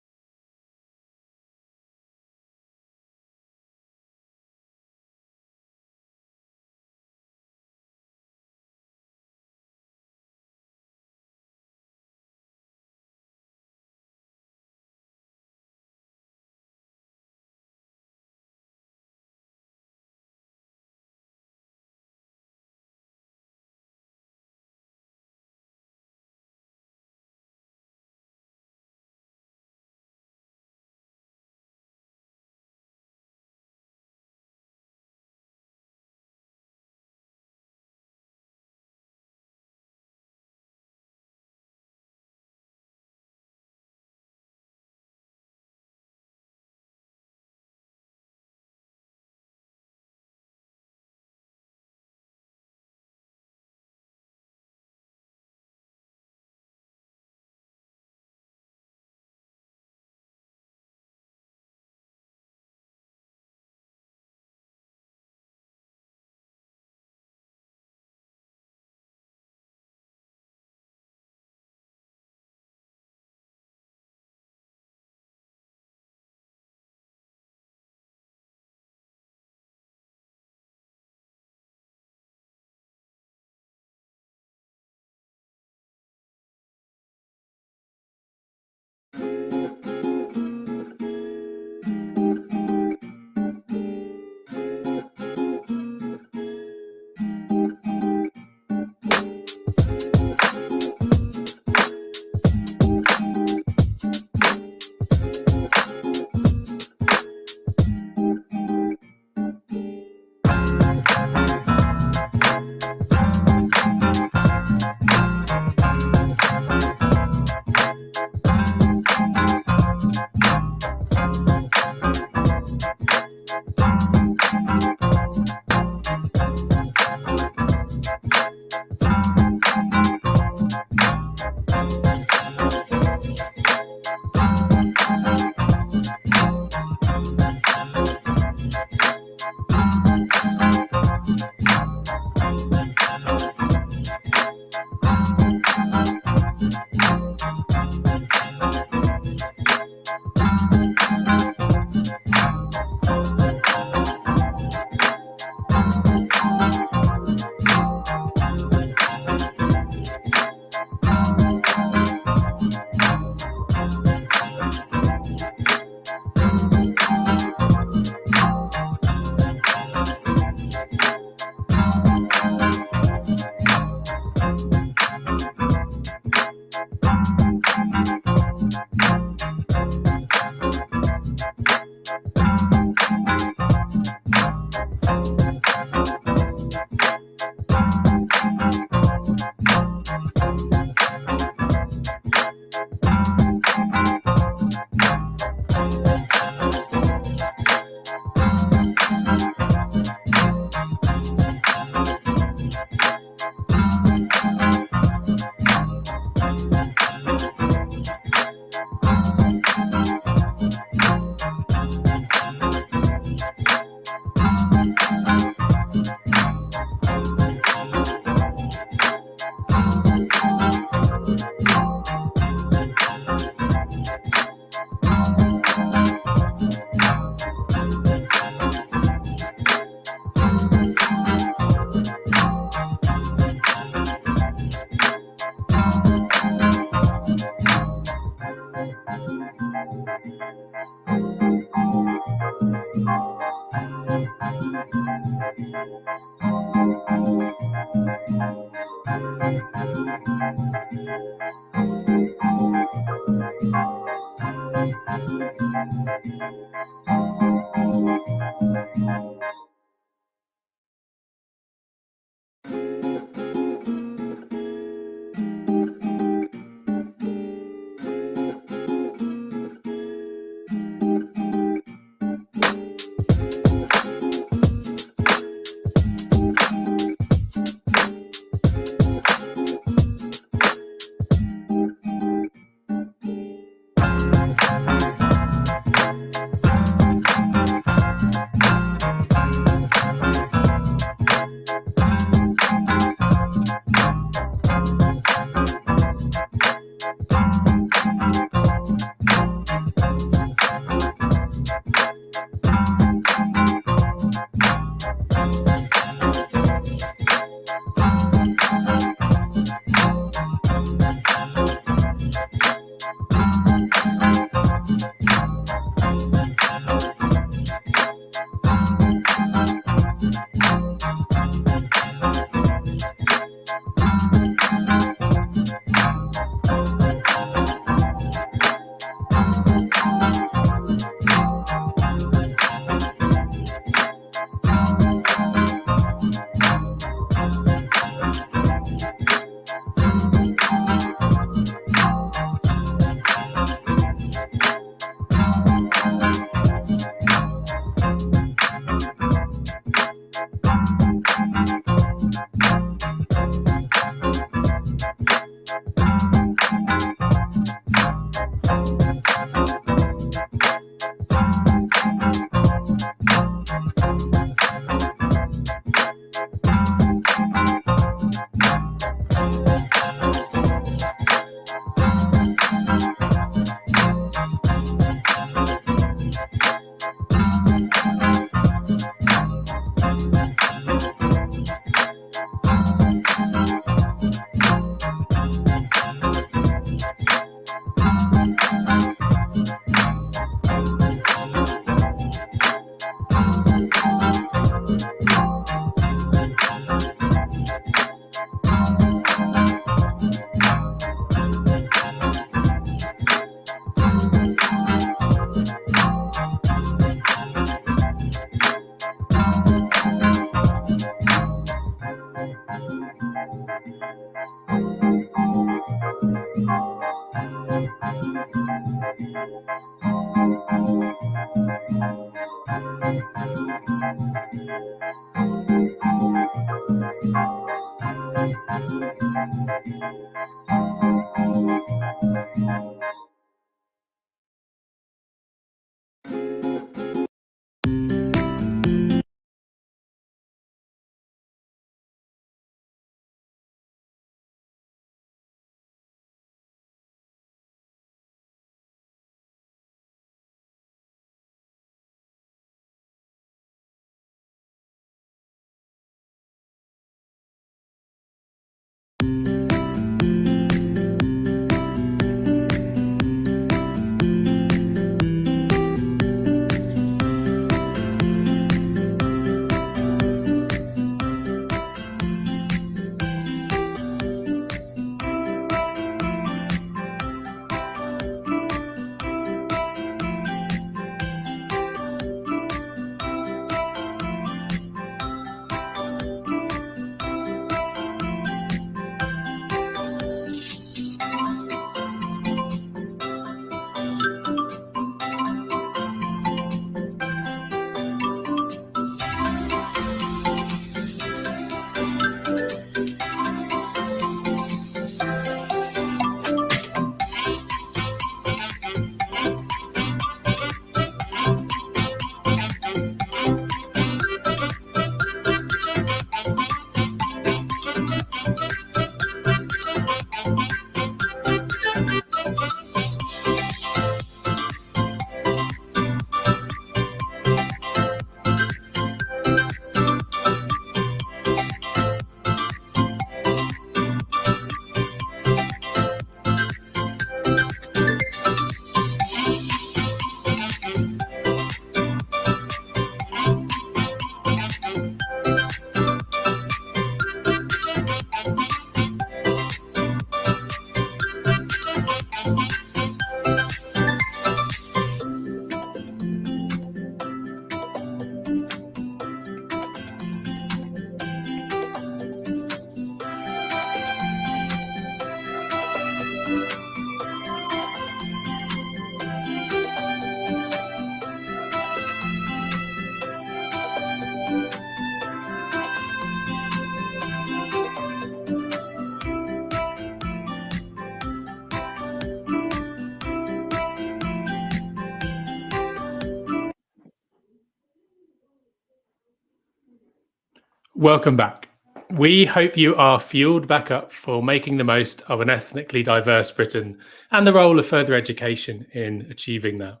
Welcome back. We hope you are fueled back up for making the most of an ethnically diverse Britain and the role of further education in achieving that.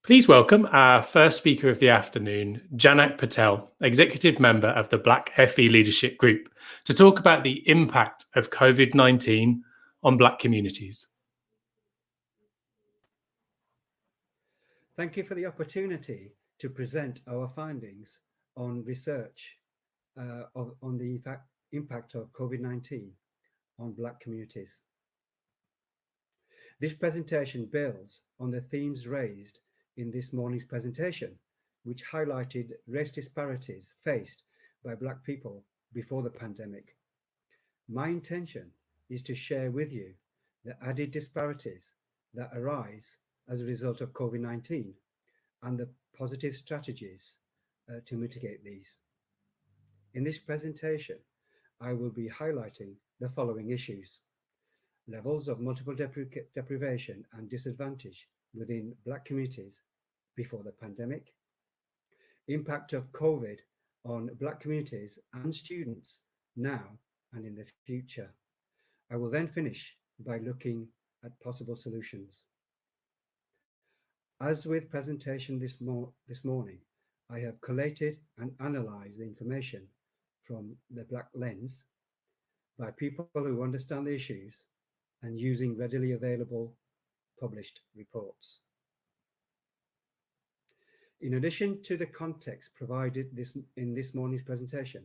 Please welcome our first speaker of the afternoon, Janak Patel, Executive Member of the Black FE Leadership Group, to talk about the impact of COVID-19 on Black communities. Thank you for the opportunity to present our findings on research on the impact of COVID-19 on Black communities. This presentation builds on the themes raised in this morning's presentation, which highlighted race disparities faced by Black people before the pandemic. My intention is to share with you the added disparities that arise as a result of COVID-19 and the positive strategies to mitigate these. In this presentation, I will be highlighting the following issues: levels of multiple deprivation and disadvantage within Black communities before the pandemic, impact of COVID on Black communities and students now and in the future. I will then finish by looking at possible solutions. As with presentation this morning, I have collated and analysed the information from the Black lens by people who understand the issues and using readily available published reports. In addition to the context provided in this morning's presentation,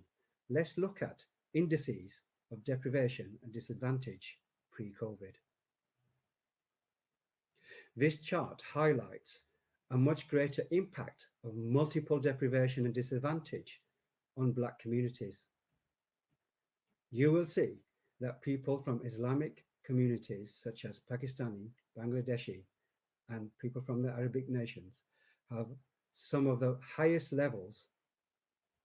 let's look at indices of deprivation and disadvantage pre-COVID. This chart highlights a much greater impact of multiple deprivation and disadvantage on Black communities. You will see that people from Islamic communities such as Pakistani, Bangladeshi, and people from the Arabic nations have some of the highest levels.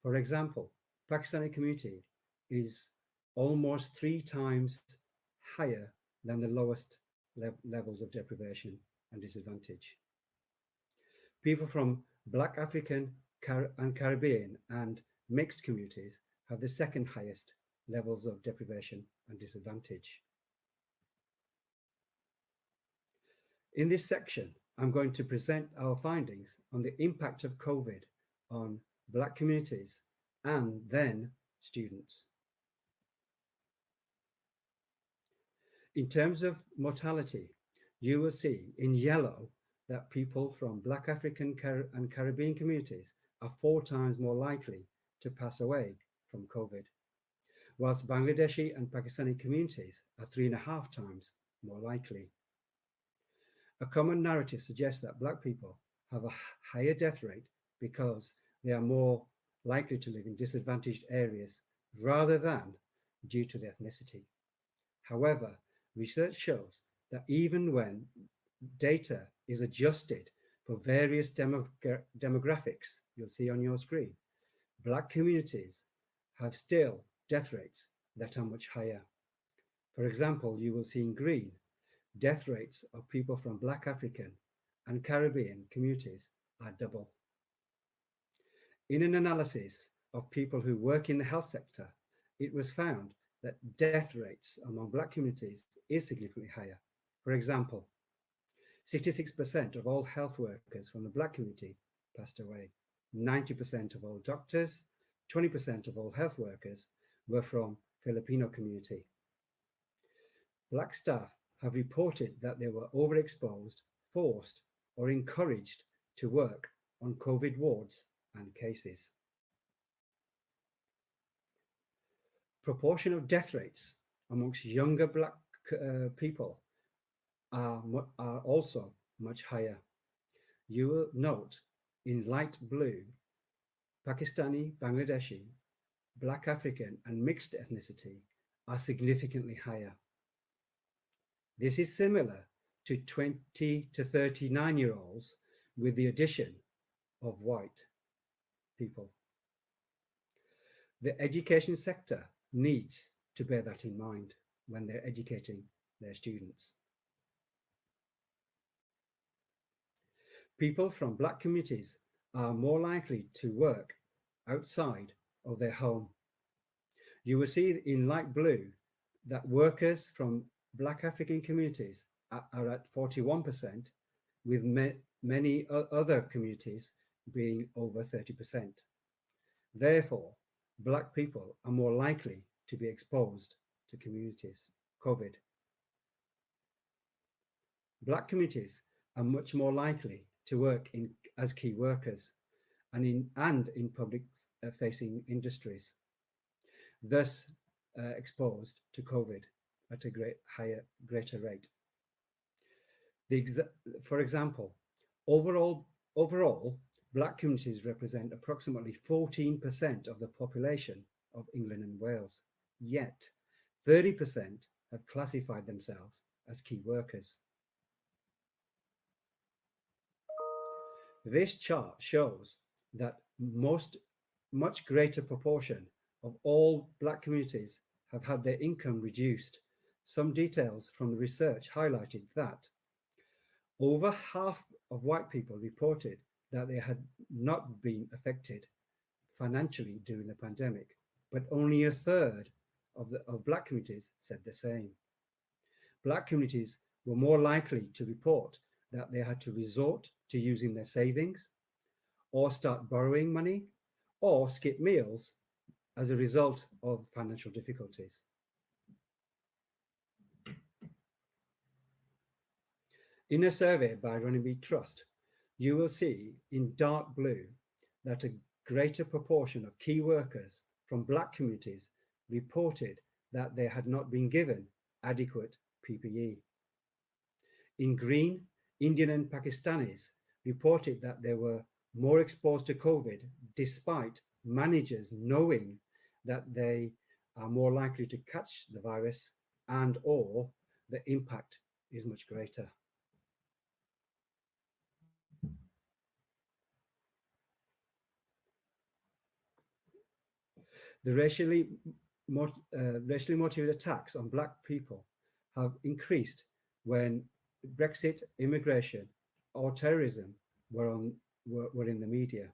For example, Pakistani community is almost 3 times higher than the lowest levels of deprivation and disadvantage. People from Black African and Caribbean and mixed communities have the second highest levels of deprivation and disadvantage. In this section, I'm going to present our findings on the impact of COVID on Black communities and then students. In terms of mortality, you will see in yellow that people from Black African and Caribbean communities are 4 times more likely to pass away from COVID, whilst Bangladeshi and Pakistani communities are 3.5 times more likely. A common narrative suggests that Black people have a higher death rate because they are more likely to live in disadvantaged areas rather than due to their ethnicity. However, research shows that even when data is adjusted for various demographics you'll see on your screen, Black communities have still death rates that are much higher. For example, you will see in green death rates of people from Black African and Caribbean communities are double. In an analysis of people who work in the health sector, it was found that death rates among Black communities is significantly higher. For example, 66% of all health workers from the Black community passed away. 90% of all doctors, 20% of all health workers were from Filipino community. Black staff have reported that they were overexposed, forced, or encouraged to work on COVID wards and cases. Proportion of death rates amongst younger Black people are also much higher. You will note in light blue, Pakistani, Bangladeshi, Black African, and mixed ethnicity are significantly higher. This is similar to 20 to 39-year-olds with the addition of white people. The education sector needs to bear that in mind when they're educating their students. People from Black communities are more likely to work outside of their home. You will see in light blue that workers from Black African communities are at 41%, with many other communities being over 30%. Therefore, Black people are more likely to be exposed to COVID. Black communities are much more likely to work as key workers and in public facing industries, thus exposed to COVID at a greater rate. For example, overall, Black communities represent approximately 14% of the population of England and Wales, yet 30% have classified themselves as key workers. This chart shows that much greater proportion of all Black communities have had their income reduced. Some details from the research highlighted that over half of white people reported that they had not been affected financially during the pandemic, but only a third of Black communities said the same. Black communities were more likely to report that they had to resort to using their savings or start borrowing money or skip meals as a result of financial difficulties. In a survey by Runnymede Trust, you will see in dark blue that a greater proportion of key workers from Black communities reported that they had not been given adequate PPE. In green, Indian and Pakistanis reported that they were more exposed to COVID despite managers knowing that they are more likely to catch the virus and or the impact is much greater. The racially motivated attacks on Black people have increased when Brexit, immigration, or terrorism were in the media.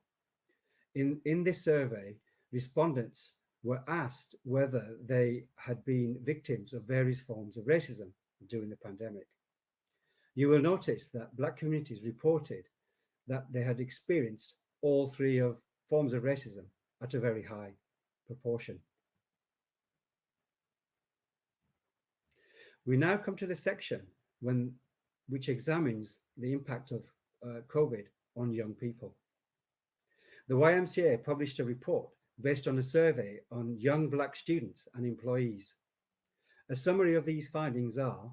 In this survey, respondents were asked whether they had been victims of various forms of racism during the pandemic. You will notice that Black communities reported that they had experienced all three forms of racism at a very high proportion. We now come to the section which examines the impact of COVID on young people. The YMCA published a report based on a survey on young Black students and employees. A summary of these findings are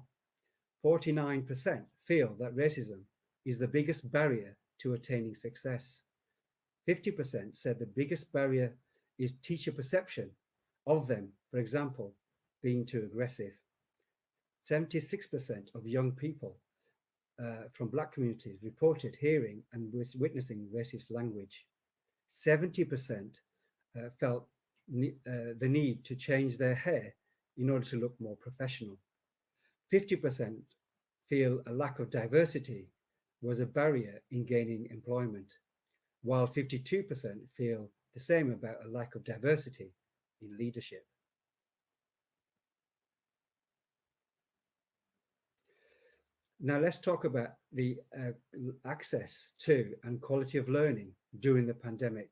49% feel that racism is the biggest barrier to attaining success. 50% said the biggest barrier is teacher perception of them, for example, being too aggressive. 76% of young people from Black communities reported hearing and witnessing racist language. 70% felt the need to change their hair in order to look more professional. 50% feel a lack of diversity was a barrier in gaining employment, while 52% feel the same about a lack of diversity in leadership. Now let's talk about the access to and quality of learning during the pandemic.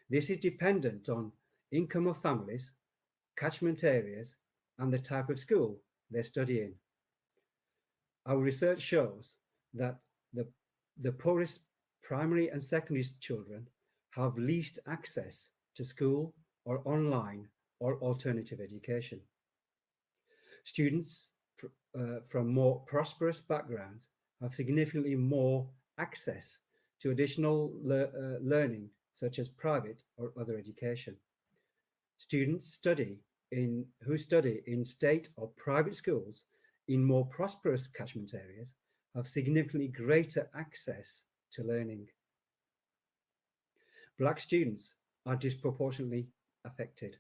This is dependent on income of families, catchment areas, and the type of school they're studying. Our research shows that the poorest primary and secondary children have least access to school or online or alternative education. Students from more prosperous backgrounds have significantly more access to additional learning, such as private or other education. Students who study in state or private schools in more prosperous catchment areas have significantly greater access to learning. Black students are disproportionately affected.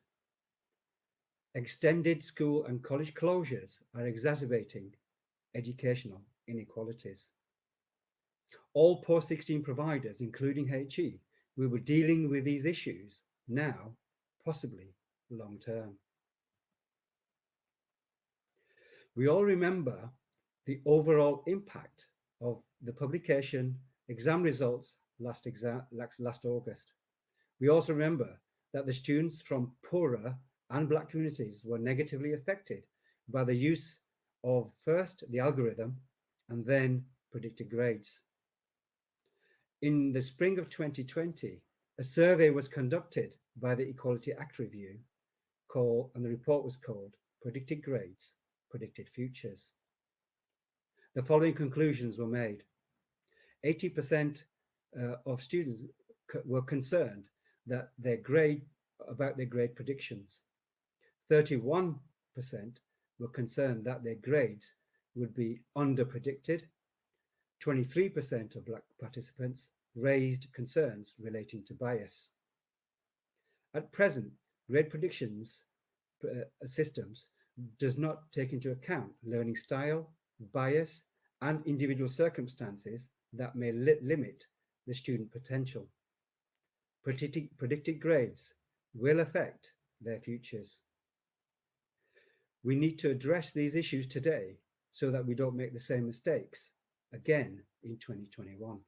Extended school and college closures are exacerbating educational inequalities. All post-16 providers, including HE, we were dealing with these issues now, possibly long term. We all remember the overall impact of the publication exam results last August. We also remember that the students from poorer and Black communities were negatively affected by the use of first the algorithm and then predicted grades. In the spring of 2020, a survey was conducted by the Equality Act Review, and the report was called Predicted Grades, Predicted Futures. The following conclusions were made. 80% of students were concerned that about their grade predictions. 31% were concerned that their grades would be under-predicted. 23% of Black participants raised concerns relating to bias. At present, grade predictions systems does not take into account learning style, bias, and individual circumstances that may limit the student potential. Predicted grades will affect their futures. We need to address these issues today so that we don't make the same mistakes again in 2021.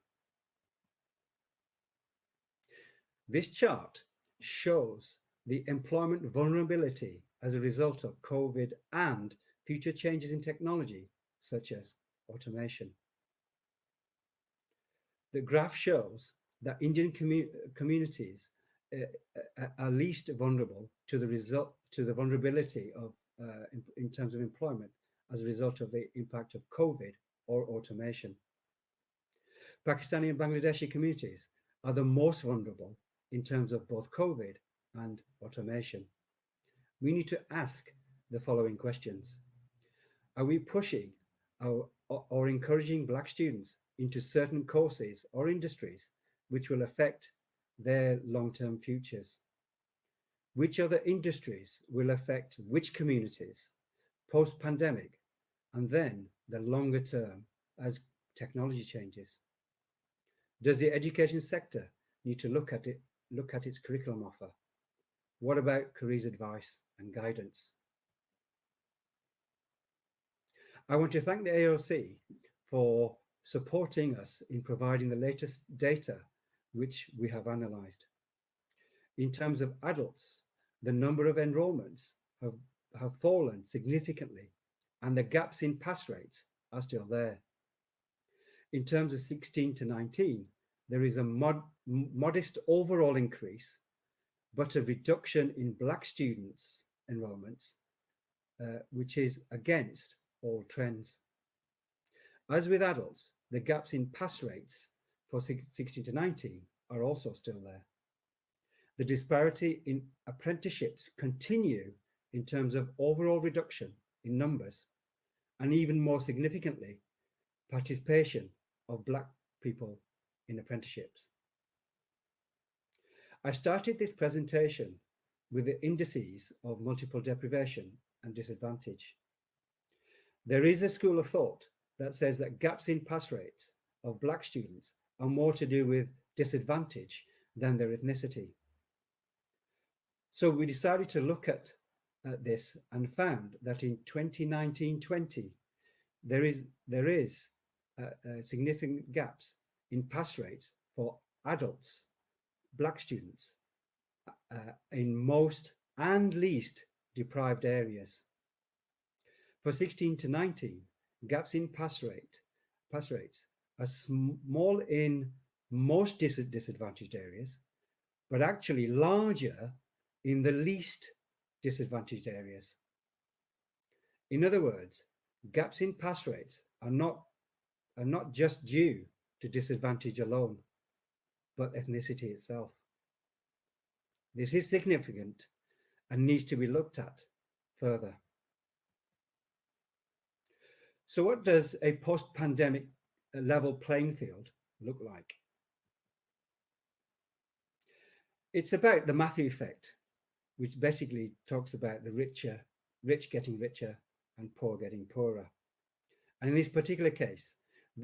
This chart shows the employment vulnerability as a result of COVID and future changes in technology, such as automation. The graph shows that Indian communities are least vulnerable to the vulnerability of in terms of employment as a result of the impact of COVID or automation. Pakistani and Bangladeshi communities are the most vulnerable in terms of both COVID and automation. We need to ask the following questions. Are we pushing or encouraging Black students into certain courses or industries which will affect their long-term futures? Which other industries will affect which communities post-pandemic and then the longer term as technology changes? Does the education sector need to look at its curriculum offer? What about careers advice and guidance? I want to thank the AOC for supporting us in providing the latest data which we have analysed. In terms of adults, the number of enrolments have fallen significantly and the gaps in pass rates are still there. In terms of 16 to 19, there is a modest overall increase, but a reduction in Black students' enrolments, which is against all trends. As with adults, the gaps in pass rates for 16 to 19 are also still there. The disparity in apprenticeships continue in terms of overall reduction in numbers, and even more significantly, participation of Black people in apprenticeships. I started this presentation with the indices of multiple deprivation and disadvantage. There is a school of thought that says that gaps in pass rates of Black students are more to do with disadvantage than their ethnicity. So we decided to look at this and found that in 2019-20, there is significant gaps in pass rates for adults, Black students, in most and least deprived areas. For 16 to 19, gaps in pass rates are small in most disadvantaged areas, but actually larger in the least disadvantaged areas. In other words, gaps in pass rates are not just due to disadvantage alone, but ethnicity itself. This is significant and needs to be looked at further. So what does a post-pandemic level playing field look like? It's about the Matthew effect, which basically talks about the rich getting richer and poor getting poorer. And in this particular case,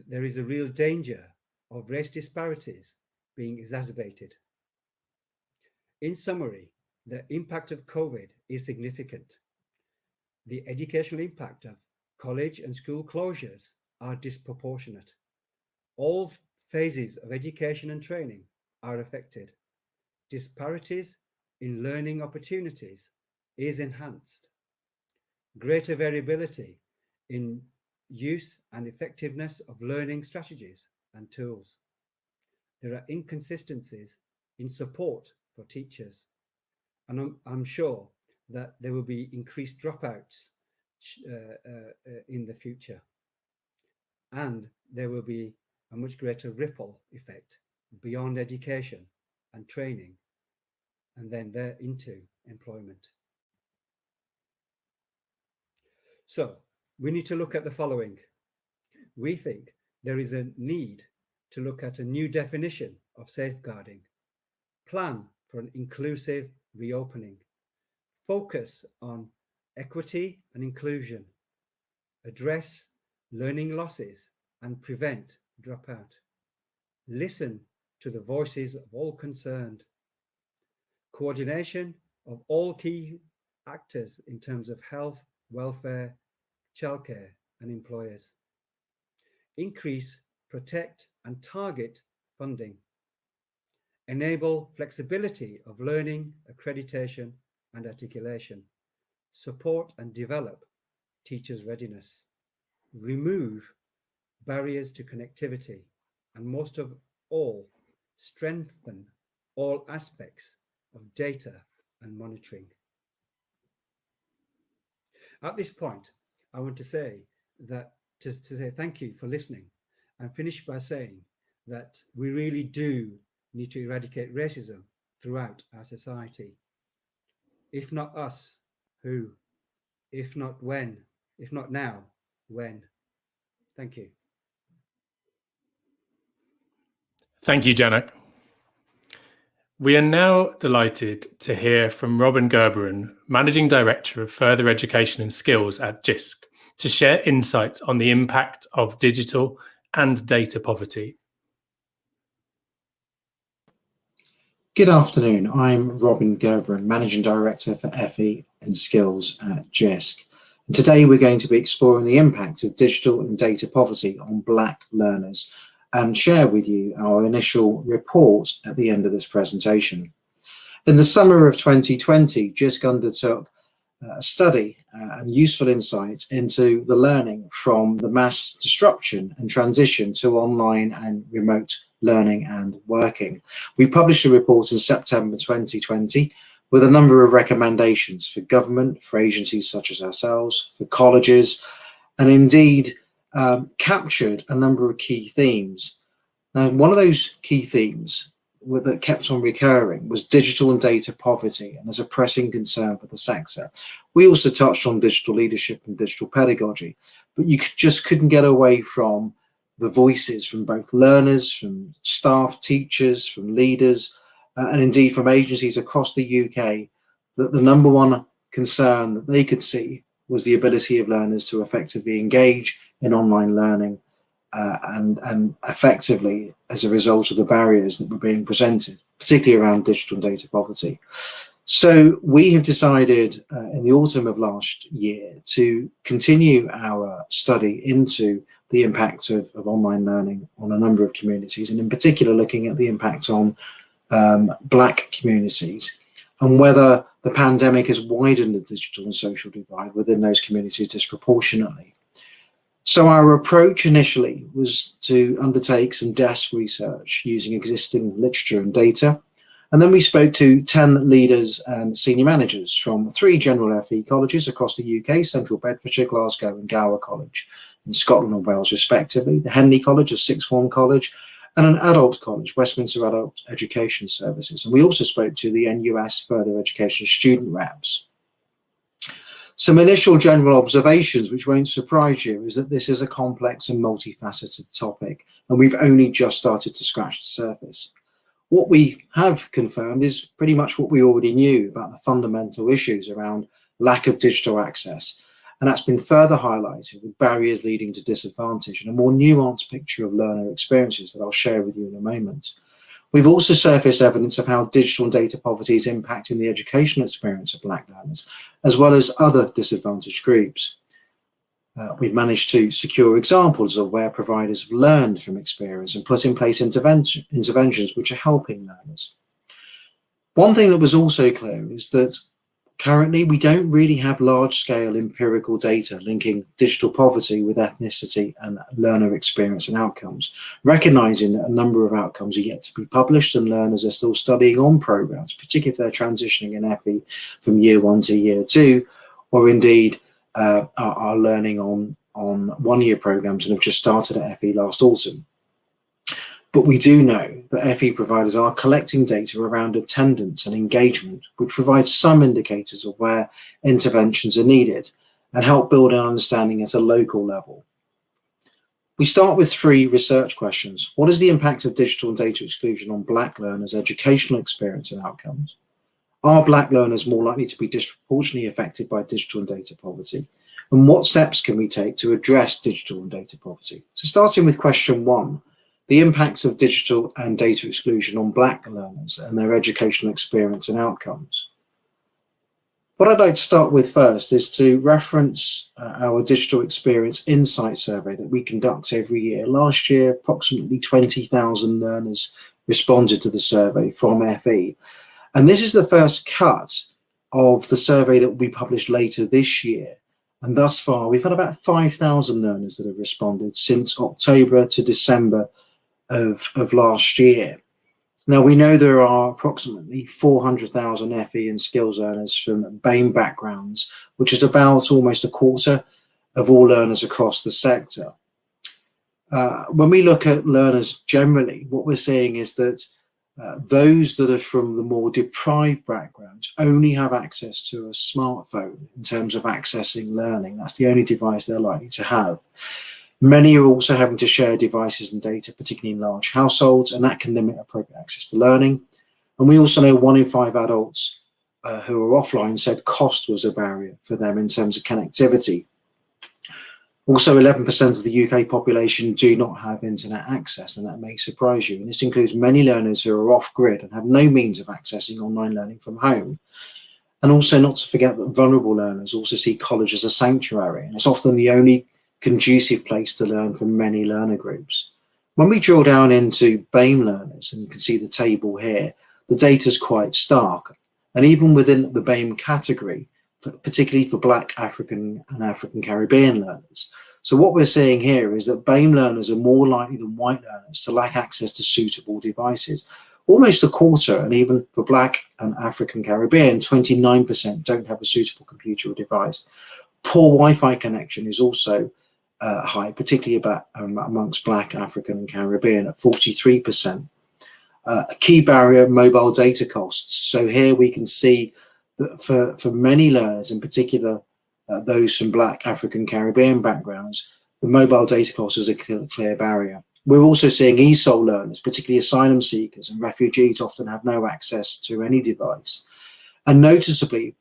there is a real danger of race disparities being exacerbated In summary, the impact of COVID is significant. The educational impact of college and school closures are disproportionate. All phases of education and training are affected. Disparities in learning opportunities is enhanced. Greater variability in use and effectiveness of learning strategies and tools. There are inconsistencies in support for teachers, and I'm sure that there will be increased dropouts in the future, and there will be a much greater ripple effect beyond education and training, and then there into employment. So we need to look at the following. We think there is a need to look at a new definition of safeguarding, plan for an inclusive reopening, focus on equity and inclusion, address learning losses and prevent dropout, listen to the voices of all concerned, coordination of all key actors in terms of health, welfare, childcare and employers, increase, protect and target funding, enable flexibility of learning, accreditation and articulation, support and develop teachers' readiness, remove barriers to connectivity, and most of all, strengthen all aspects of data and monitoring. At this point, I want to say that to say thank you for listening, and finish by saying that we really do need to eradicate racism throughout our society. If not us, who? If not when? If not now, when? Thank you. Thank you, Janak. We are now delighted to hear from Robin Gerberin, Managing Director of Further Education and Skills at JISC, to share insights on the impact of digital and data poverty. Good afternoon. I'm Robin Gerberin, Managing Director for FE and Skills at JISC. And today we're going to be exploring the impact of digital and data poverty on Black learners and share with you our initial report at the end of this presentation. In the summer of 2020, JISC undertook a study and useful insights into the learning from the mass disruption and transition to online and remote learning and working. We published a report in September 2020 with a number of recommendations for government, for agencies such as ourselves, for colleges, and indeed captured a number of key themes. Now, one of those key themes that kept on recurring was digital and data poverty, and as a pressing concern for the sector. We also touched on digital leadership and digital pedagogy, but you just couldn't get away from the voices from both learners, from staff, teachers, from leaders, and indeed from agencies across the UK, that the number one concern that they could see was the ability of learners to effectively engage in online learning and effectively as a result of the barriers that were being presented, particularly around digital and data poverty. So we have decided in the autumn of last year to continue our study into the impact of online learning on a number of communities, and in particular looking at the impact on Black communities and whether the pandemic has widened the digital and social divide within those communities disproportionately. So our approach initially was to undertake some desk research using existing literature and data. And then we spoke to 10 leaders and senior managers from 3 general FE colleges across the UK, Central Bedfordshire, Glasgow and Gower College in Scotland and Wales respectively, the Henley College, a sixth form college, and an adult college, Westminster Adult Education Services. And we also spoke to the NUS Further Education student reps. Some initial general observations, which won't surprise you, is that this is a complex and multifaceted topic, and we've only just started to scratch the surface. What we have confirmed is pretty much what we already knew about the fundamental issues around lack of digital access, and that's been further highlighted with barriers leading to disadvantage and a more nuanced picture of learner experiences that I'll share with you in a moment. We've also surfaced evidence of how digital and data poverty is impacting the educational experience of Black learners, as well as other disadvantaged groups. We've managed to secure examples of where providers have learned from experience and put in place interventions which are helping learners. One thing that was also clear is that currently we don't really have large-scale empirical data linking digital poverty with ethnicity and learner experience and outcomes, recognizing that a number of outcomes are yet to be published and learners are still studying on programs, particularly if they're transitioning in FE from year 1 to year 2, or indeed are learning on one-year programs and have just started at FE last autumn. But we do know that FE providers are collecting data around attendance and engagement, which provides some indicators of where interventions are needed and help build an understanding at a local level. We start with 3 research questions. What is the impact of digital and data exclusion on Black learners' educational experience and outcomes? Are Black learners more likely to be disproportionately affected by digital and data poverty? And what steps can we take to address digital and data poverty? So starting with question 1, the impacts of digital and data exclusion on Black learners and their educational experience and outcomes. What I'd like to start with first is to reference our Digital Experience Insight survey that we conduct every year. Last year, approximately 20,000 learners responded to the survey from FE. And this is the first cut of the survey that will be published later this year. And thus far, we've had about 5,000 learners that have responded since October to December of last year. Now, we know there are approximately 400,000 FE and skills earners from BAME backgrounds, which is about almost a quarter of all learners across the sector. When we look at learners generally, what we're seeing is that those that are from the more deprived backgrounds only have access to a smartphone in terms of accessing learning. That's the only device they're likely to have. Many are also having to share devices and data, particularly in large households, and that can limit appropriate access to learning. And we also know 1 in 5 adults who are offline said cost was a barrier for them in terms of connectivity. Also, 11% of the UK population do not have internet access, and that may surprise you. And this includes many learners who are off-grid and have no means of accessing online learning from home. And also not to forget that vulnerable learners also see college as a sanctuary, and it's often the only conducive place to learn for many learner groups. When we drill down into BAME learners, and you can see the table here, the data is quite stark. And even within the BAME category, particularly for Black, African and African Caribbean learners. So what we're seeing here is that BAME learners are more likely than white learners to lack access to suitable devices. Almost a quarter, and even for Black and African Caribbean, 29% don't have a suitable computer or device. Poor Wi-Fi connection is also high, particularly amongst Black, African and Caribbean at 43%. A key barrier, mobile data costs. So here we can see that for many learners, in particular those from Black, African, Caribbean backgrounds, the mobile data cost is a clear barrier. We're also seeing ESOL learners, particularly asylum seekers and refugees, often have no access to any device. And noticeably,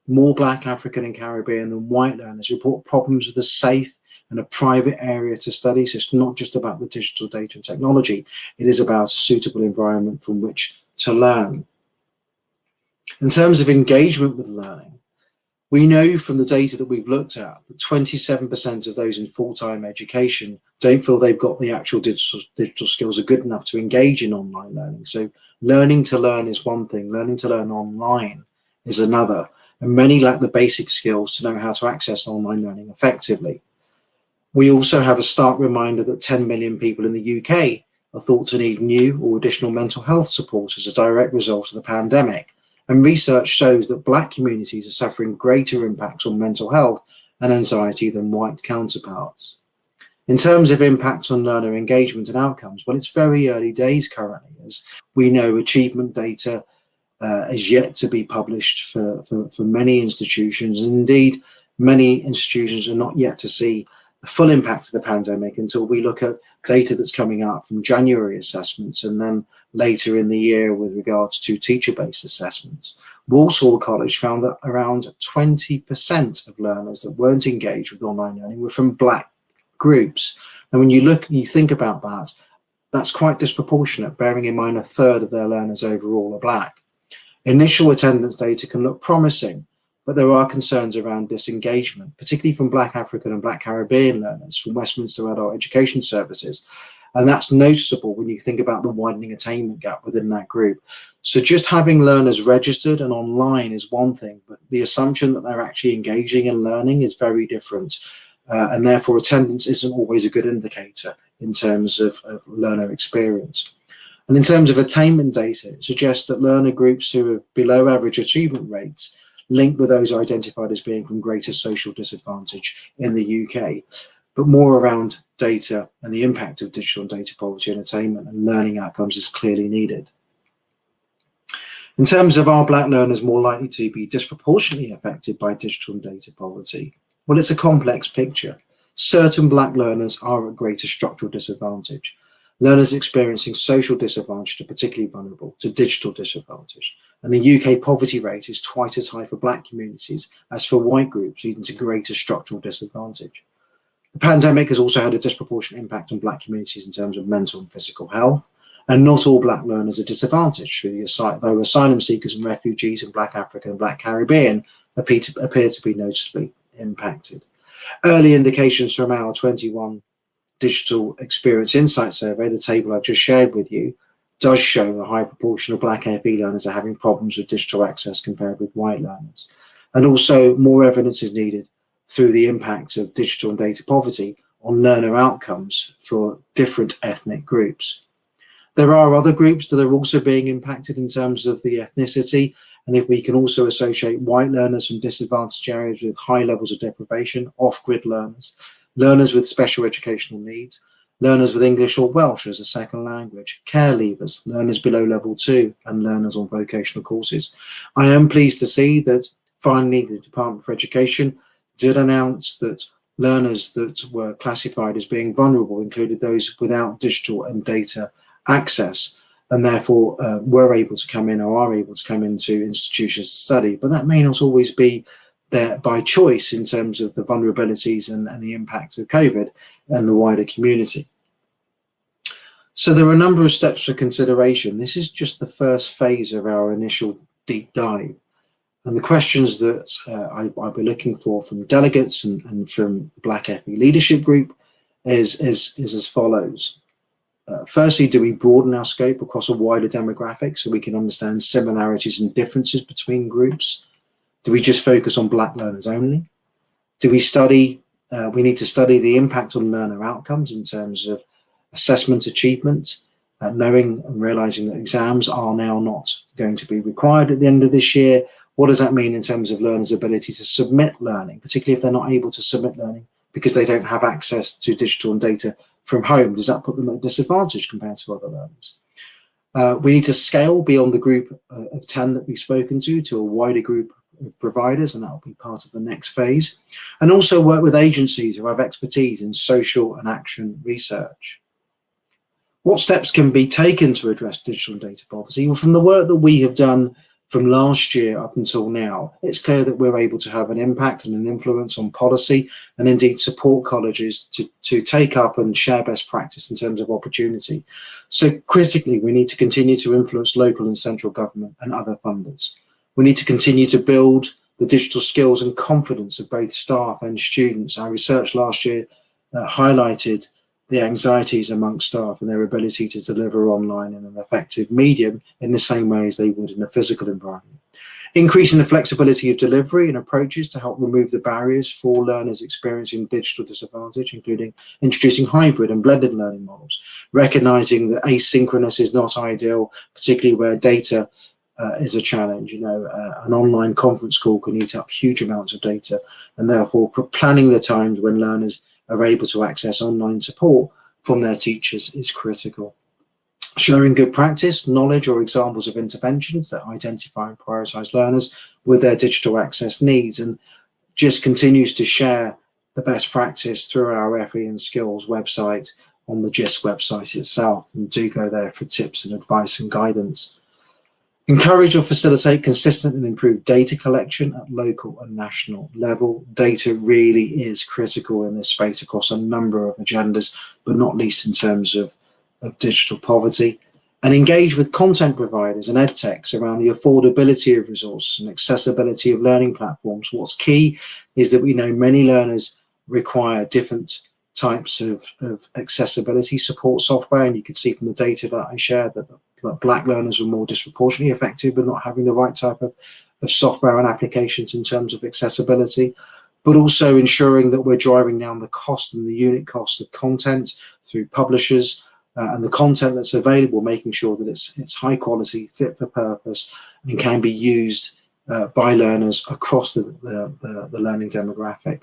more Black, African and Caribbean than white learners report problems with a safe and a private area to study. So it's not just about the digital data and technology, it is about a suitable environment from which to learn. In terms of engagement with learning, we know from the data that we've looked at that 27% of those in full-time education don't feel they've got the actual digital skills are good enough to engage in online learning. So learning to learn is one thing, learning to learn online is another. And many lack the basic skills to know how to access online learning effectively. We also have a stark reminder that 10 million people in the UK are thought to need new or additional mental health support as a direct result of the pandemic. And research shows that Black communities are suffering greater impacts on mental health and anxiety than white counterparts. In terms of impacts on learner engagement and outcomes, well, it's very early days currently. As we know, achievement data is yet to be published for many institutions. And indeed, many institutions are not yet to see the full impact of the pandemic until we look at data that's coming out from January assessments and then later in the year with regards to teacher-based assessments. Walsall College found that around 20% of learners that weren't engaged with online learning were from Black groups. And when you think about that, That's quite disproportionate, bearing in mind a third of their learners overall are black. Initial attendance data can look promising, but there are concerns around disengagement, particularly from Black African and Black Caribbean learners from Westminster Adult Education Services. And that's noticeable when you think about the widening attainment gap within that group. So just having learners registered and online is one thing, but the assumption that they're actually engaging and learning is very different. And therefore attendance isn't always a good indicator in terms of learner experience. And in terms of attainment data, it suggests that learner groups who have below average achievement rates linked with those identified as being from greater social disadvantage in the UK, but more around data and the impact of digital and data poverty and attainment and learning outcomes is clearly needed. In terms of are black learners more likely to be disproportionately affected by digital and data poverty? Well, it's a complex picture. Certain black learners are at greater structural disadvantage. Learners experiencing social disadvantage are particularly vulnerable to digital disadvantage. And the UK poverty rate is twice as high for black communities as for white groups, leading to greater structural disadvantage. The pandemic has also had a disproportionate impact on black communities in terms of mental and physical health. And not all black learners are disadvantaged, though asylum seekers and refugees in Black Africa and Black Caribbean appear to be noticeably impacted. Early indications from our 21 Digital Experience Insight Survey, the table I've just shared with you, does show a high proportion of Black FE learners are having problems with digital access compared with white learners. And also more evidence is needed through the impact of digital and data poverty on learner outcomes for different ethnic groups. There are other groups that are also being impacted in terms of the ethnicity, and if we can also associate white learners from disadvantaged areas with high levels of deprivation, off-grid learners, learners with special educational needs, learners with English or Welsh as a second language, care leavers, learners below level 2, and learners on vocational courses. I am pleased to see that finally the Department for Education did announce that learners that were classified as being vulnerable included those without digital and data access, and therefore were able to come in or are able to come into institutions to study. But that may not always be there by choice in terms of the vulnerabilities and the impact of COVID and the wider community. So there are a number of steps for consideration. This is just the first phase of our initial deep dive. And the questions that I'll be looking for from delegates and from the Black FE Leadership Group is as follows. Firstly, do we broaden our scope across a wider demographic so we can understand similarities and differences between groups? Do we just focus on black learners only? Do we study, we need to study the impact on learner outcomes in terms of assessment achievement, knowing and realizing that exams are now not going to be required at the end of this year. What does that mean in terms of learners' ability to submit learning, particularly if they're not able to submit learning because they don't have access to digital and data from home? Does that put them at a disadvantage compared to other learners? We need to scale beyond the group of 10 that we've spoken to a wider group of providers, and that will be part of the next phase. And also work with agencies who have expertise in social and action research. What steps can be taken to address digital and data poverty? Well, from the work that we have done from last year up until now, it's clear that we're able to have an impact and an influence on policy and indeed support colleges to take up and share best practice in terms of opportunity. So critically, we need to continue to influence local and central government and other funders. We need to continue to build the digital skills and confidence of both staff and students. Our research last year highlighted the anxieties amongst staff and their ability to deliver online in an effective medium in the same way as they would in a physical environment. Increasing the flexibility of delivery and approaches to help remove the barriers for learners experiencing digital disadvantage, including introducing hybrid and blended learning models, recognizing that asynchronous is not ideal, particularly where data is a challenge. An online conference call can eat up huge amounts of data, and therefore planning the times when learners are able to access online support from their teachers is critical. Sharing good practice, knowledge or examples of interventions that identify and prioritize learners with their digital access needs, and just continues to share the best practice through our FE and Skills website on the GISC website itself, and do go there for tips and advice and guidance. Encourage or facilitate consistent and improved data collection at local and national level. Data really is critical in this space across a number of agendas, but not least in terms of of digital poverty, and engage with content providers and edtechs around the affordability of resources and accessibility of learning platforms. What's key is that we know many learners require different types of accessibility support software, and you can see from the data that I shared that Black learners were more disproportionately affected with not having the right type of software and applications in terms of accessibility, but also ensuring that we're driving down the cost and the unit cost of content through publishers, and the content that's available, making sure that it's high quality, fit for purpose, and can be used by learners across the learning demographic.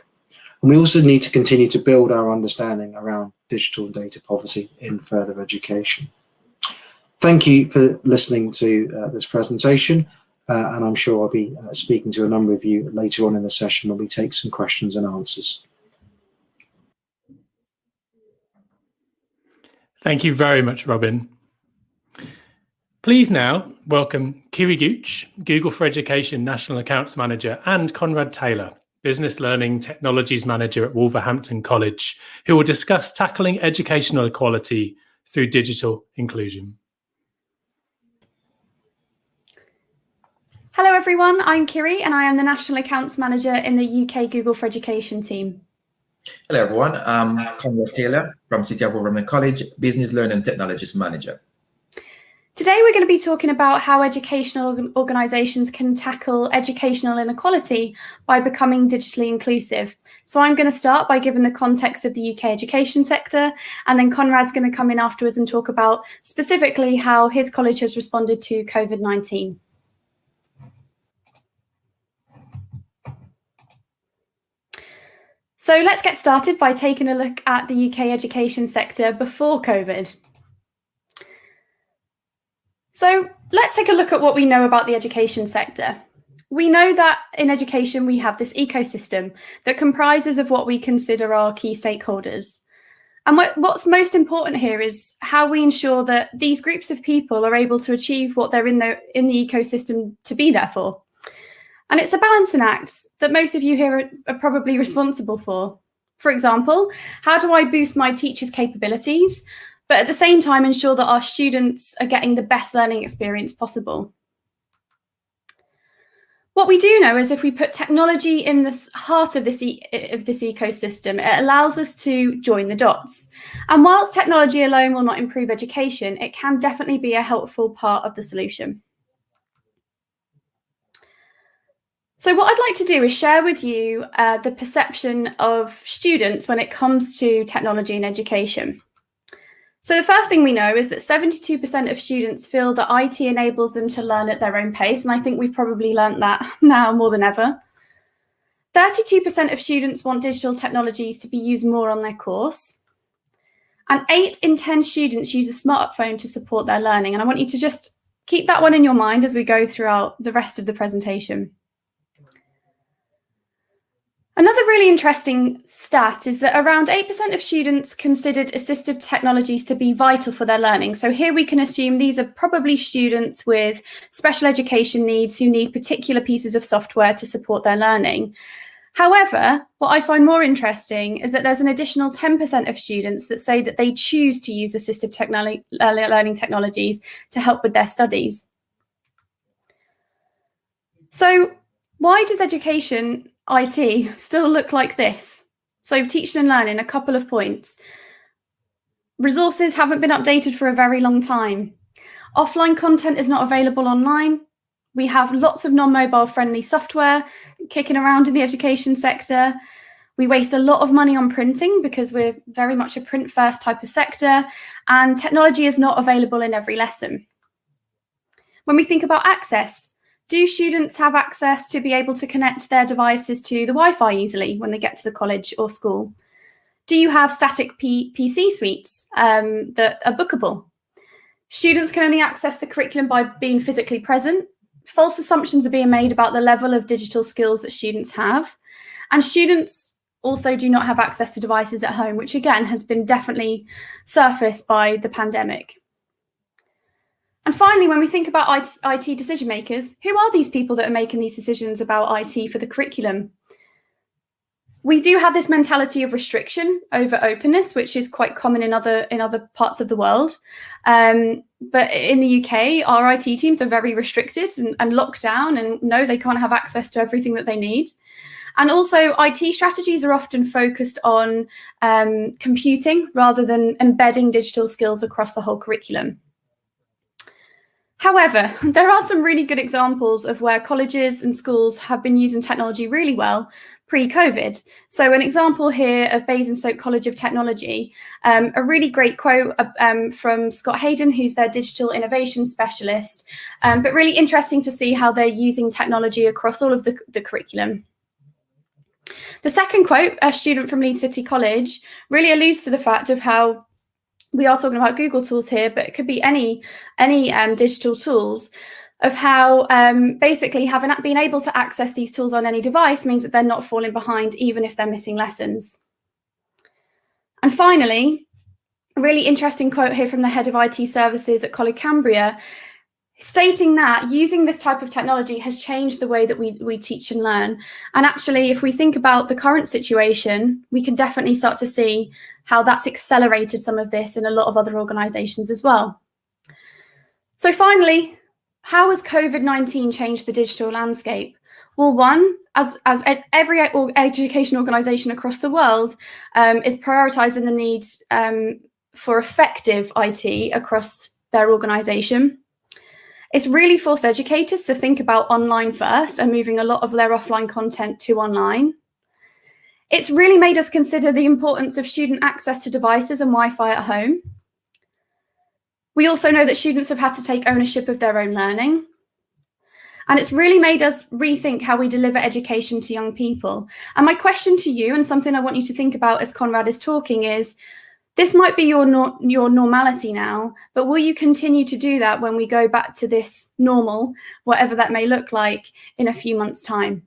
And we also need to continue to build our understanding around digital and data poverty in further education. Thank you for listening to this presentation, and I'm sure I'll be speaking to a number of you later on in the session when we take some questions and answers. Thank you very much, Robin. Please now welcome Kiri Gooch, Google for Education National Accounts Manager, and Conrad Taylor, Business Learning Technologies Manager at Wolverhampton College, who will discuss tackling educational equality through digital inclusion. Hello everyone, I'm Kiri and I am the National Accounts Manager in the UK Google for Education team. Hello everyone, I'm Conrad Taylor from City of Wolverhampton College, Business Learning Technologies Manager. Today we're going to be talking about how educational organisations can tackle educational inequality by becoming digitally inclusive. So I'm going to start by giving the context of the UK education sector, and then Conrad's going to come in afterwards and talk about specifically how his college has responded to COVID-19. So let's get started by taking a look at the UK education sector before COVID. So let's take a look at what we know about the education sector. We know that in education we have this ecosystem that comprises of what we consider our key stakeholders. And what's most important here is how we ensure that these groups of people are able to achieve what they're in the ecosystem to be there for. And it's a balancing act that most of you here are probably responsible for. For example, how do I boost my teachers' capabilities, but at the same time ensure that our students are getting the best learning experience possible? What we do know is if we put technology in the heart of this ecosystem, it allows us to join the dots. And whilst technology alone will not improve education, it can definitely be a helpful part of the solution. So what I'd like to do is share with you the perception of students when it comes to technology and education. So the first thing we know is that 72% of students feel that IT enables them to learn at their own pace, and I think we've probably learnt that now more than ever. 32% of students want digital technologies to be used more on their course. And 8 in 10 students use a smartphone to support their learning, and I want you to just keep that one in your mind as we go throughout the rest of the presentation. Another really interesting stat is that around 8% of students considered assistive technologies to be vital for their learning. So here we can assume these are probably students with special education needs who need particular pieces of software to support their learning. However, what I find more interesting is that there's an additional 10% of students that say that they choose to use assistive learning technologies to help with their studies. So why does education IT still look like this? So teaching and learning, a couple of points. Resources haven't been updated for a very long time. Offline content is not available online. We have lots of non-mobile friendly software kicking around in the education sector. We waste a lot of money on printing because we're very much a print first type of sector, and technology is not available in every lesson. When we think about access, do students have access to be able to connect their devices to the Wi-Fi easily when they get to the college or school? Do you have static PC suites that are bookable? Students can only access the curriculum by being physically present. False assumptions are being made about the level of digital skills that students have. And students also do not have access to devices at home, which again has been definitely surfaced by the pandemic. And finally, when we think about IT decision makers, who are these people that are making these decisions about IT for the curriculum? We do have this mentality of restriction over openness, which is quite common in other parts of the world. But in the UK, our IT teams are very restricted and locked down, and no, they can't have access to everything that they need. And also, IT strategies are often focused on computing rather than embedding digital skills across the whole curriculum. However, there are some really good examples of where colleges and schools have been using technology really well pre-COVID. So an example here of Basingstoke College of Technology, a really great quote from Scott Hayden, who's their digital innovation specialist, but really interesting to see how they're using technology across all of the curriculum. The second quote, a student from Leeds City College, really alludes to the fact of how we are talking about Google tools here, but it could be any digital tools, of how basically being able to access these tools on any device means that they're not falling behind, even if they're missing lessons. And finally, a really interesting quote here from the head of IT services at College Cambria, stating that using this type of technology has changed the way that we teach and learn. And actually, if we think about the current situation, we can definitely start to see how that's accelerated some of this in a lot of other organisations as well. So finally, how has COVID-19 changed the digital landscape? Well, one, as every education organisation across the world is prioritising the need for effective IT across their organisation. It's really forced educators to think about online first and moving a lot of their offline content to online. It's really made us consider the importance of student access to devices and Wi-Fi at home. We also know that students have had to take ownership of their own learning. And it's really made us rethink how we deliver education to young people. And my question to you, and something I want you to think about as Conrad is talking, is this might be your normality now, but will you continue to do that when we go back to this normal, whatever that may look like, in a few months' time?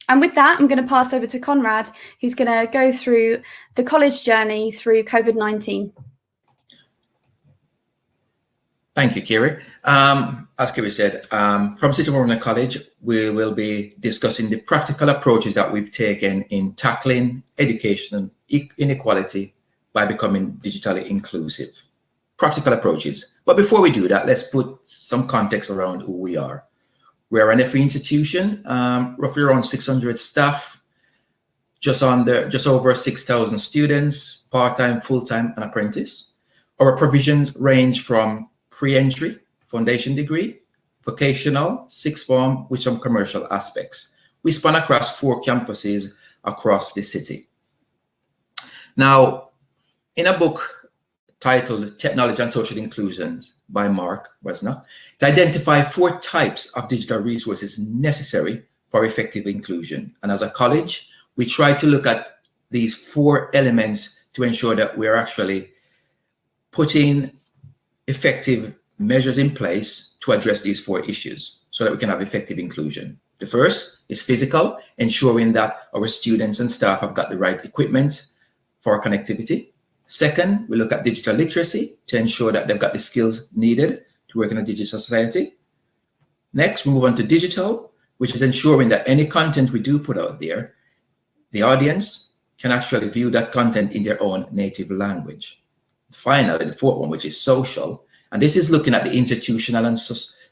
And with that, I'm going to pass over to Conrad, who's going to go through the college journey through COVID-19. Thank you, Kiri. As Kiri said, from City of Wolverhampton College, we will be discussing the practical approaches that we've taken in tackling education inequality by becoming digitally inclusive. Practical approaches. But before we do that, let's put some context around who we are. We are an FE institution, roughly around 600 staff, just over 6,000 students, part-time, full-time, and apprentice. Our provisions range from pre-entry, foundation degree, vocational, sixth form, with some commercial aspects. We span across 4 campuses across the city. Now, in a book titled Technology and Social Inclusions by Mark Wesner, it identifies 4 types of digital resources necessary for effective inclusion. And as a college, we try to look at these 4 elements to ensure that we're actually putting effective measures in place to address these 4 issues so that we can have effective inclusion. The first is physical, ensuring that our students and staff have got the right equipment for connectivity. Second, we look at digital literacy to ensure that they've got the skills needed to work in a digital society. Next, we move on to digital, which is ensuring that any content we do put out there, the audience can actually view that content in their own native language. Finally, the 4th one, which is social, and this is looking at the institutional and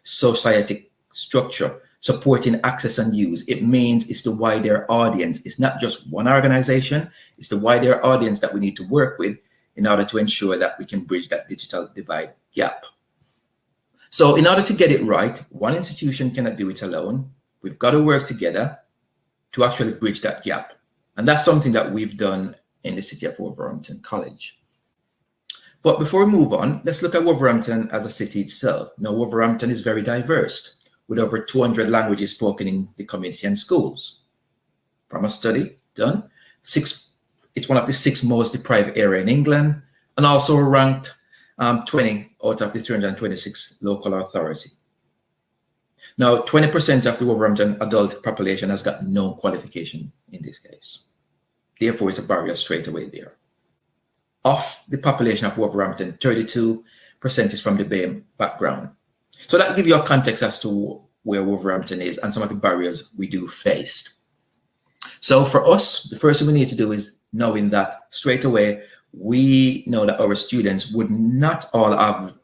society structure, supporting access and use. It means it's the wider audience. It's not just one organization, it's the wider audience that we need to work with in order to ensure that we can bridge that digital divide gap. So in order to get it right, one institution cannot do it alone. We've got to work together to actually bridge that gap. And that's something that we've done in the City of Wolverhampton College. But before we move on, let's look at Wolverhampton as a city itself. Now, Wolverhampton is very diverse, with over 200 languages spoken in the community and schools. From a study done, it's one of the 6 most deprived areas in England, and also ranked 20 out of the 326 local authority. Now, 20% of the Wolverhampton adult population has got no qualification in this case. Therefore, it's a barrier straight away there. Of the population of Wolverhampton, 32% is from the BAME background. So that gives you a context as to where Wolverhampton is and some of the barriers we do face. So for us, the first thing we need to do is knowing that straight away, we know that our students would not all have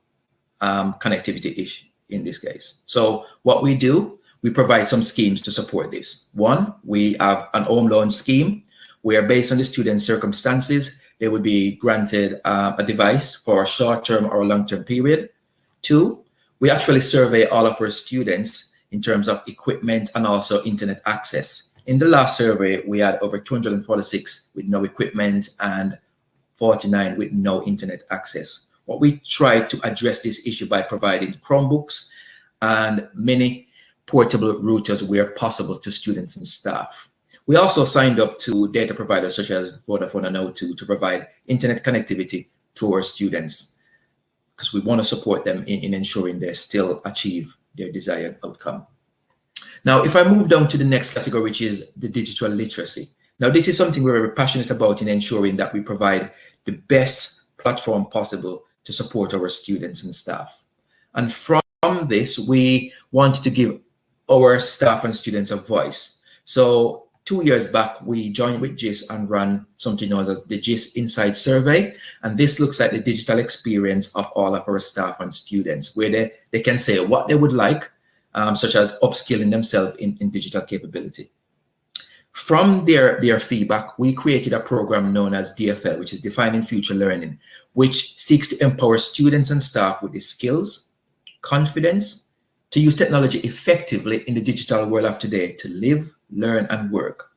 connectivity issue in this case. So what we do, we provide some schemes to support this. One, we have an home loan scheme where based on the student's circumstances, they would be granted a device for a short-term or a long-term period. Two, we actually survey all of our students in terms of equipment and also internet access. In the last survey, we had over 246 with no equipment and 49 with no internet access. What we tried to address this issue by providing Chromebooks and many portable routers where possible to students and staff. We also signed up to data providers such as Vodafone and O2 to provide internet connectivity to our students because we want to support them in ensuring they still achieve their desired outcome. Now, if I move down to the next category, which is the digital literacy. Now, this is something we're very passionate about in ensuring that we provide the best platform possible to support our students and staff. And from this, we want to give our staff and students a voice. So 2 years back, we joined with GIS and ran something known as the GIS Insight Survey. And this looks at the digital experience of all of our staff and students, where they can say what they would like, such as upskilling themselves in digital capability. From their feedback, we created a program known as DFL, which is Defining Future Learning, which seeks to empower students and staff with the skills, confidence, to use technology effectively in the digital world of today to live, learn, and work.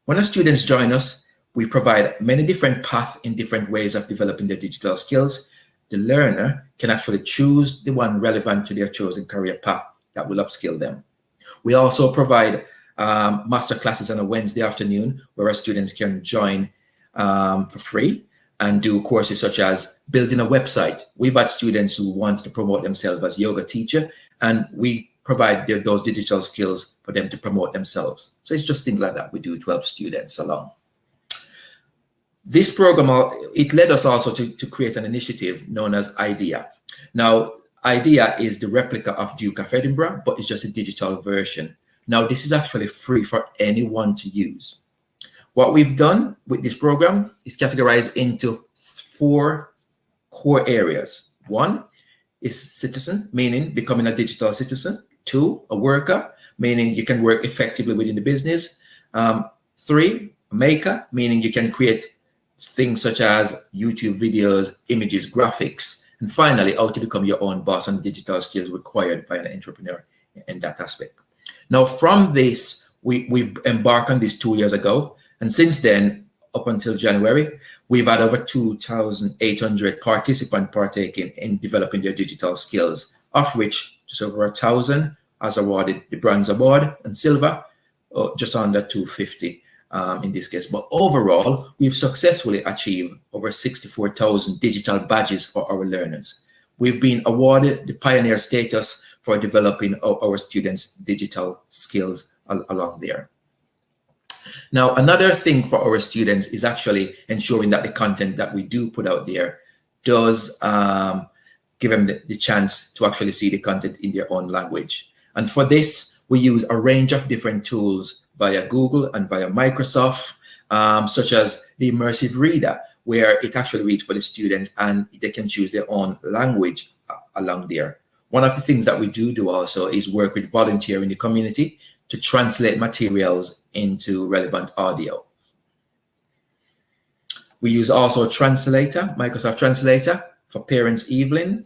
When our students join us, we provide many different paths in different ways of developing their digital skills. The learner can actually choose the one relevant to their chosen career path that will upskill them. We also provide master classes on a Wednesday afternoon where our students can join for free and do courses such as building a website. We've had students who want to promote themselves as yoga teacher, and we provide those digital skills for them to promote themselves. So it's just things like that we do to help students along. This program, it led us also to create an initiative known as IDEA. Now, IDEA is the replica of Duke of Edinburgh, but it's just a digital version. Now, this is actually free for anyone to use. What we've done with this program is categorized into 4 core areas. 1 is citizen, meaning becoming a digital citizen. 2, a worker, meaning you can work effectively within the business. 3, a maker, meaning you can create things such as YouTube videos, images, graphics. And finally, how to become your own boss and digital skills required by an entrepreneur in that aspect. Now, from this, we embarked on this 2 years ago. And since then, up until January, we've had over 2,800 participants partaking in developing their digital skills, of which just over 1,000 has awarded the Bronze Award and Silver, just under 250 in this case. But overall, we've successfully achieved over 64,000 digital badges for our learners. We've been awarded the pioneer status for developing our students' digital skills along there. Now, another thing for our students is actually ensuring that the content that we do put out there does give them the chance to actually see the content in their own language. And for this, we use a range of different tools via Google and via Microsoft, such as the immersive reader, where it actually reads for the students and they can choose their own language along there. One of the things that we do also is work with volunteers in the community to translate materials into relevant audio. We use also Translator, Microsoft Translator, for parents' evening,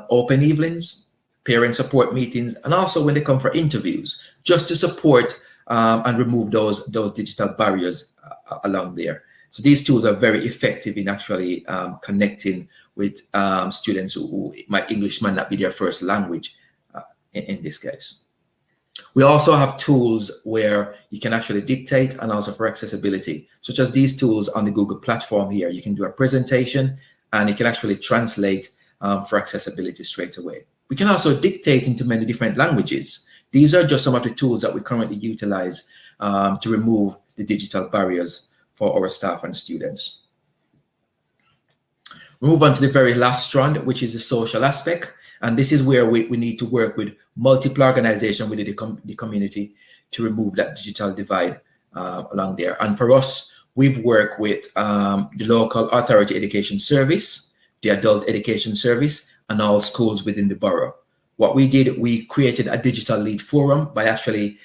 open evenings, parent support meetings, and also when they come for interviews, just to support and remove those digital barriers along there. So these tools are very effective in actually connecting with students who English might not be their first language in this case. We also have tools where you can actually dictate and also for accessibility, such as these tools on the Google platform here. You can do a presentation and it can actually translate for accessibility straight away. We can also dictate into many different languages. These are just some of the tools that we currently utilize to remove the digital barriers for our staff and students. We move on to the very last strand, which is the social aspect. And this is where we need to work with multiple organizations within the community to remove that digital divide along there. And for us, we've worked with the local authority education service, the adult education service, and all schools within the borough. What we did, we created a digital lead forum by actually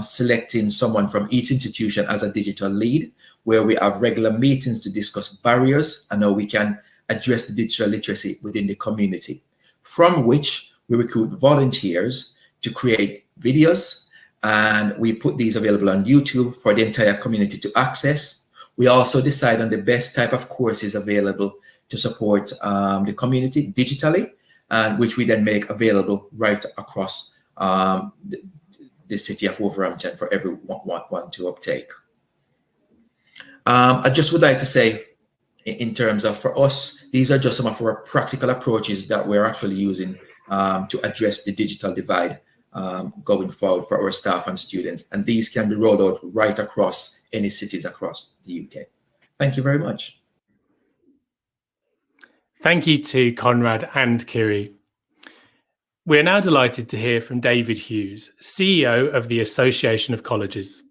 selecting someone from each institution as a digital lead, where we have regular meetings to discuss barriers and how we can address the digital literacy within the community, from which we recruit volunteers to create videos, and we put these available on YouTube for the entire community to access. We also decide on the best type of courses available to support the community digitally, and which we then make available right across the city of Wolverhampton for everyone to uptake. I just would like to say, in terms of, for us, these are just some of our practical approaches that we're actually using to address the digital divide going forward for our staff and students. And these can be rolled out right across any cities across the UK. Thank you very much. Thank you to Conrad and Kiri. We're now delighted to hear from David Hughes, CEO of the Association of Colleges.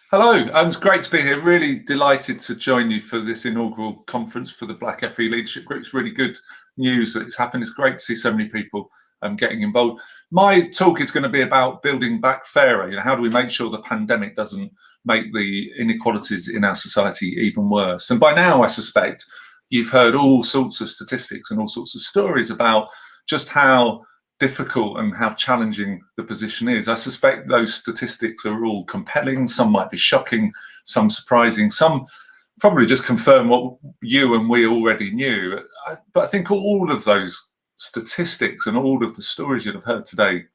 Hello, it's great to be here. Really delighted to join you for this inaugural conference for the Black FE Leadership Group. It's really good news that it's happened. It's great to see so many people getting involved. My talk is going to be about building back fairer. You know, how do we make sure the pandemic doesn't make the inequalities in our society even worse? And by now, I suspect you've heard all sorts of statistics and all sorts of stories about just how difficult and how challenging the position is. I suspect those statistics are all compelling. Some might be shocking, some surprising, some probably just confirm what you and we already knew. But I think all of those statistics and all of the stories you've heard today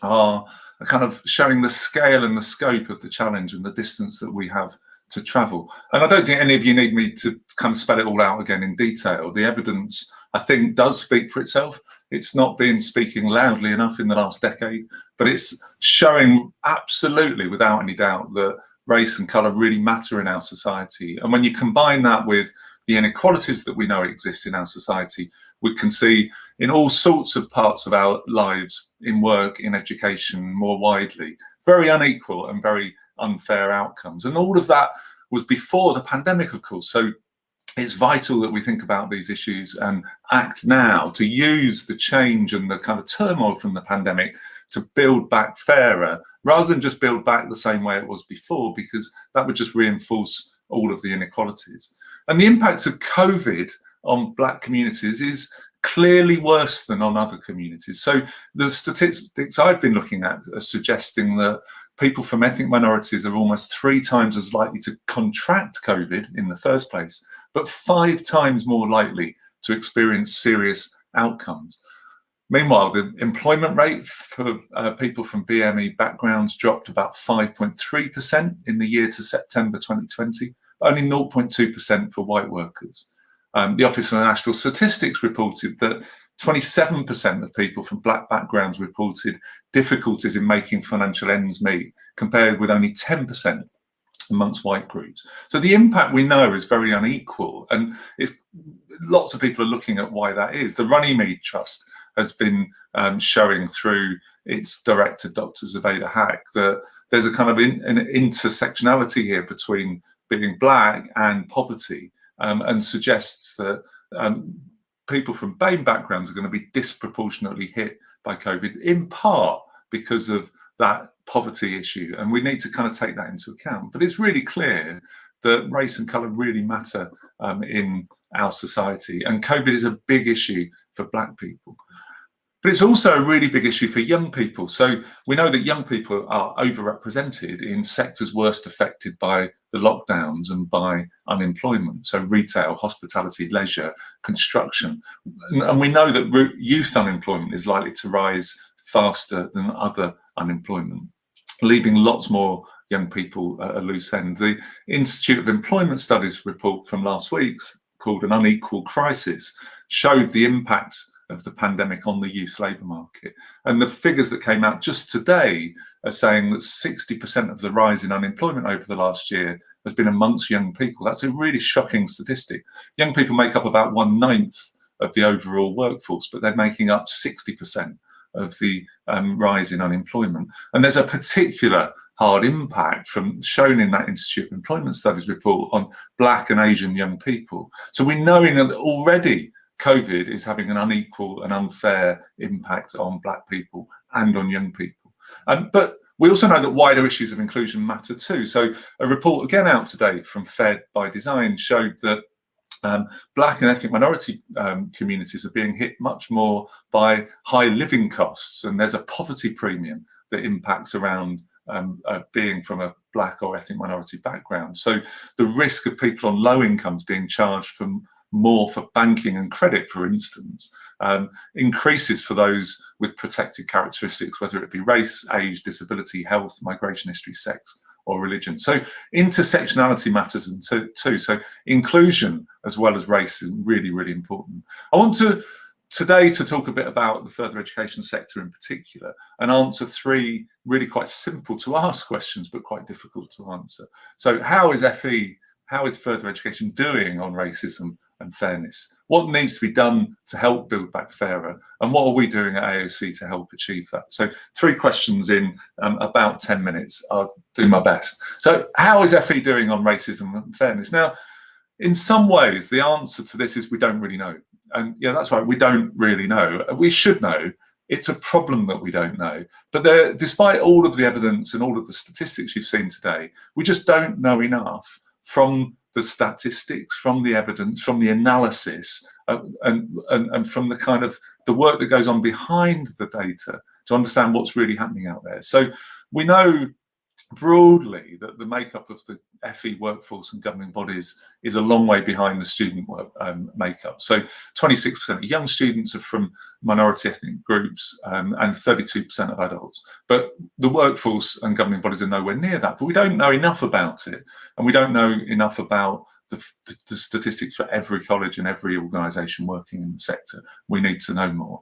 are kind of showing the scale and the scope of the challenge and the distance that we have to travel. And I don't think any of you need me to kind of spell it all out again in detail. The evidence, I think, does speak for itself. It's not been speaking loudly enough in the last decade, but it's showing absolutely, without any doubt, that race and colour really matter in our society. And when you combine that with the inequalities that we know exist in our society, we can see in all sorts of parts of our lives, in work, in education, more widely, very unequal and very unfair outcomes. And all of that was before the pandemic, of course. So it's vital that we think about these issues and act now to use the change and the kind of turmoil from the pandemic to build back fairer, rather than just build back the same way it was before, because that would just reinforce all of the inequalities. And the impacts of COVID on Black communities is clearly worse than on other communities. So the statistics I've been looking at are suggesting that people from ethnic minorities are almost 3 times as likely to contract COVID in the first place, but 5 times more likely to experience serious outcomes. Meanwhile, the employment rate for people from BME backgrounds dropped about 5.3% in the year to September 2020, only 0.2% for white workers. The Office of National Statistics reported that 27% of people from Black backgrounds reported difficulties in making financial ends meet, compared with only 10% amongst white groups. So the impact, we know, is very unequal, and lots of people are looking at why that is. The Runnymede Trust has been showing through its director, Dr. Zubaydah Haq, that there's a kind of an intersectionality here between being Black and poverty, and suggests that people from BAME backgrounds are going to be disproportionately hit by COVID, in part because of that poverty issue. And we need to kind of take that into account. But it's really clear that race and colour really matter in our society. And COVID is a big issue for Black people. But it's also a really big issue for young people. So we know that young people are overrepresented in sectors worst affected by the lockdowns and by unemployment. So retail, hospitality, leisure, construction. And we know that youth unemployment is likely to rise faster than other unemployment, leaving lots more young people at a loose end. The Institute of Employment Studies report from last week, called An Unequal Crisis, showed the impact of the pandemic on the youth labour market. And the figures that came out just today are saying that 60% of the rise in unemployment over the last year has been amongst young people. That's a really shocking statistic. Young people make up about 1/9 of the overall workforce, but they're making up 60% of the rise in unemployment. And there's a particular hard impact shown in that Institute of Employment Studies report on Black and Asian young people. So we know that already COVID is having an unequal and unfair impact on Black people and on young people. But we also know that wider issues of inclusion matter too. So a report again out today from Fed by Design showed that Black and ethnic minority communities are being hit much more by high living costs, and there's a poverty premium that impacts around being from a Black or ethnic minority background. So the risk of people on low incomes being charged more for banking and credit, for instance, increases for those with protected characteristics, whether it be race, age, disability, health, migration history, sex, or religion. So intersectionality matters too. So inclusion as well as race is really, really important. I want today to talk a bit about the further education sector in particular and answer three really quite simple to ask questions, but quite difficult to answer. So how is further education doing on racism and fairness? What needs to be done to help build back fairer? And what are we doing at AOC to help achieve that? So 3 questions in about 10 minutes. I'll do my best. So how is FE doing on racism and fairness? Now, in some ways, the answer to this is we don't really know. And yeah, that's right, we don't really know. We should know. It's a problem that we don't know. But despite all of the evidence and all of the statistics you've seen today, we just don't know enough from the statistics, from the evidence, from the analysis, and from the kind of the work that goes on behind the data to understand what's really happening out there. So we know broadly that the makeup of the FE workforce and governing bodies is a long way behind the student makeup. So 26% of young students are from minority ethnic groups and 32% of adults. But the workforce and governing bodies are nowhere near that. But we don't know enough about it. And we don't know enough about the statistics for every college and every organisation working in the sector. We need to know more.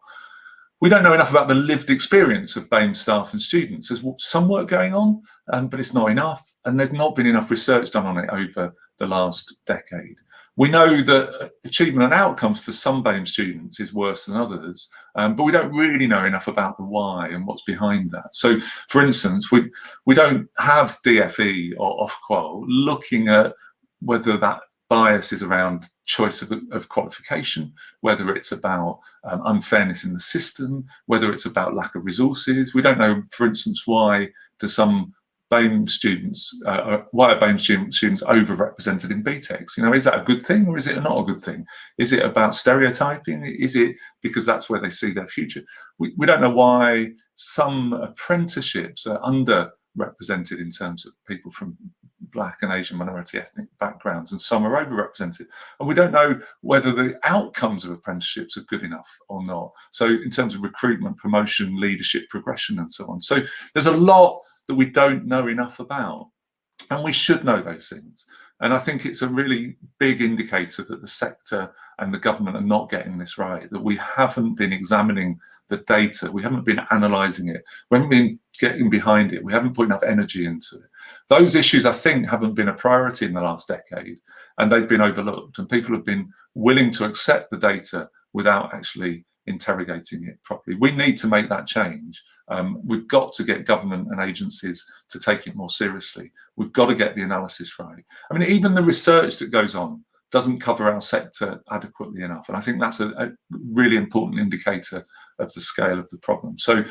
We don't know enough about the lived experience of BAME staff and students. There's some work going on, but it's not enough. And there's not been enough research done on it over the last decade. We know that achievement and outcomes for some BAME students is worse than others, but we don't really know enough about the why and what's behind that. So, for instance, we don't have DFE or Ofqual looking at whether that bias is around choice of qualification, whether it's about unfairness in the system, whether it's about lack of resources. We don't know, for instance, why do some BAME students, why are BAME students overrepresented in BTECs? You know, is that a good thing or is it not a good thing? Is it about stereotyping? Is it because that's where they see their future? We don't know why some apprenticeships are underrepresented in terms of people from Black and Asian minority ethnic backgrounds, and some are overrepresented. And we don't know whether the outcomes of apprenticeships are good enough or not. So in terms of recruitment, promotion, leadership, progression, and so on. So there's a lot that we don't know enough about, and we should know those things. And I think it's a really big indicator that the sector and the government are not getting this right, that we haven't been examining the data, we haven't been analysing it, we haven't been getting behind it, we haven't put enough energy into it. Those issues, I think, haven't been a priority in the last decade, and they've been overlooked, and people have been willing to accept the data without actually interrogating it properly. We need to make that change. We've got to get government and agencies to take it more seriously. We've got to get the analysis right. I mean, even the research that goes on doesn't cover our sector adequately enough. And I think that's a really important indicator of the scale of the problem. So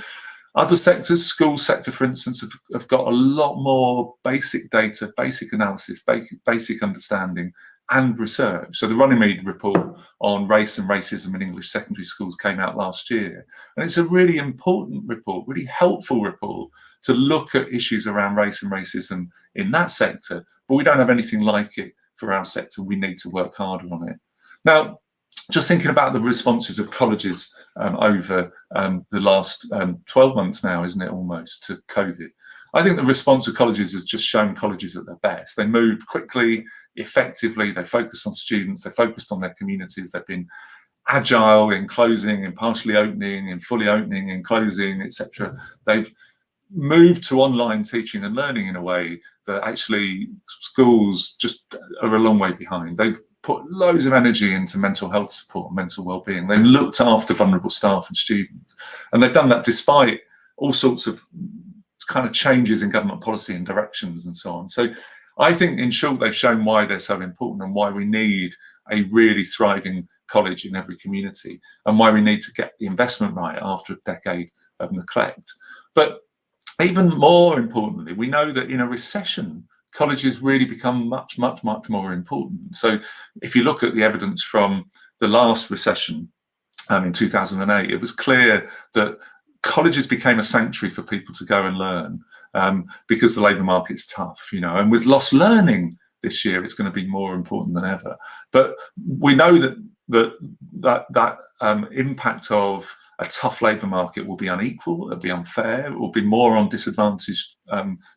other sectors, school sector, for instance, have got a lot more basic data, basic analysis, basic understanding, and research. So the Runnymede report on race and racism in English secondary schools came out last year. And it's a really important report, really helpful report to look at issues around race and racism in that sector, but we don't have anything like it for our sector. We need to work harder on it. Now, just thinking about the responses of colleges over the last 12 months now, isn't it, almost, to COVID? I think the response of colleges has just shown colleges at their best. They moved quickly, effectively, they focused on students, they focused on their communities, they've been agile in closing, in partially opening, in fully opening, in closing, etc. They've moved to online teaching and learning in a way that actually schools just are a long way behind. They've put loads of energy into mental health support and mental well-being. They've looked after vulnerable staff and students, and they've done that despite all sorts of kind of changes in government policy and directions and so on. So I think, in short, they've shown why they're so important and why we need a really thriving college in every community, and why we need to get the investment right after a decade of neglect. But even more importantly, we know that in a recession, colleges really become much, much, much more important. So if you look at the evidence from the last recession in 2008, it was clear that colleges became a sanctuary for people to go and learn because the labour market's tough, you know, and with lost learning this year, it's going to be more important than ever. But we know that impact of a tough labour market will be unequal, it'll be unfair, it will be more on disadvantaged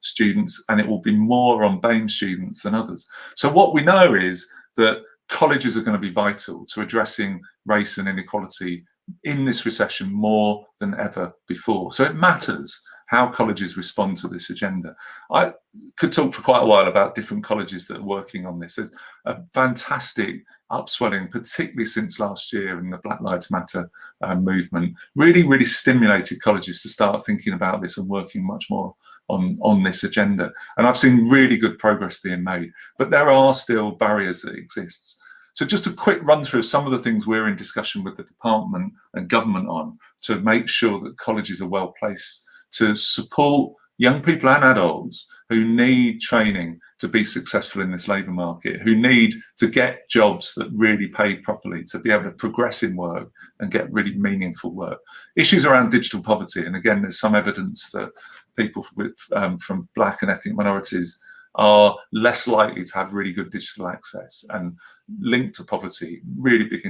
students, and it will be more on BAME students than others. So what we know is that colleges are going to be vital to addressing race and inequality in this recession more than ever before. So it matters how colleges respond to this agenda. I could talk for quite a while about different colleges that are working on this. There's a fantastic upswelling, particularly since last year in the Black Lives Matter movement, really stimulated colleges to start thinking about this and working much more on this agenda. And I've seen really good progress being made, but there are still barriers that exist. So just a quick run through some of the things we're in discussion with the department and government on to make sure that colleges are well placed to support young people and adults who need training to be successful in this labour market, who need to get jobs that really pay properly, to be able to progress in work and get really meaningful work. Issues around digital poverty, and again, there's some evidence that people with, from Black and ethnic minorities are less likely to have really good digital access, and linked to poverty, really big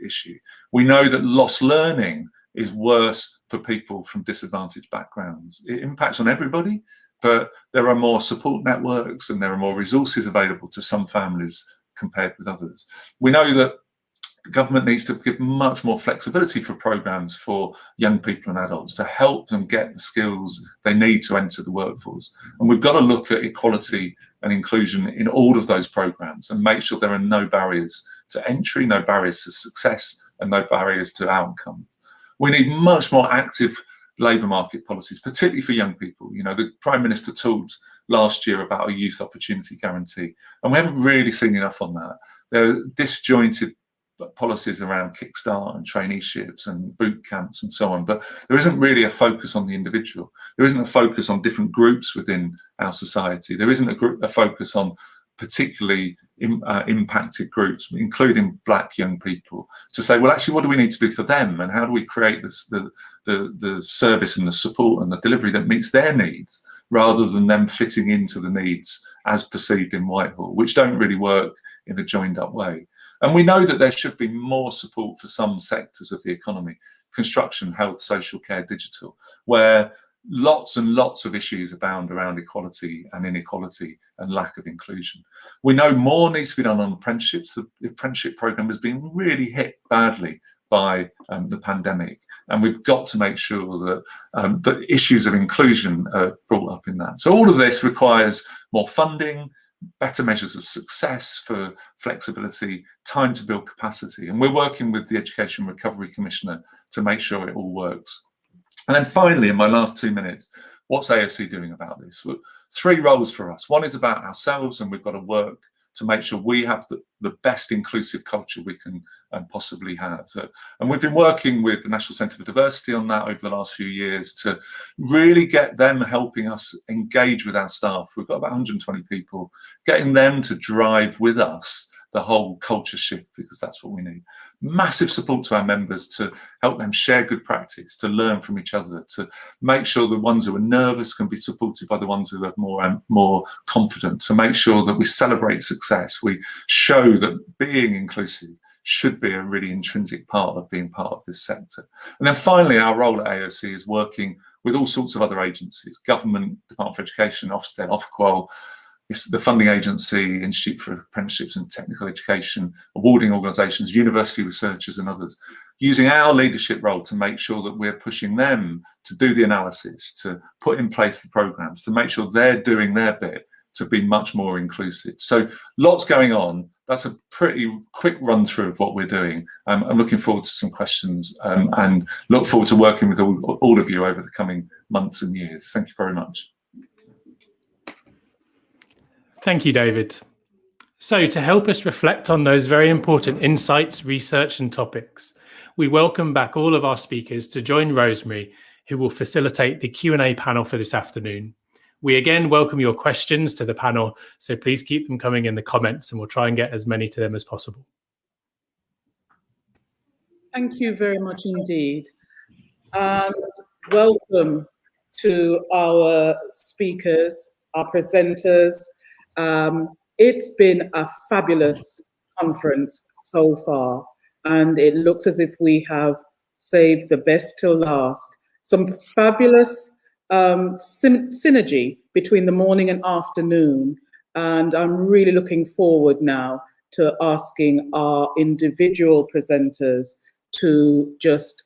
issue. We know that lost learning is worse for people from disadvantaged backgrounds. It impacts on everybody, but there are more support networks and there are more resources available to some families compared with others. We know that government needs to give much more flexibility for programs for young people and adults to help them get the skills they need to enter the workforce. And we've got to look at equality and inclusion in all of those programs and make sure there are no barriers to entry, no barriers to success, and no barriers to outcome. We need much more active labour market policies, particularly for young people. You know, the Prime Minister talked last year about a youth opportunity guarantee, and we haven't really seen enough on that. There are disjointed policies around Kickstart and traineeships and boot camps and so on, but there isn't really a focus on the individual. There isn't a focus on different groups within our society. There isn't a focus on particularly impacted groups, including Black young people, to say, well, actually, what do we need to do for them, and how do we create this, the service and the support and the delivery that meets their needs, rather than them fitting into the needs as perceived in Whitehall, which don't really work in a joined up way. And we know that there should be more support for some sectors of the economy: construction, health, social care, digital, where lots and lots of issues abound around equality and inequality and lack of inclusion. We know more needs to be done on apprenticeships. The apprenticeship programme has been really hit badly by the pandemic, and we've got to make sure that the issues of inclusion are brought up in that. So all of this requires more funding, better measures of success for flexibility, time to build capacity. And we're working with the Education Recovery Commissioner to make sure it all works. And then finally, in my last 2 minutes, what's AOC doing about this? Well, 3 roles for us. One is about ourselves, and we've got to work to make sure we have the best inclusive culture we can possibly have. And we've been working with the National Centre for Diversity on that over the last few years to really get them helping us engage with our staff. We've got about 120 people, getting them to drive with us the whole culture shift, because that's what we need. Massive support to our members to help them share good practice, to learn from each other, to make sure the ones who are nervous can be supported by the ones who are more confident, to make sure that we celebrate success. We show that being inclusive should be a really intrinsic part of being part of this sector. And then finally, our role at AOC is working with all sorts of other agencies: government, Department for Education, Ofsted, Ofqual, the funding agency, Institute for Apprenticeships and Technical Education, awarding organisations, university researchers and others, using our leadership role to make sure that we're pushing them to do the analysis, to put in place the programmes, to make sure they're doing their bit to be much more inclusive. So lots going on. That's a pretty quick run through of what we're doing. I'm looking forward to some questions and look forward to working with all of you over the coming months and years. Thank you very much. Thank you, David. So to help us reflect on those very important insights, research and topics, we welcome back all of our speakers to join Rosemary, who will facilitate the Q&A panel for this afternoon. We again welcome your questions to the panel, so please keep them coming in the comments and we'll try and get as many to them as possible. Thank you very much indeed. And welcome to our speakers, our presenters. It's been a fabulous conference so far, and it looks as if we have saved the best till last. Some fabulous synergy between the morning and afternoon, and I'm really looking forward now to asking our individual presenters to just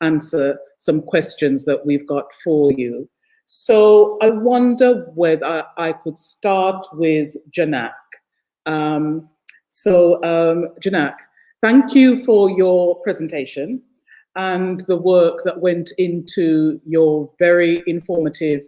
answer some questions that we've got for you. So I wonder whether I could start with Janak. Janak, thank you for your presentation and the work that went into your very informative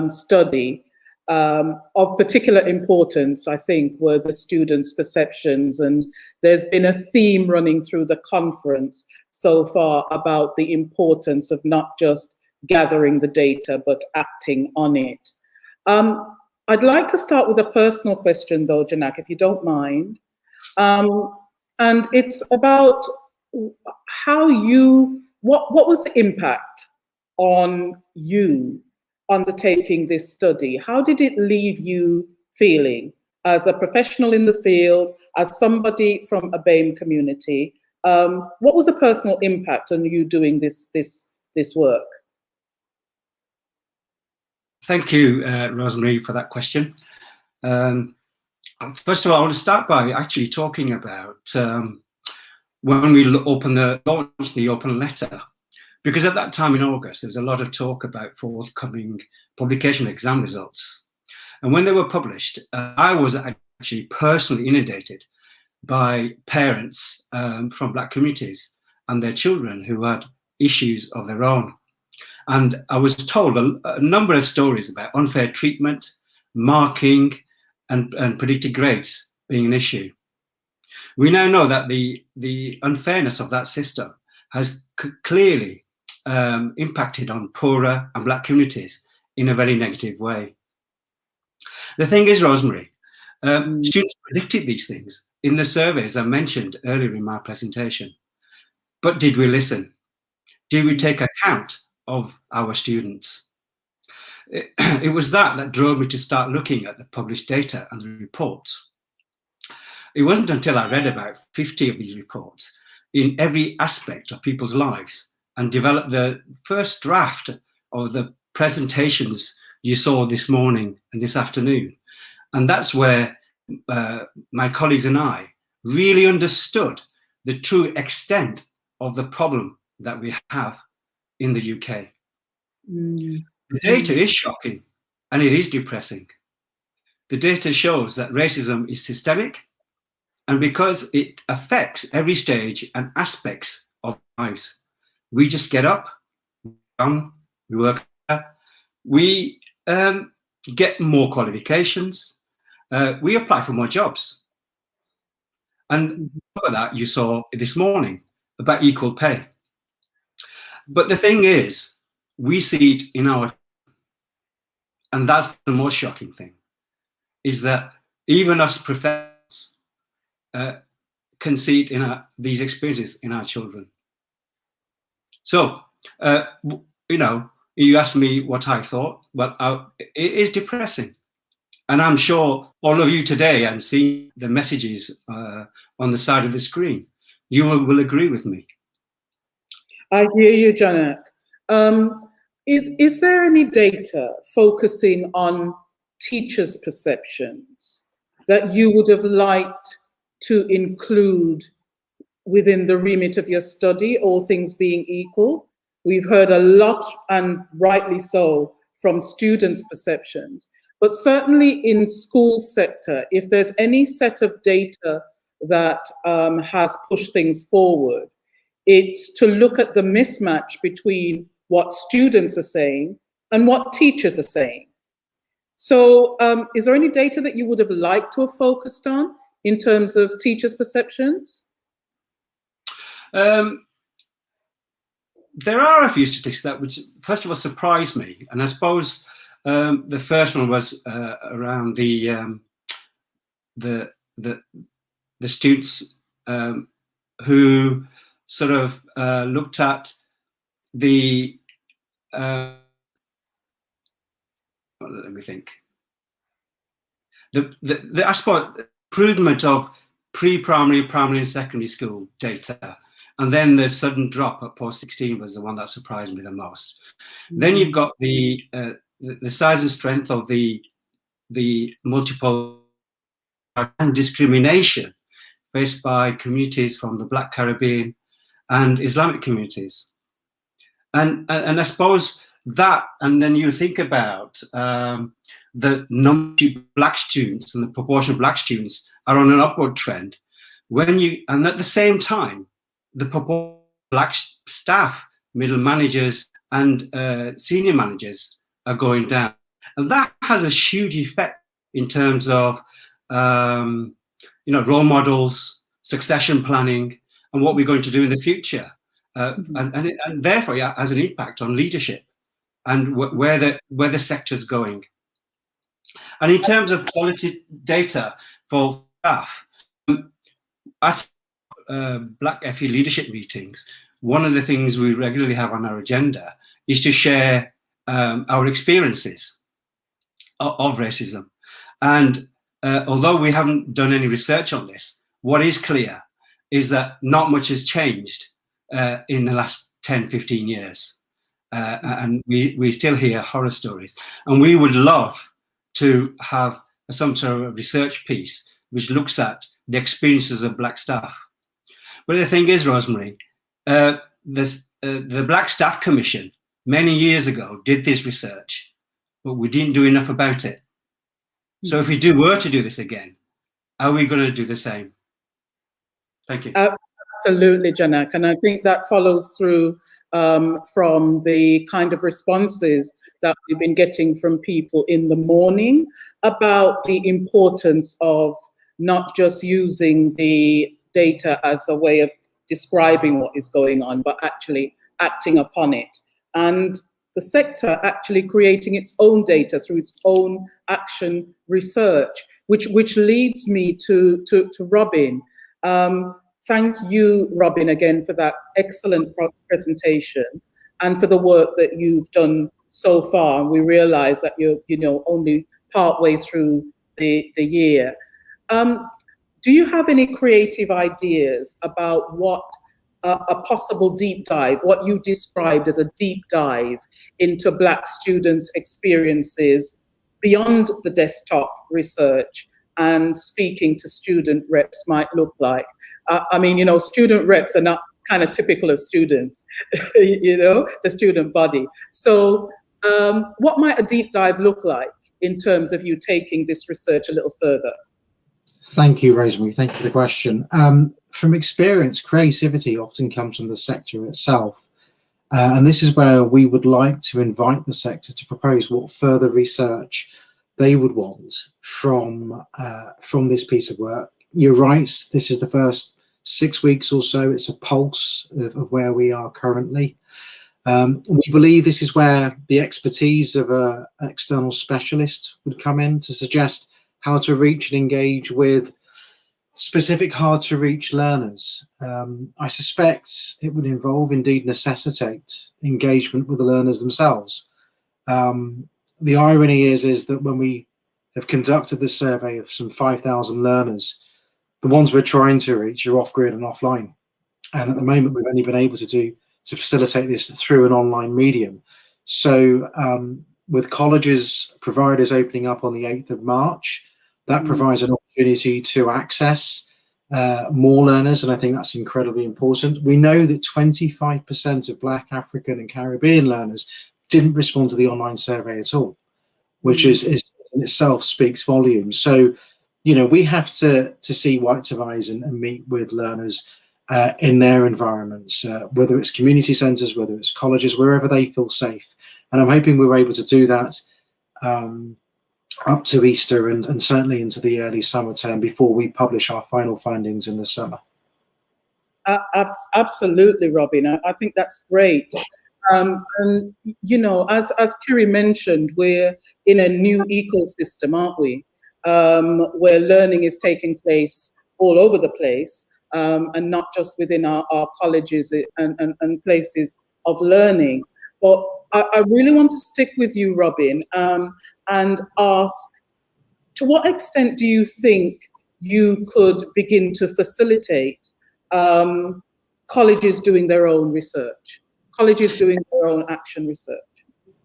study. Of particular importance, I think, were the students' perceptions, and there's been a theme running through the conference so far about the importance of not just gathering the data, but acting on it. I'd like to start with a personal question though, Janak, if you don't mind. And it's about how what was the impact on you undertaking this study? How did it leave you feeling as a professional in the field, as somebody from a BAME community? What was the personal impact on you doing this work? Thank you, Rosemary, for that question. First of all, I want to start by actually talking about when we launched the open letter, because at that time in August, there was a lot of talk about forthcoming publication of exam results. And when they were published, I was actually personally inundated by parents from Black communities and their children who had issues of their own. And I was told a number of stories about unfair treatment, marking, and predicted grades being an issue. We now know that the unfairness of that system has clearly impacted on poorer and Black communities in a very negative way. The thing is, Rosemary, students predicted these things in the surveys I mentioned earlier in my presentation. But did we listen? Did we take account of our students? It was that drove me to start looking at the published data and the reports. It wasn't until I read about 50 of these reports in every aspect of people's lives and developed the first draft of the presentations you saw this morning and this afternoon. And that's where my colleagues and I really understood the true extent of the problem that we have in the UK. The data is shocking and it is depressing. The data shows that racism is systemic, and because it affects every stage and aspects of lives, we just get up, we work hard, we get more qualifications, we apply for more jobs. And for that, you saw this morning about equal pay. But the thing is, we see it in our, and that's the most shocking thing, is that even us professionals can see it in these experiences in our children. So, you know, you asked me what I thought. Well, it is depressing. And I'm sure all of you today and seeing the messages on the side of the screen, you will agree with me. I hear you, Janak. Is there any data focusing on teachers' perceptions that you would have liked to include within the remit of your study, all things being equal? We've heard a lot, and rightly so, from students' perceptions. but certainly in school sector, if there's any set of data that has pushed things forward, it's to look at the mismatch between what students are saying and what teachers are saying. So is there any data that you would have liked to have focused on in terms of teachers' perceptions? There are a few statistics that would, first of all, surprise me. And I suppose the first one was around the students who sort of looked at the let me think. The I suppose improvement of pre-primary, primary, and secondary school data, and then the sudden drop at post-16 was the one that surprised me the most. Then you've got the size and strength of the multiple and discrimination faced by communities from the Black Caribbean and Islamic communities, and I suppose that, and then you think about the number of Black students and the proportion of Black students are on an upward trend. And at the same time, the proportion of Black staff, middle managers, and senior managers are going down, and that has a huge effect in terms of role models, succession planning, and what we're going to do in the future, and therefore it has an impact on leadership and where the sector's going. And in terms of quality data for staff, at Black FE leadership meetings, one of the things we regularly have on our agenda is to share our experiences of racism. And although we haven't done any research on this, what is clear is that not much has changed in the last 10, 15 years. And we still hear horror stories. And we would love to have some sort of research piece which looks at the experiences of Black staff. But the thing is, Rosemary, the Black Staff Commission many years ago did this research, but we didn't do enough about it. So if we were to do this again, are we going to do the same? Thank you. Absolutely, Janak. And I think that follows through from the kind of responses that we've been getting from people in the morning about the importance of not just using the data as a way of describing what is going on, but actually acting upon it. And the sector actually creating its own data through its own action research, which leads me to Robin. Thank you, Robin, again for that excellent presentation and for the work that you've done so far. We realize that you're only partway through the year. Do you have any creative ideas about what a possible deep dive, what you described as a deep dive into Black students' experiences beyond the desktop research and speaking to student reps might look like? I mean, student reps are not kind of typical of students, the student body. So what might a deep dive look like in terms of you taking this research a little further? Thank you, Rosemary. Thank you for the question. From experience, creativity often comes from the sector itself. And this is where we would like to invite the sector to propose what further research they would want from this piece of work. You're right, this is the first 6 weeks or so. It's a pulse of where we are currently. We believe this is where the expertise of an external specialist would come in to suggest how to reach and engage with specific hard to reach learners. I suspect it would involve, indeed necessitate, engagement with the learners themselves. The irony is that when we have conducted this survey of some 5,000 learners, the ones we're trying to reach are off-grid and offline. And at the moment, we've only been able to facilitate this through an online medium. So with colleges providers opening up on the 8th of March, that provides an opportunity to access more learners, and I think that's incredibly important. We know that 25% of Black, African and Caribbean learners didn't respond to the online survey at all, which is in itself speaks volumes. So, you know, we have to see whites of eyes and meet with learners in their environments, whether it's community centres, whether it's colleges, wherever they feel safe. And I'm hoping we're able to do that up to Easter and certainly into the early summer term before we publish our final findings in the summer. Absolutely, Robin. I think that's great. And, you know, as Kiri mentioned, we're in a new ecosystem, aren't we? Where learning is taking place all over the place, and not just within our colleges and places of learning. But I really want to stick with you, Robin, and ask, to what extent do you think you could begin to facilitate colleges doing their own research, colleges doing their own action research?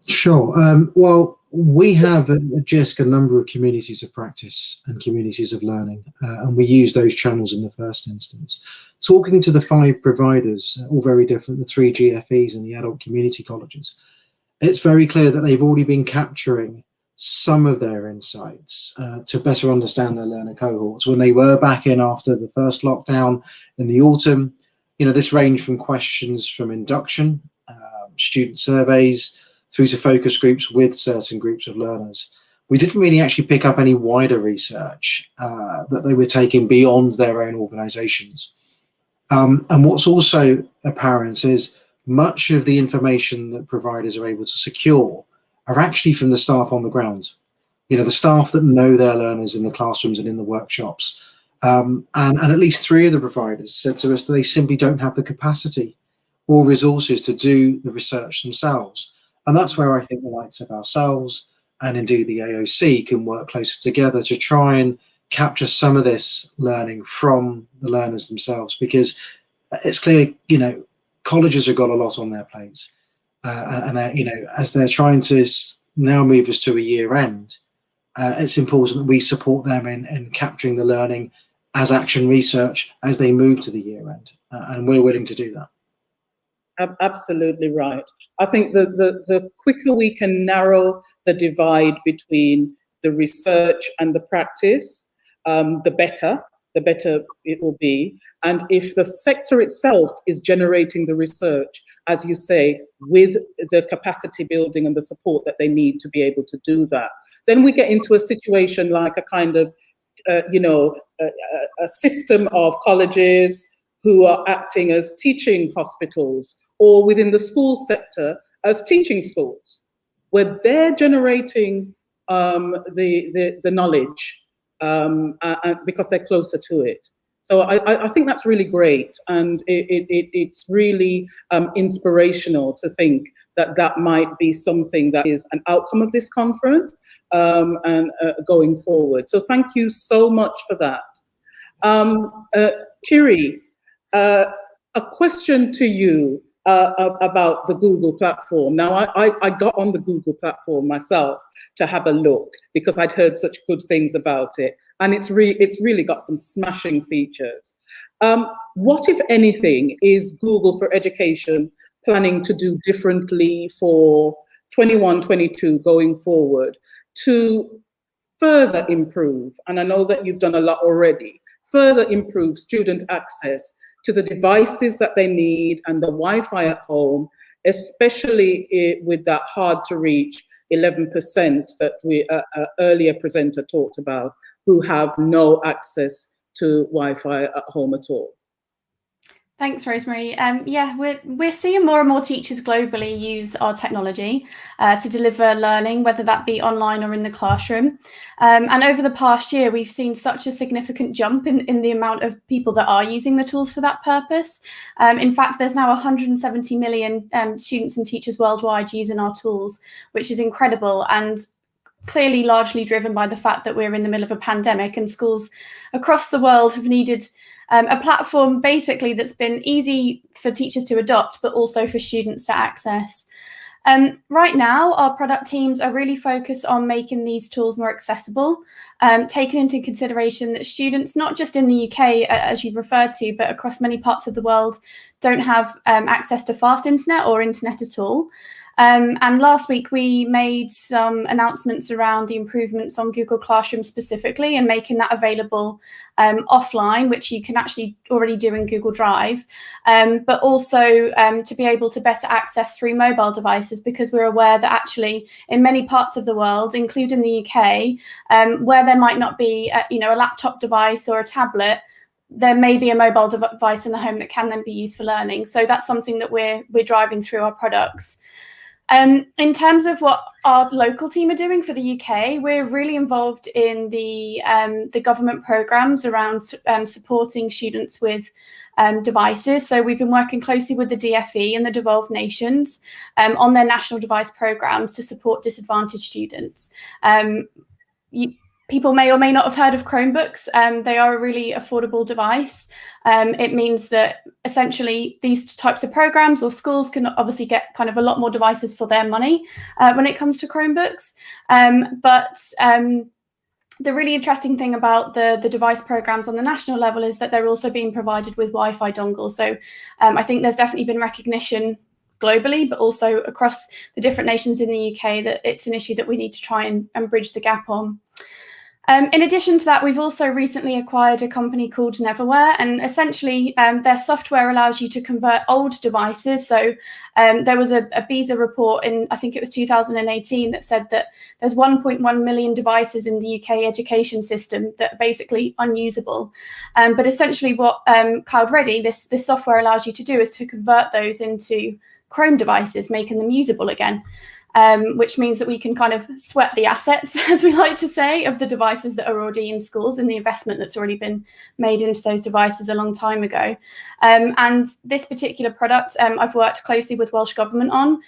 Sure. Well, we have at JISC a number of communities of practice and communities of learning, and we use those channels in the first instance. Talking to the 5 providers, all very different, the 3 GFEs and the adult community colleges, it's very clear that they've already been capturing some of their insights to better understand their learner cohorts. When they were back in after the first lockdown in the autumn, you know, this ranged from questions from induction, student surveys, through to focus groups with certain groups of learners. We didn't really actually pick up any wider research that they were taking beyond their own organisations. And what's also apparent is much of the information that providers are able to secure are actually from the staff on the ground. You know, the staff that know their learners in the classrooms and in the workshops. And at least 3 of the providers said to us that they simply don't have the capacity or resources to do the research themselves. And that's where I think the likes of ourselves and indeed the AOC can work closer together to try and capture some of this learning from the learners themselves, because it's clear, you know, colleges have got a lot on their plates. And you know, as they're trying to now move us to a year end, it's important that we support them in capturing the learning as action research as they move to the year end. And we're willing to do that. Absolutely right. I think the quicker we can narrow the divide between the research and the practice, the better it will be. And if the sector itself is generating the research, as you say, with the capacity building and the support that they need to be able to do that, then we get into a situation like a kind of, you know, a system of colleges who are acting as teaching hospitals, or within the school sector as teaching schools, where they're generating the knowledge because they're closer to it. So I think that's really great, and it's really inspirational to think that that might be something that is an outcome of this conference and going forward. So thank you so much for that. Kiri, a question to you about the Google platform. Now, I got on the Google platform myself to have a look because I'd heard such good things about it, and it's really got some smashing features. What, if anything, is Google for Education planning to do differently for 21-22 going forward to further improve, and I know that you've done a lot already, further improve student access to the devices that they need and the Wi-Fi at home, especially with that hard to reach 11% that we earlier presenter talked about, who have no access to Wi-Fi at home at all? Thanks, Rosemary. Yeah, we're seeing more and more teachers globally use our technology to deliver learning, whether that be online or in the classroom. And over the past year, we've seen such a significant jump in the amount of people that are using the tools for that purpose. In fact, there's now 170 million students and teachers worldwide using our tools, which is incredible, and clearly largely driven by the fact that we're in the middle of a pandemic and schools across the world have needed a platform basically that's been easy for teachers to adopt, but also for students to access. Right now, our product teams are really focused on making these tools more accessible, taking into consideration that students, not just in the UK, as you've referred to, but across many parts of the world, don't have access to fast internet or internet at all. And last week we made some announcements around the improvements on Google Classroom specifically, and making that available offline, which you can actually already do in Google Drive, but also to be able to better access through mobile devices, because we're aware that actually in many parts of the world, including the UK, where there might not be a laptop device or a tablet, there may be a mobile device in the home that can then be used for learning. So that's something that we're driving through our products. In terms of what our local team are doing for the UK, we're really involved in the government programmes around supporting students with devices. So we've been working closely with the DFE and the devolved nations on their national device programmes to support disadvantaged students. People may or may not have heard of Chromebooks. They are a really affordable device. It means that essentially these types of programs or schools can obviously get kind of a lot more devices for their money when it comes to Chromebooks. But the really interesting thing about the device programs on the national level is that they're also being provided with Wi-Fi dongles. So I think there's definitely been recognition globally, but also across the different nations in the UK, that it's an issue that we need to try and bridge the gap on. In addition to that, we've also recently acquired a company called Neverware, and essentially their software allows you to convert old devices. So there was a BISA report in, I think it was 2018, that said that there's 1.1 million devices in the UK education system that are basically unusable. But essentially what Cloud Ready, this software allows you to do is to convert those into Chrome devices, making them usable again. Which means that we can kind of sweat the assets, as we like to say, of the devices that are already in schools and the investment that's already been made into those devices a long time ago. And this particular product, I've worked closely with Welsh Government on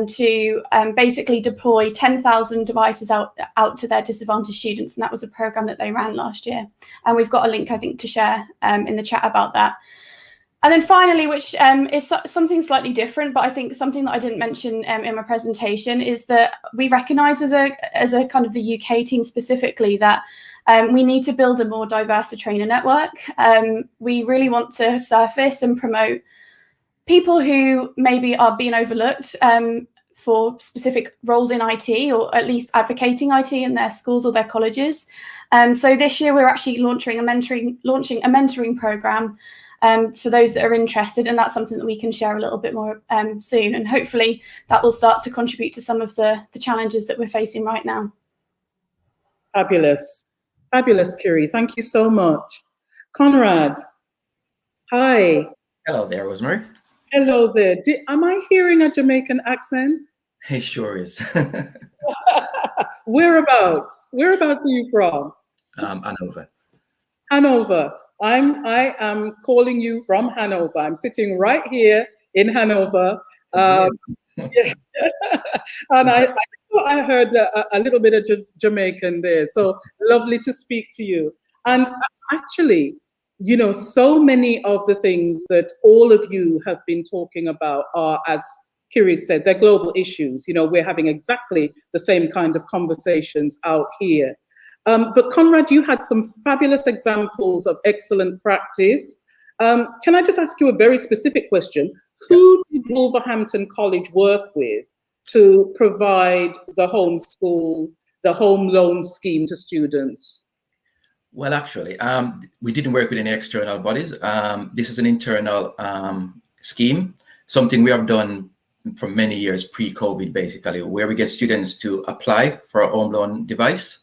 to basically deploy 10,000 devices out to their disadvantaged students. And that was a program that they ran last year. And we've got a link, I think, to share in the chat about that. And then finally, which is something slightly different, but I think something that I didn't mention in my presentation, is that we recognise as a kind of the UK team specifically that we need to build a more diverse trainer network. We really want to surface and promote people who maybe are being overlooked for specific roles in IT, or at least advocating IT in their schools or their colleges. So this year we're actually launching a mentoring programme for those that are interested, and that's something that we can share a little bit more soon, and hopefully that will start to contribute to some of the challenges that we're facing right now. Fabulous. Fabulous, Kiri. Thank you so much. Conrad, hi. Hello there, Rosemary. Hello there. Am I hearing a Jamaican accent? It sure is. Whereabouts? Whereabouts are you from? Hanover. Hanover. I am calling you from Hanover. I'm sitting right here in Hanover. And I thought I heard a little bit of Jamaican there. So lovely to speak to you. And actually, you know, so many of the things that all of you have been talking about are, as Kiri said, they're global issues. You know, we're having exactly the same kind of conversations out here. But Conrad, you had some fabulous examples of excellent practice. Can I just ask you a very specific question? Who did Wolverhampton College work with to provide the homeschool, the home loan scheme to students? Well, actually, we didn't work with any external bodies. This is an internal scheme, something we have done for many years pre-COVID, basically, where we get students to apply for a home loan device.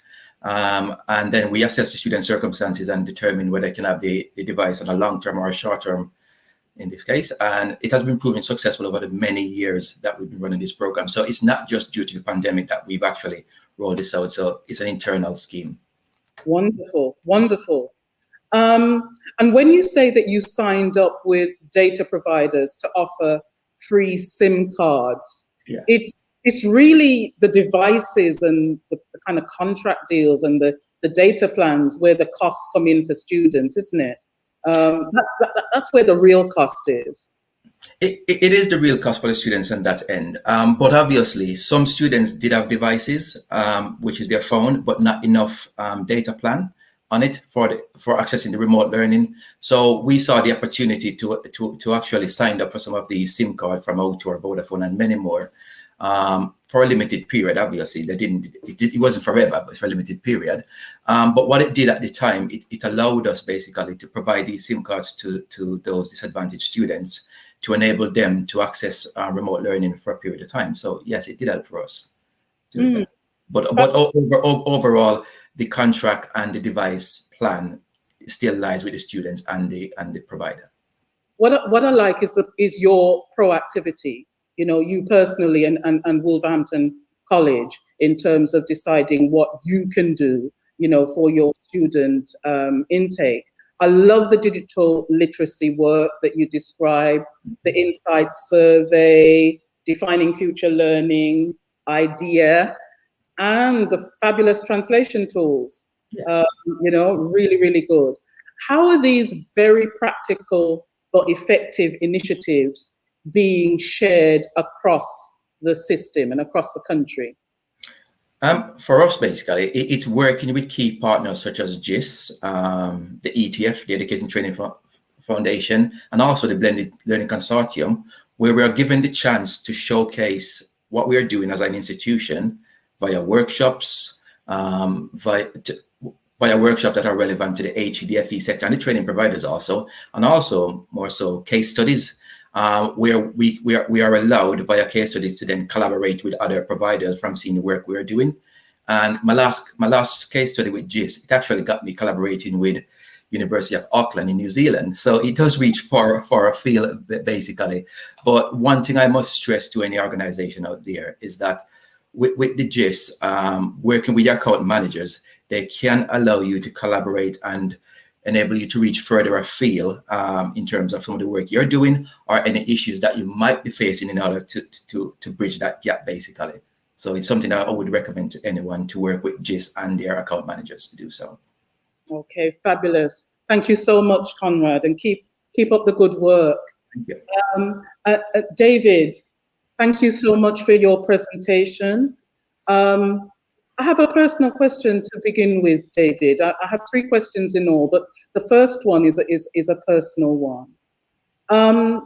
And then we assess the student circumstances and determine whether they can have the device on a long-term or a short-term, in this case. And it has been proven successful over the many years that we've been running this program. So it's not just due to the pandemic that we've actually rolled this out. So it's an internal scheme. Wonderful, wonderful. And when you say that you signed up with data providers to offer free SIM cards, yes, it's really the devices and the kind of contract deals and the data plans where the costs come in for students, isn't it? That's where the real cost is. It is the real cost for the students on that end. But obviously, some students did have devices, which is their phone, but not enough data plan on it for accessing the remote learning. So we saw the opportunity to actually sign up for some of the SIM card from O2 or Vodafone and many more. for a limited period. Obviously, it wasn't forever, but for a limited period. But what it did at the time, it allowed us basically to provide these SIM cards to those disadvantaged students to enable them to access remote learning for a period of time. So yes, it did help for us. But overall, the contract and the device plan still lies with the students and the provider. What I like is your proactivity. You know, you personally and Wolverhampton College in terms of deciding what you can do, you know, for your student intake. I love the digital literacy work that you describe, the insights survey, defining future learning, IDEA, and the fabulous translation tools. Yes. You know, really, really good. How are these very practical but effective initiatives being shared across the system and across the country? For us, basically, it's working with key partners such as GIS, the ETF, the Education Training Foundation, and also the Blended Learning Consortium, where we are given the chance to showcase what we are doing as an institution via workshops, via workshops that are relevant to the HE, the FE sector, and the training providers also, and also more so case studies, where we are allowed via case studies to then collaborate with other providers from seeing the work we are doing. And my last case study with GIS, it actually got me collaborating with University of Auckland in New Zealand. So it does reach far afield, basically. But one thing I must stress to any organization out there is that with the GIS, working with your account managers, they can allow you to collaborate and enable you to reach further afield in terms of some of the work you're doing or any issues that you might be facing in order to bridge that gap, basically. So it's something that I would recommend to anyone to work with GIS and their account managers to do so. Okay, fabulous. Thank you so much, Conrad, and keep up the good work. Thank you. David, thank you so much for your presentation. I have a personal question to begin with, David. I have 3 questions in all, but the first one is a personal one.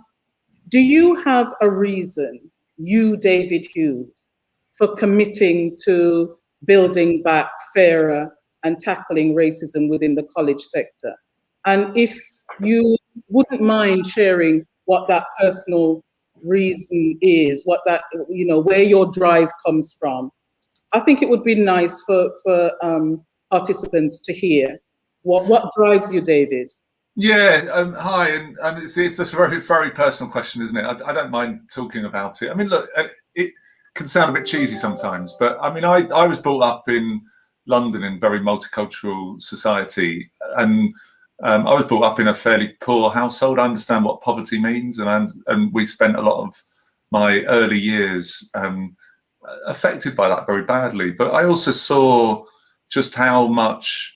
Do you have a reason, you, David Hughes, for committing to building back fairer and tackling racism within the college sector? And if you wouldn't mind sharing what that personal reason is, what that, you know, where your drive comes from, I think it would be nice for participants to hear. What drives you, David? Yeah, hi, and it's a very, very personal question, isn't it? I don't mind talking about it. I mean, look, it can sound a bit cheesy sometimes, but I mean, I was brought up in London in very multicultural society, and I was brought up in a fairly poor household. I understand what poverty means, and we spent a lot of my early years affected by that very badly. But I also saw just how much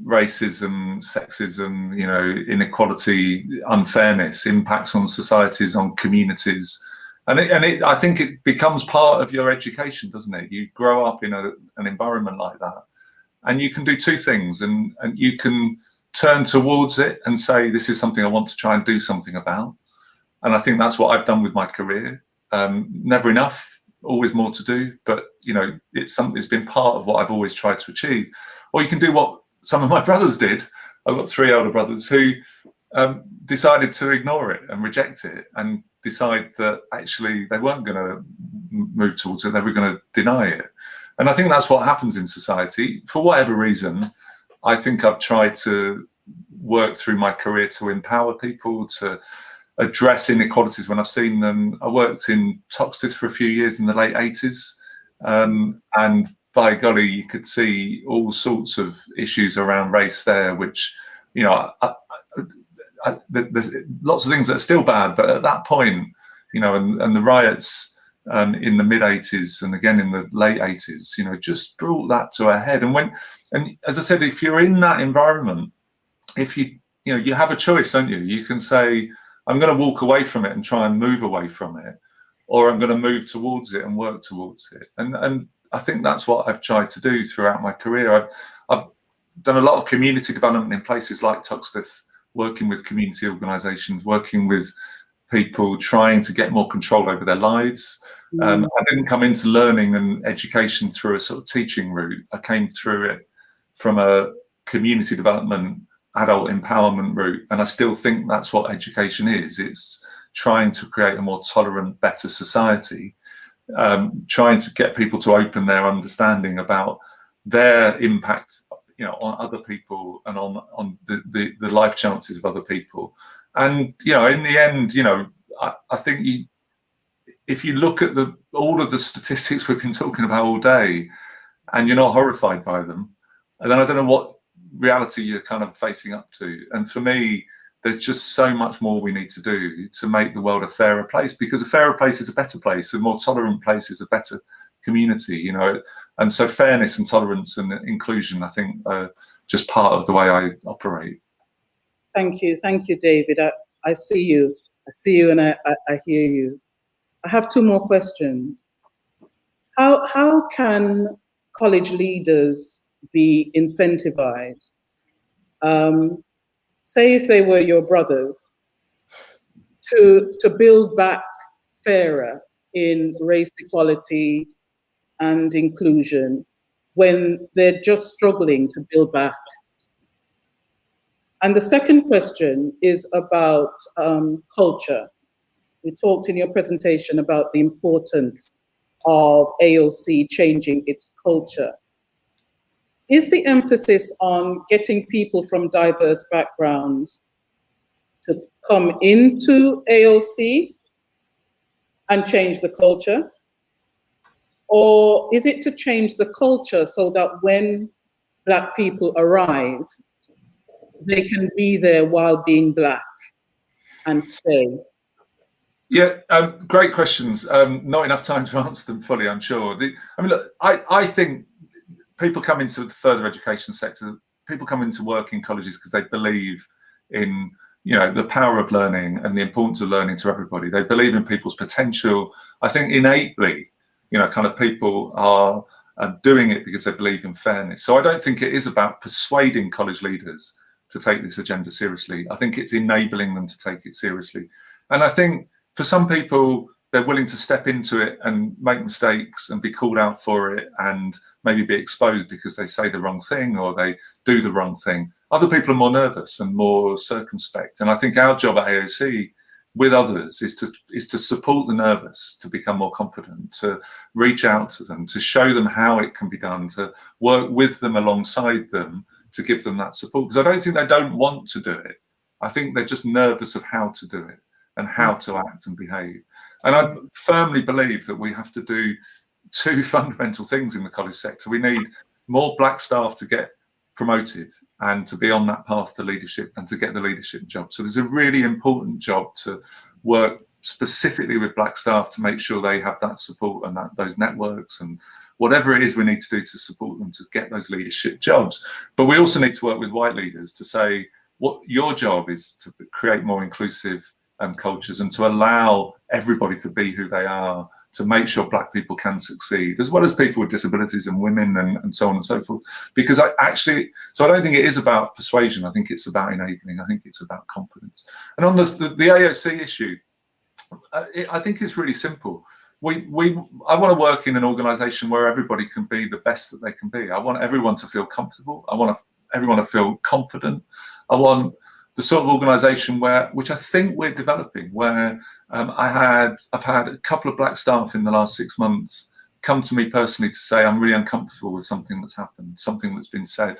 racism, sexism, you know, inequality, unfairness impacts on societies, on communities. And I think it becomes part of your education, doesn't it? You grow up in an environment like that, and you can do 2 things, and you can turn towards it and say, this is something I want to try and do something about. And I think that's what I've done with my career. Never enough, always more to do, but you know, it's been part of what I've always tried to achieve. Or you can do what some of my brothers did. I've got 3 older brothers who decided to ignore it and reject it and decide that actually they weren't going to move towards it, they were going to deny it. And I think that's what happens in society. For whatever reason, I think I've tried to work through my career to empower people, to address inequalities when I've seen them. I worked in Toxteth for a few years in the late 80s, and by golly, you could see all sorts of issues around race there, which, you know, there's lots of things that are still bad, but at that point, you know, and the riots in the mid 80s and again in the late 80s, you know, just brought that to a head. And as I said, if you're in that environment, if you know, you have a choice, don't you? You can say, I'm going to walk away from it and try and move away from it, or I'm going to move towards it and work towards it. And I think that's what I've tried to do throughout my career. I've done a lot of community development in places like Toxteth, working with community organisations, working with people trying to get more control over their lives. I didn't come into learning and education through a sort of teaching route. I came through it from a community development, adult empowerment route, and I still think that's what education is. It's trying to create a more tolerant, better society, trying to get people to open their understanding about their impact, you know, on other people and on the life chances of other people. And, you know, in the end, you know, I think if you look at all of the statistics we've been talking about all day and you're not horrified by them, then I don't know what reality you're kind of facing up to. And for me, there's just so much more we need to do to make the world a fairer place, because a fairer place is a better place, a more tolerant place is a better community, you know. And so fairness and tolerance and inclusion, I think, are just part of the way I operate. Thank you, David. I see you. I see you, and I hear you. I have two more questions. How can college leaders be incentivized? Say if they were your brothers, to build back fairer in race equality and inclusion when they're just struggling to build back. And the second question is about culture. You talked in your presentation about the importance of AOC changing its culture. Is the emphasis on getting people from diverse backgrounds to come into AOC and change the culture? Or is it to change the culture so that when Black people arrive, they can be there while being Black and stay? Yeah, great questions. Not enough time to answer them fully, I'm sure. I mean, look, I think people come into the further education sector, people come into work in colleges because they believe in, you know, the power of learning and the importance of learning to everybody. They believe in people's potential. I think innately, you know, kind of people are doing it because they believe in fairness. So I don't think it is about persuading college leaders to take this agenda seriously. I think it's enabling them to take it seriously. And I think for some people, they're willing to step into it and make mistakes and be called out for it and maybe be exposed because they say the wrong thing or they do the wrong thing. Other people are more nervous and more circumspect. And I think our job at AOC with others is to support the nervous, to become more confident, to reach out to them, to show them how it can be done, to work with them alongside them, to give them that support. Because I don't think they don't want to do it. I think they're just nervous of how to do it and how to act and behave. And I firmly believe that we have to do two fundamental things in the college sector. We need more Black staff to get promoted and to be on that path to leadership and to get the leadership job. So there's a really important job to work specifically with Black staff to make sure they have that support and those networks and whatever it is we need to do to support them to get those leadership jobs. But we also need to work with white leaders to say what your job is to create more inclusive cultures and to allow everybody to be who they are, to make sure Black people can succeed, as well as people with disabilities and women and so on and so forth. Because I don't think it is about persuasion. I think it's about enabling. I think it's about confidence. And on the AOC issue, I think it's really simple. I want to work in an organisation where everybody can be the best that they can be. I want everyone to feel comfortable. I want everyone to feel confident. I want the sort of organisation which I think we're developing, where I've had a couple of Black staff in the last 6 months come to me personally to say, I'm really uncomfortable with something that's happened, something that's been said,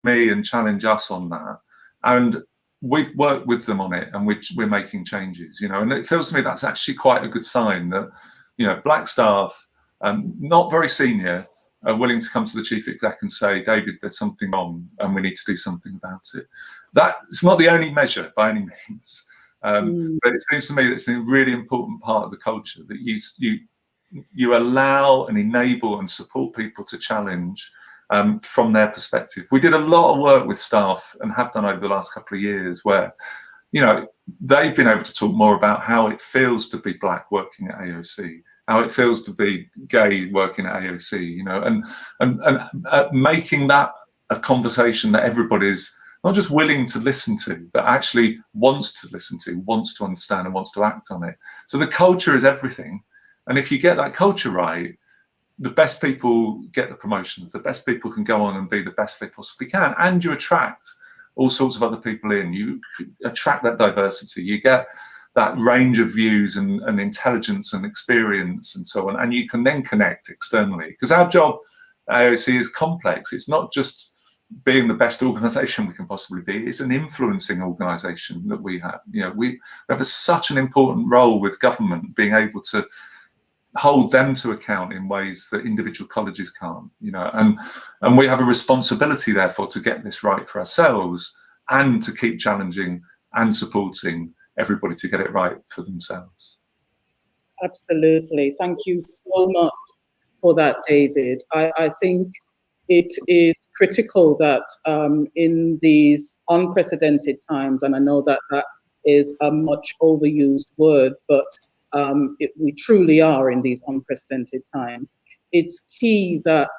me and challenge us on that. And we've worked with them on it and we're making changes, you know, and it feels to me that's actually quite a good sign that, you know, Black staff, not very senior, are willing to come to the chief exec and say, David, there's something wrong and we need to do something about it. That's not the only measure by any means, but it seems to me that it's a really important part of the culture that you allow and enable and support people to challenge from their perspective. We did a lot of work with staff and have done over the last couple of years where, you know, they've been able to talk more about how it feels to be Black working at AOC, how it feels to be gay working at AOC, you know, and making that a conversation that everybody's not just willing to listen to, but actually wants to listen to, wants to understand, and wants to act on it. So the culture is everything. And if you get that culture right, the best people get the promotions, the best people can go on and be the best they possibly can, and you attract all sorts of other people in. You attract that diversity, you get that range of views and intelligence and experience and so on, and you can then connect externally. Because our job at AOC is complex. It's not just being the best organisation we can possibly be, it's an influencing organisation that we have. You know, we have such an important role with government, being able to hold them to account in ways that individual colleges can't, you know, and we have a responsibility therefore to get this right for ourselves and to keep challenging and supporting everybody to get it right for themselves. Absolutely. Thank you so much for that, David. I think it is critical that in these unprecedented times, and I know that that is a much overused word, but we truly are in these unprecedented times. It's key that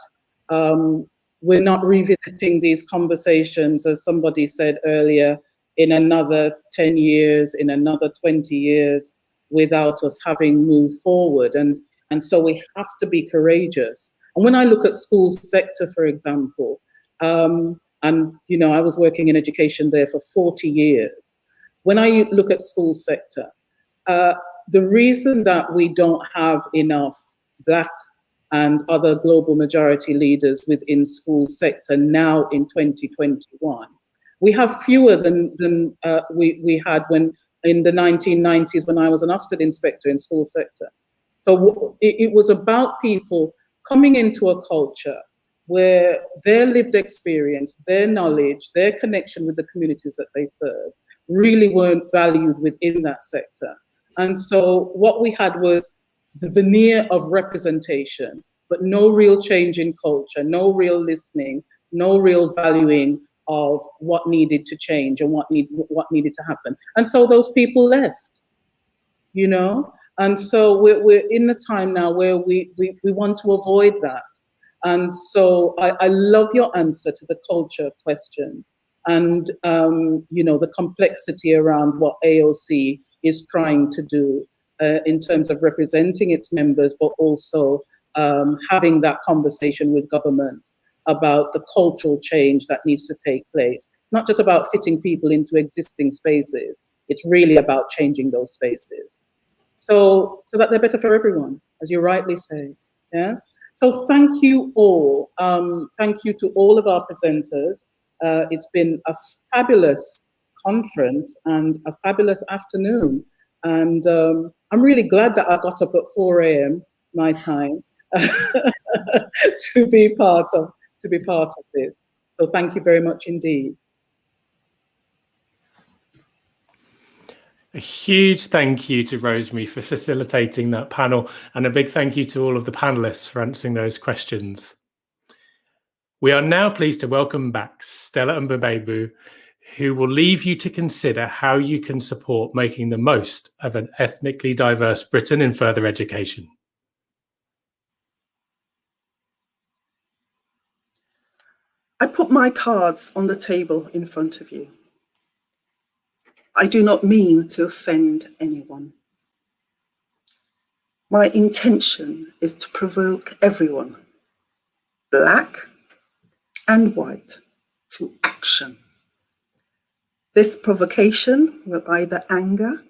we're not revisiting these conversations, as somebody said earlier, in another 10 years, in another 20 years, without us having moved forward. And so we have to be courageous. And when I look at school sector, for example, and you know, I was working in education there for 40 years. When I look at school sector, the reason that we don't have enough Black and other global majority leaders within school sector now in 2021, we have fewer than we had when in the 1990s when I was an Ofsted inspector in school sector. So it was about people coming into a culture where their lived experience, their knowledge, their connection with the communities that they serve really weren't valued within that sector. And so what we had was the veneer of representation, but no real change in culture, no real listening, no real valuing of what needed to change and what needed to happen. And so those people left, you know? And so we're in a time now where we want to avoid that. And so I love your answer to the culture question and, you know, the complexity around what AOC is trying to do in terms of representing its members, but also having that conversation with government about the cultural change that needs to take place. It's not just about fitting people into existing spaces. It's really about changing those spaces. So that they're better for everyone, as you rightly say, yes? So thank you all. Thank you to all of our presenters. It's been a fabulous conference and a fabulous afternoon. And I'm really glad that I got up at 4 a.m. my time to be part of this. So thank you very much indeed. A huge thank you to Rosemary for facilitating that panel, and a big thank you to all of the panelists for answering those questions. We are now pleased to welcome back Stella and Mbebu, who will leave you to consider how you can support making the most of an ethnically diverse Britain in further education. I put my cards on the table in front of you. I do not mean to offend anyone. My intention is to provoke everyone, Black and white, to action. This provocation will either anger,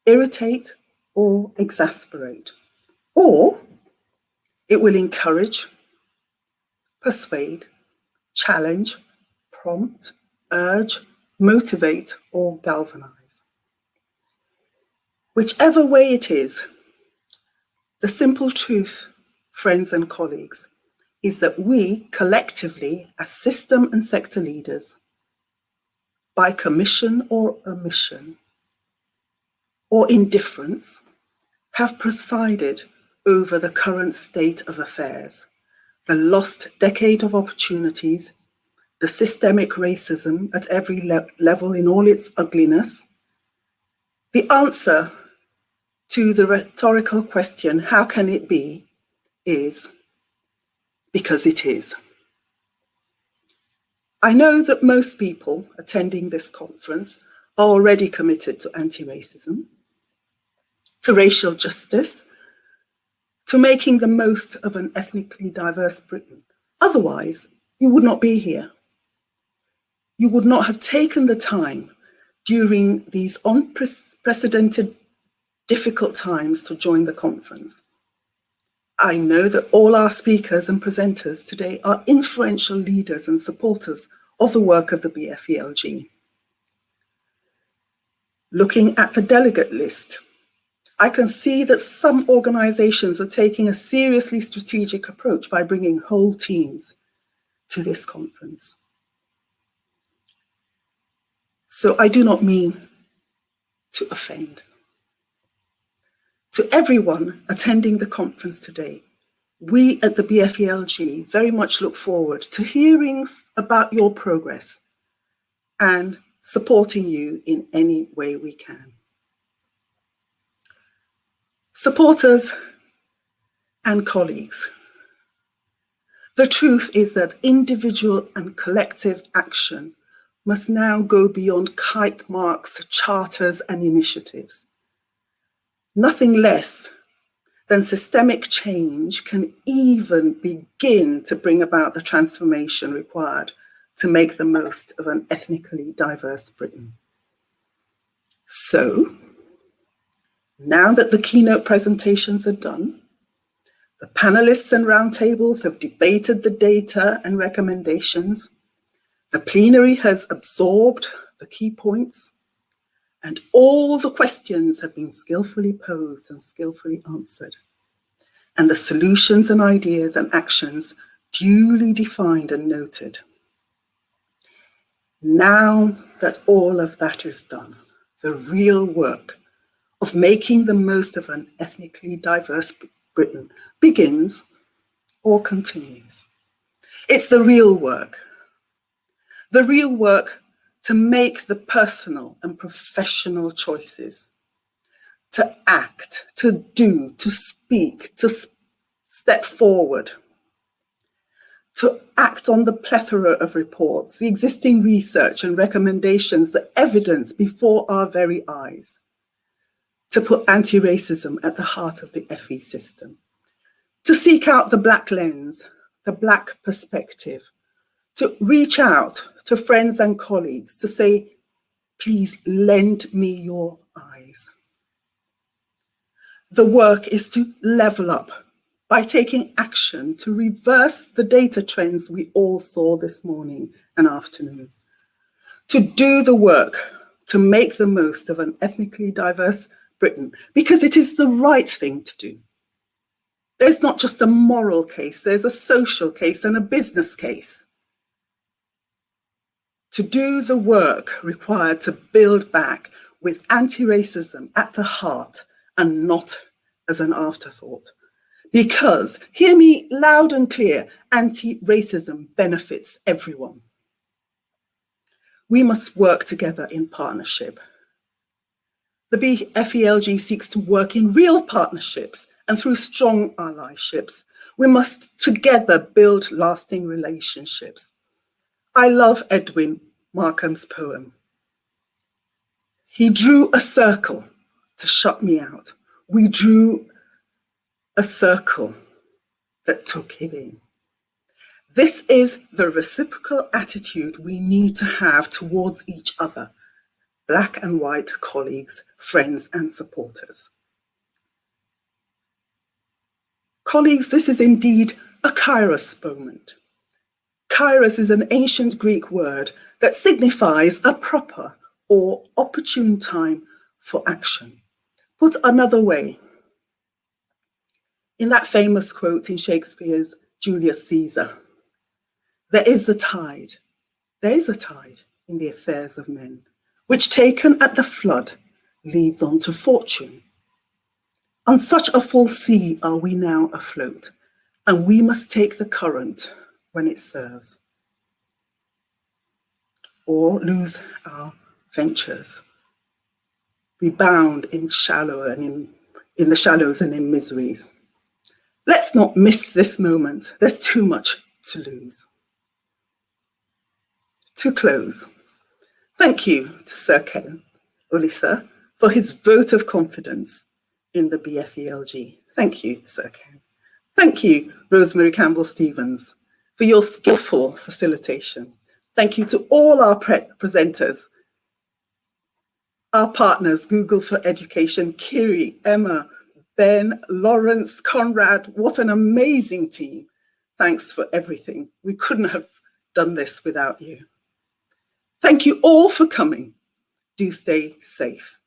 irritate, or exasperate, or it will encourage, persuade, challenge, prompt, urge, motivate, or galvanize. Whichever way it is, the simple truth, friends and colleagues, is that we collectively, as system and sector leaders, by commission or omission, or indifference, have presided over the current state of affairs, the lost decade of opportunities, the systemic racism at every level in all its ugliness. The answer to the rhetorical question, how can it be, is because it is. I know that most people attending this conference are already committed to anti-racism, to racial justice, to making the most of an ethnically diverse Britain. Otherwise, you would not be here. You would not have taken the time during these unprecedented, difficult times to join the conference. I know that all our speakers and presenters today are influential leaders and supporters of the work of the BFELG. Looking at the delegate list, I can see that some organizations are taking a seriously strategic approach by bringing whole teams to this conference. So I do not mean to offend. To everyone attending the conference today, we at the BFELG very much look forward to hearing about your progress and supporting you in any way we can. Supporters and colleagues, the truth is that individual and collective action must now go beyond kite marks, charters, and initiatives. Nothing less than systemic change can even begin to bring about the transformation required to make the most of an ethnically diverse Britain. So, now that the keynote presentations are done, the panelists and roundtables have debated the data and recommendations, the plenary has absorbed the key points, and all the questions have been skillfully posed and skillfully answered, and the solutions and ideas and actions duly defined and noted. Now that all of that is done, the real work of making the most of an ethnically diverse Britain begins or continues. It's the real work to make the personal and professional choices, to act, to do, to speak, to step forward, to act on the plethora of reports, the existing research and recommendations, the evidence before our very eyes, to put anti-racism at the heart of the FE system, to seek out the Black lens, the Black perspective, to reach out to friends and colleagues to say, please lend me your eyes. The work is to level up by taking action to reverse the data trends we all saw this morning and afternoon, to do the work to make the most of an ethnically diverse Britain, because it is the right thing to do. There's not just a moral case, there's a social case and a business case. To do the work required to build back with anti-racism at the heart and not as an afterthought. Because, hear me loud and clear, anti-racism benefits everyone. We must work together in partnership. The BFELG seeks to work in real partnerships and through strong allyships. We must together build lasting relationships. I love Edwin Markham's poem. He drew a circle to shut me out. We drew a circle that took him in. This is the reciprocal attitude we need to have towards each other, Black and white colleagues, friends, and supporters. Colleagues, this is indeed a kairos moment. Kairos is an ancient Greek word that signifies a proper or opportune time for action. Put another way, in that famous quote in Shakespeare's Julius Caesar, there is a tide in the affairs of men, which taken at the flood leads on to fortune. On such a full sea are we now afloat, and we must take the current when it serves, or lose our ventures. Be bound in shallow and in the shallows and in miseries. Let's not miss this moment. There's too much to lose. To close, thank you to Sir Ken Ulisa for his vote of confidence in the BFELG. Thank you, Sir Ken. Thank you, Rosemary Campbell-Stevens, for your skillful facilitation. Thank you to all our presenters, our partners, Google for Education, Kiri, Emma, Ben, Lawrence, Conrad. What an amazing team. Thanks for everything. We couldn't have done this without you. Thank you all for coming. Do stay safe.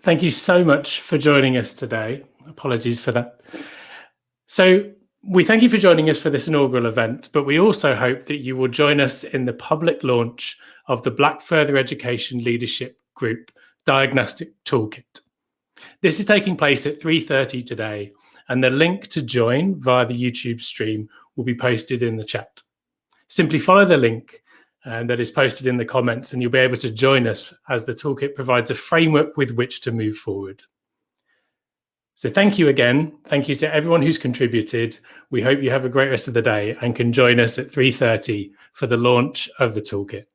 Thank you so much for joining us today. Apologies for that. So we thank you for joining us for this inaugural event, but we also hope that you will join us in the public launch of the Black Further Education Leadership Group Diagnostic Toolkit. This is taking place at 3:30 today, and the link to join via the YouTube stream will be posted in the chat. Simply follow the link that is posted in the comments, and you'll be able to join us as the toolkit provides a framework with which to move forward. So thank you again. Thank you to everyone who's contributed. We hope you have a great rest of the day and can join us at 3:30 for the launch of the toolkit.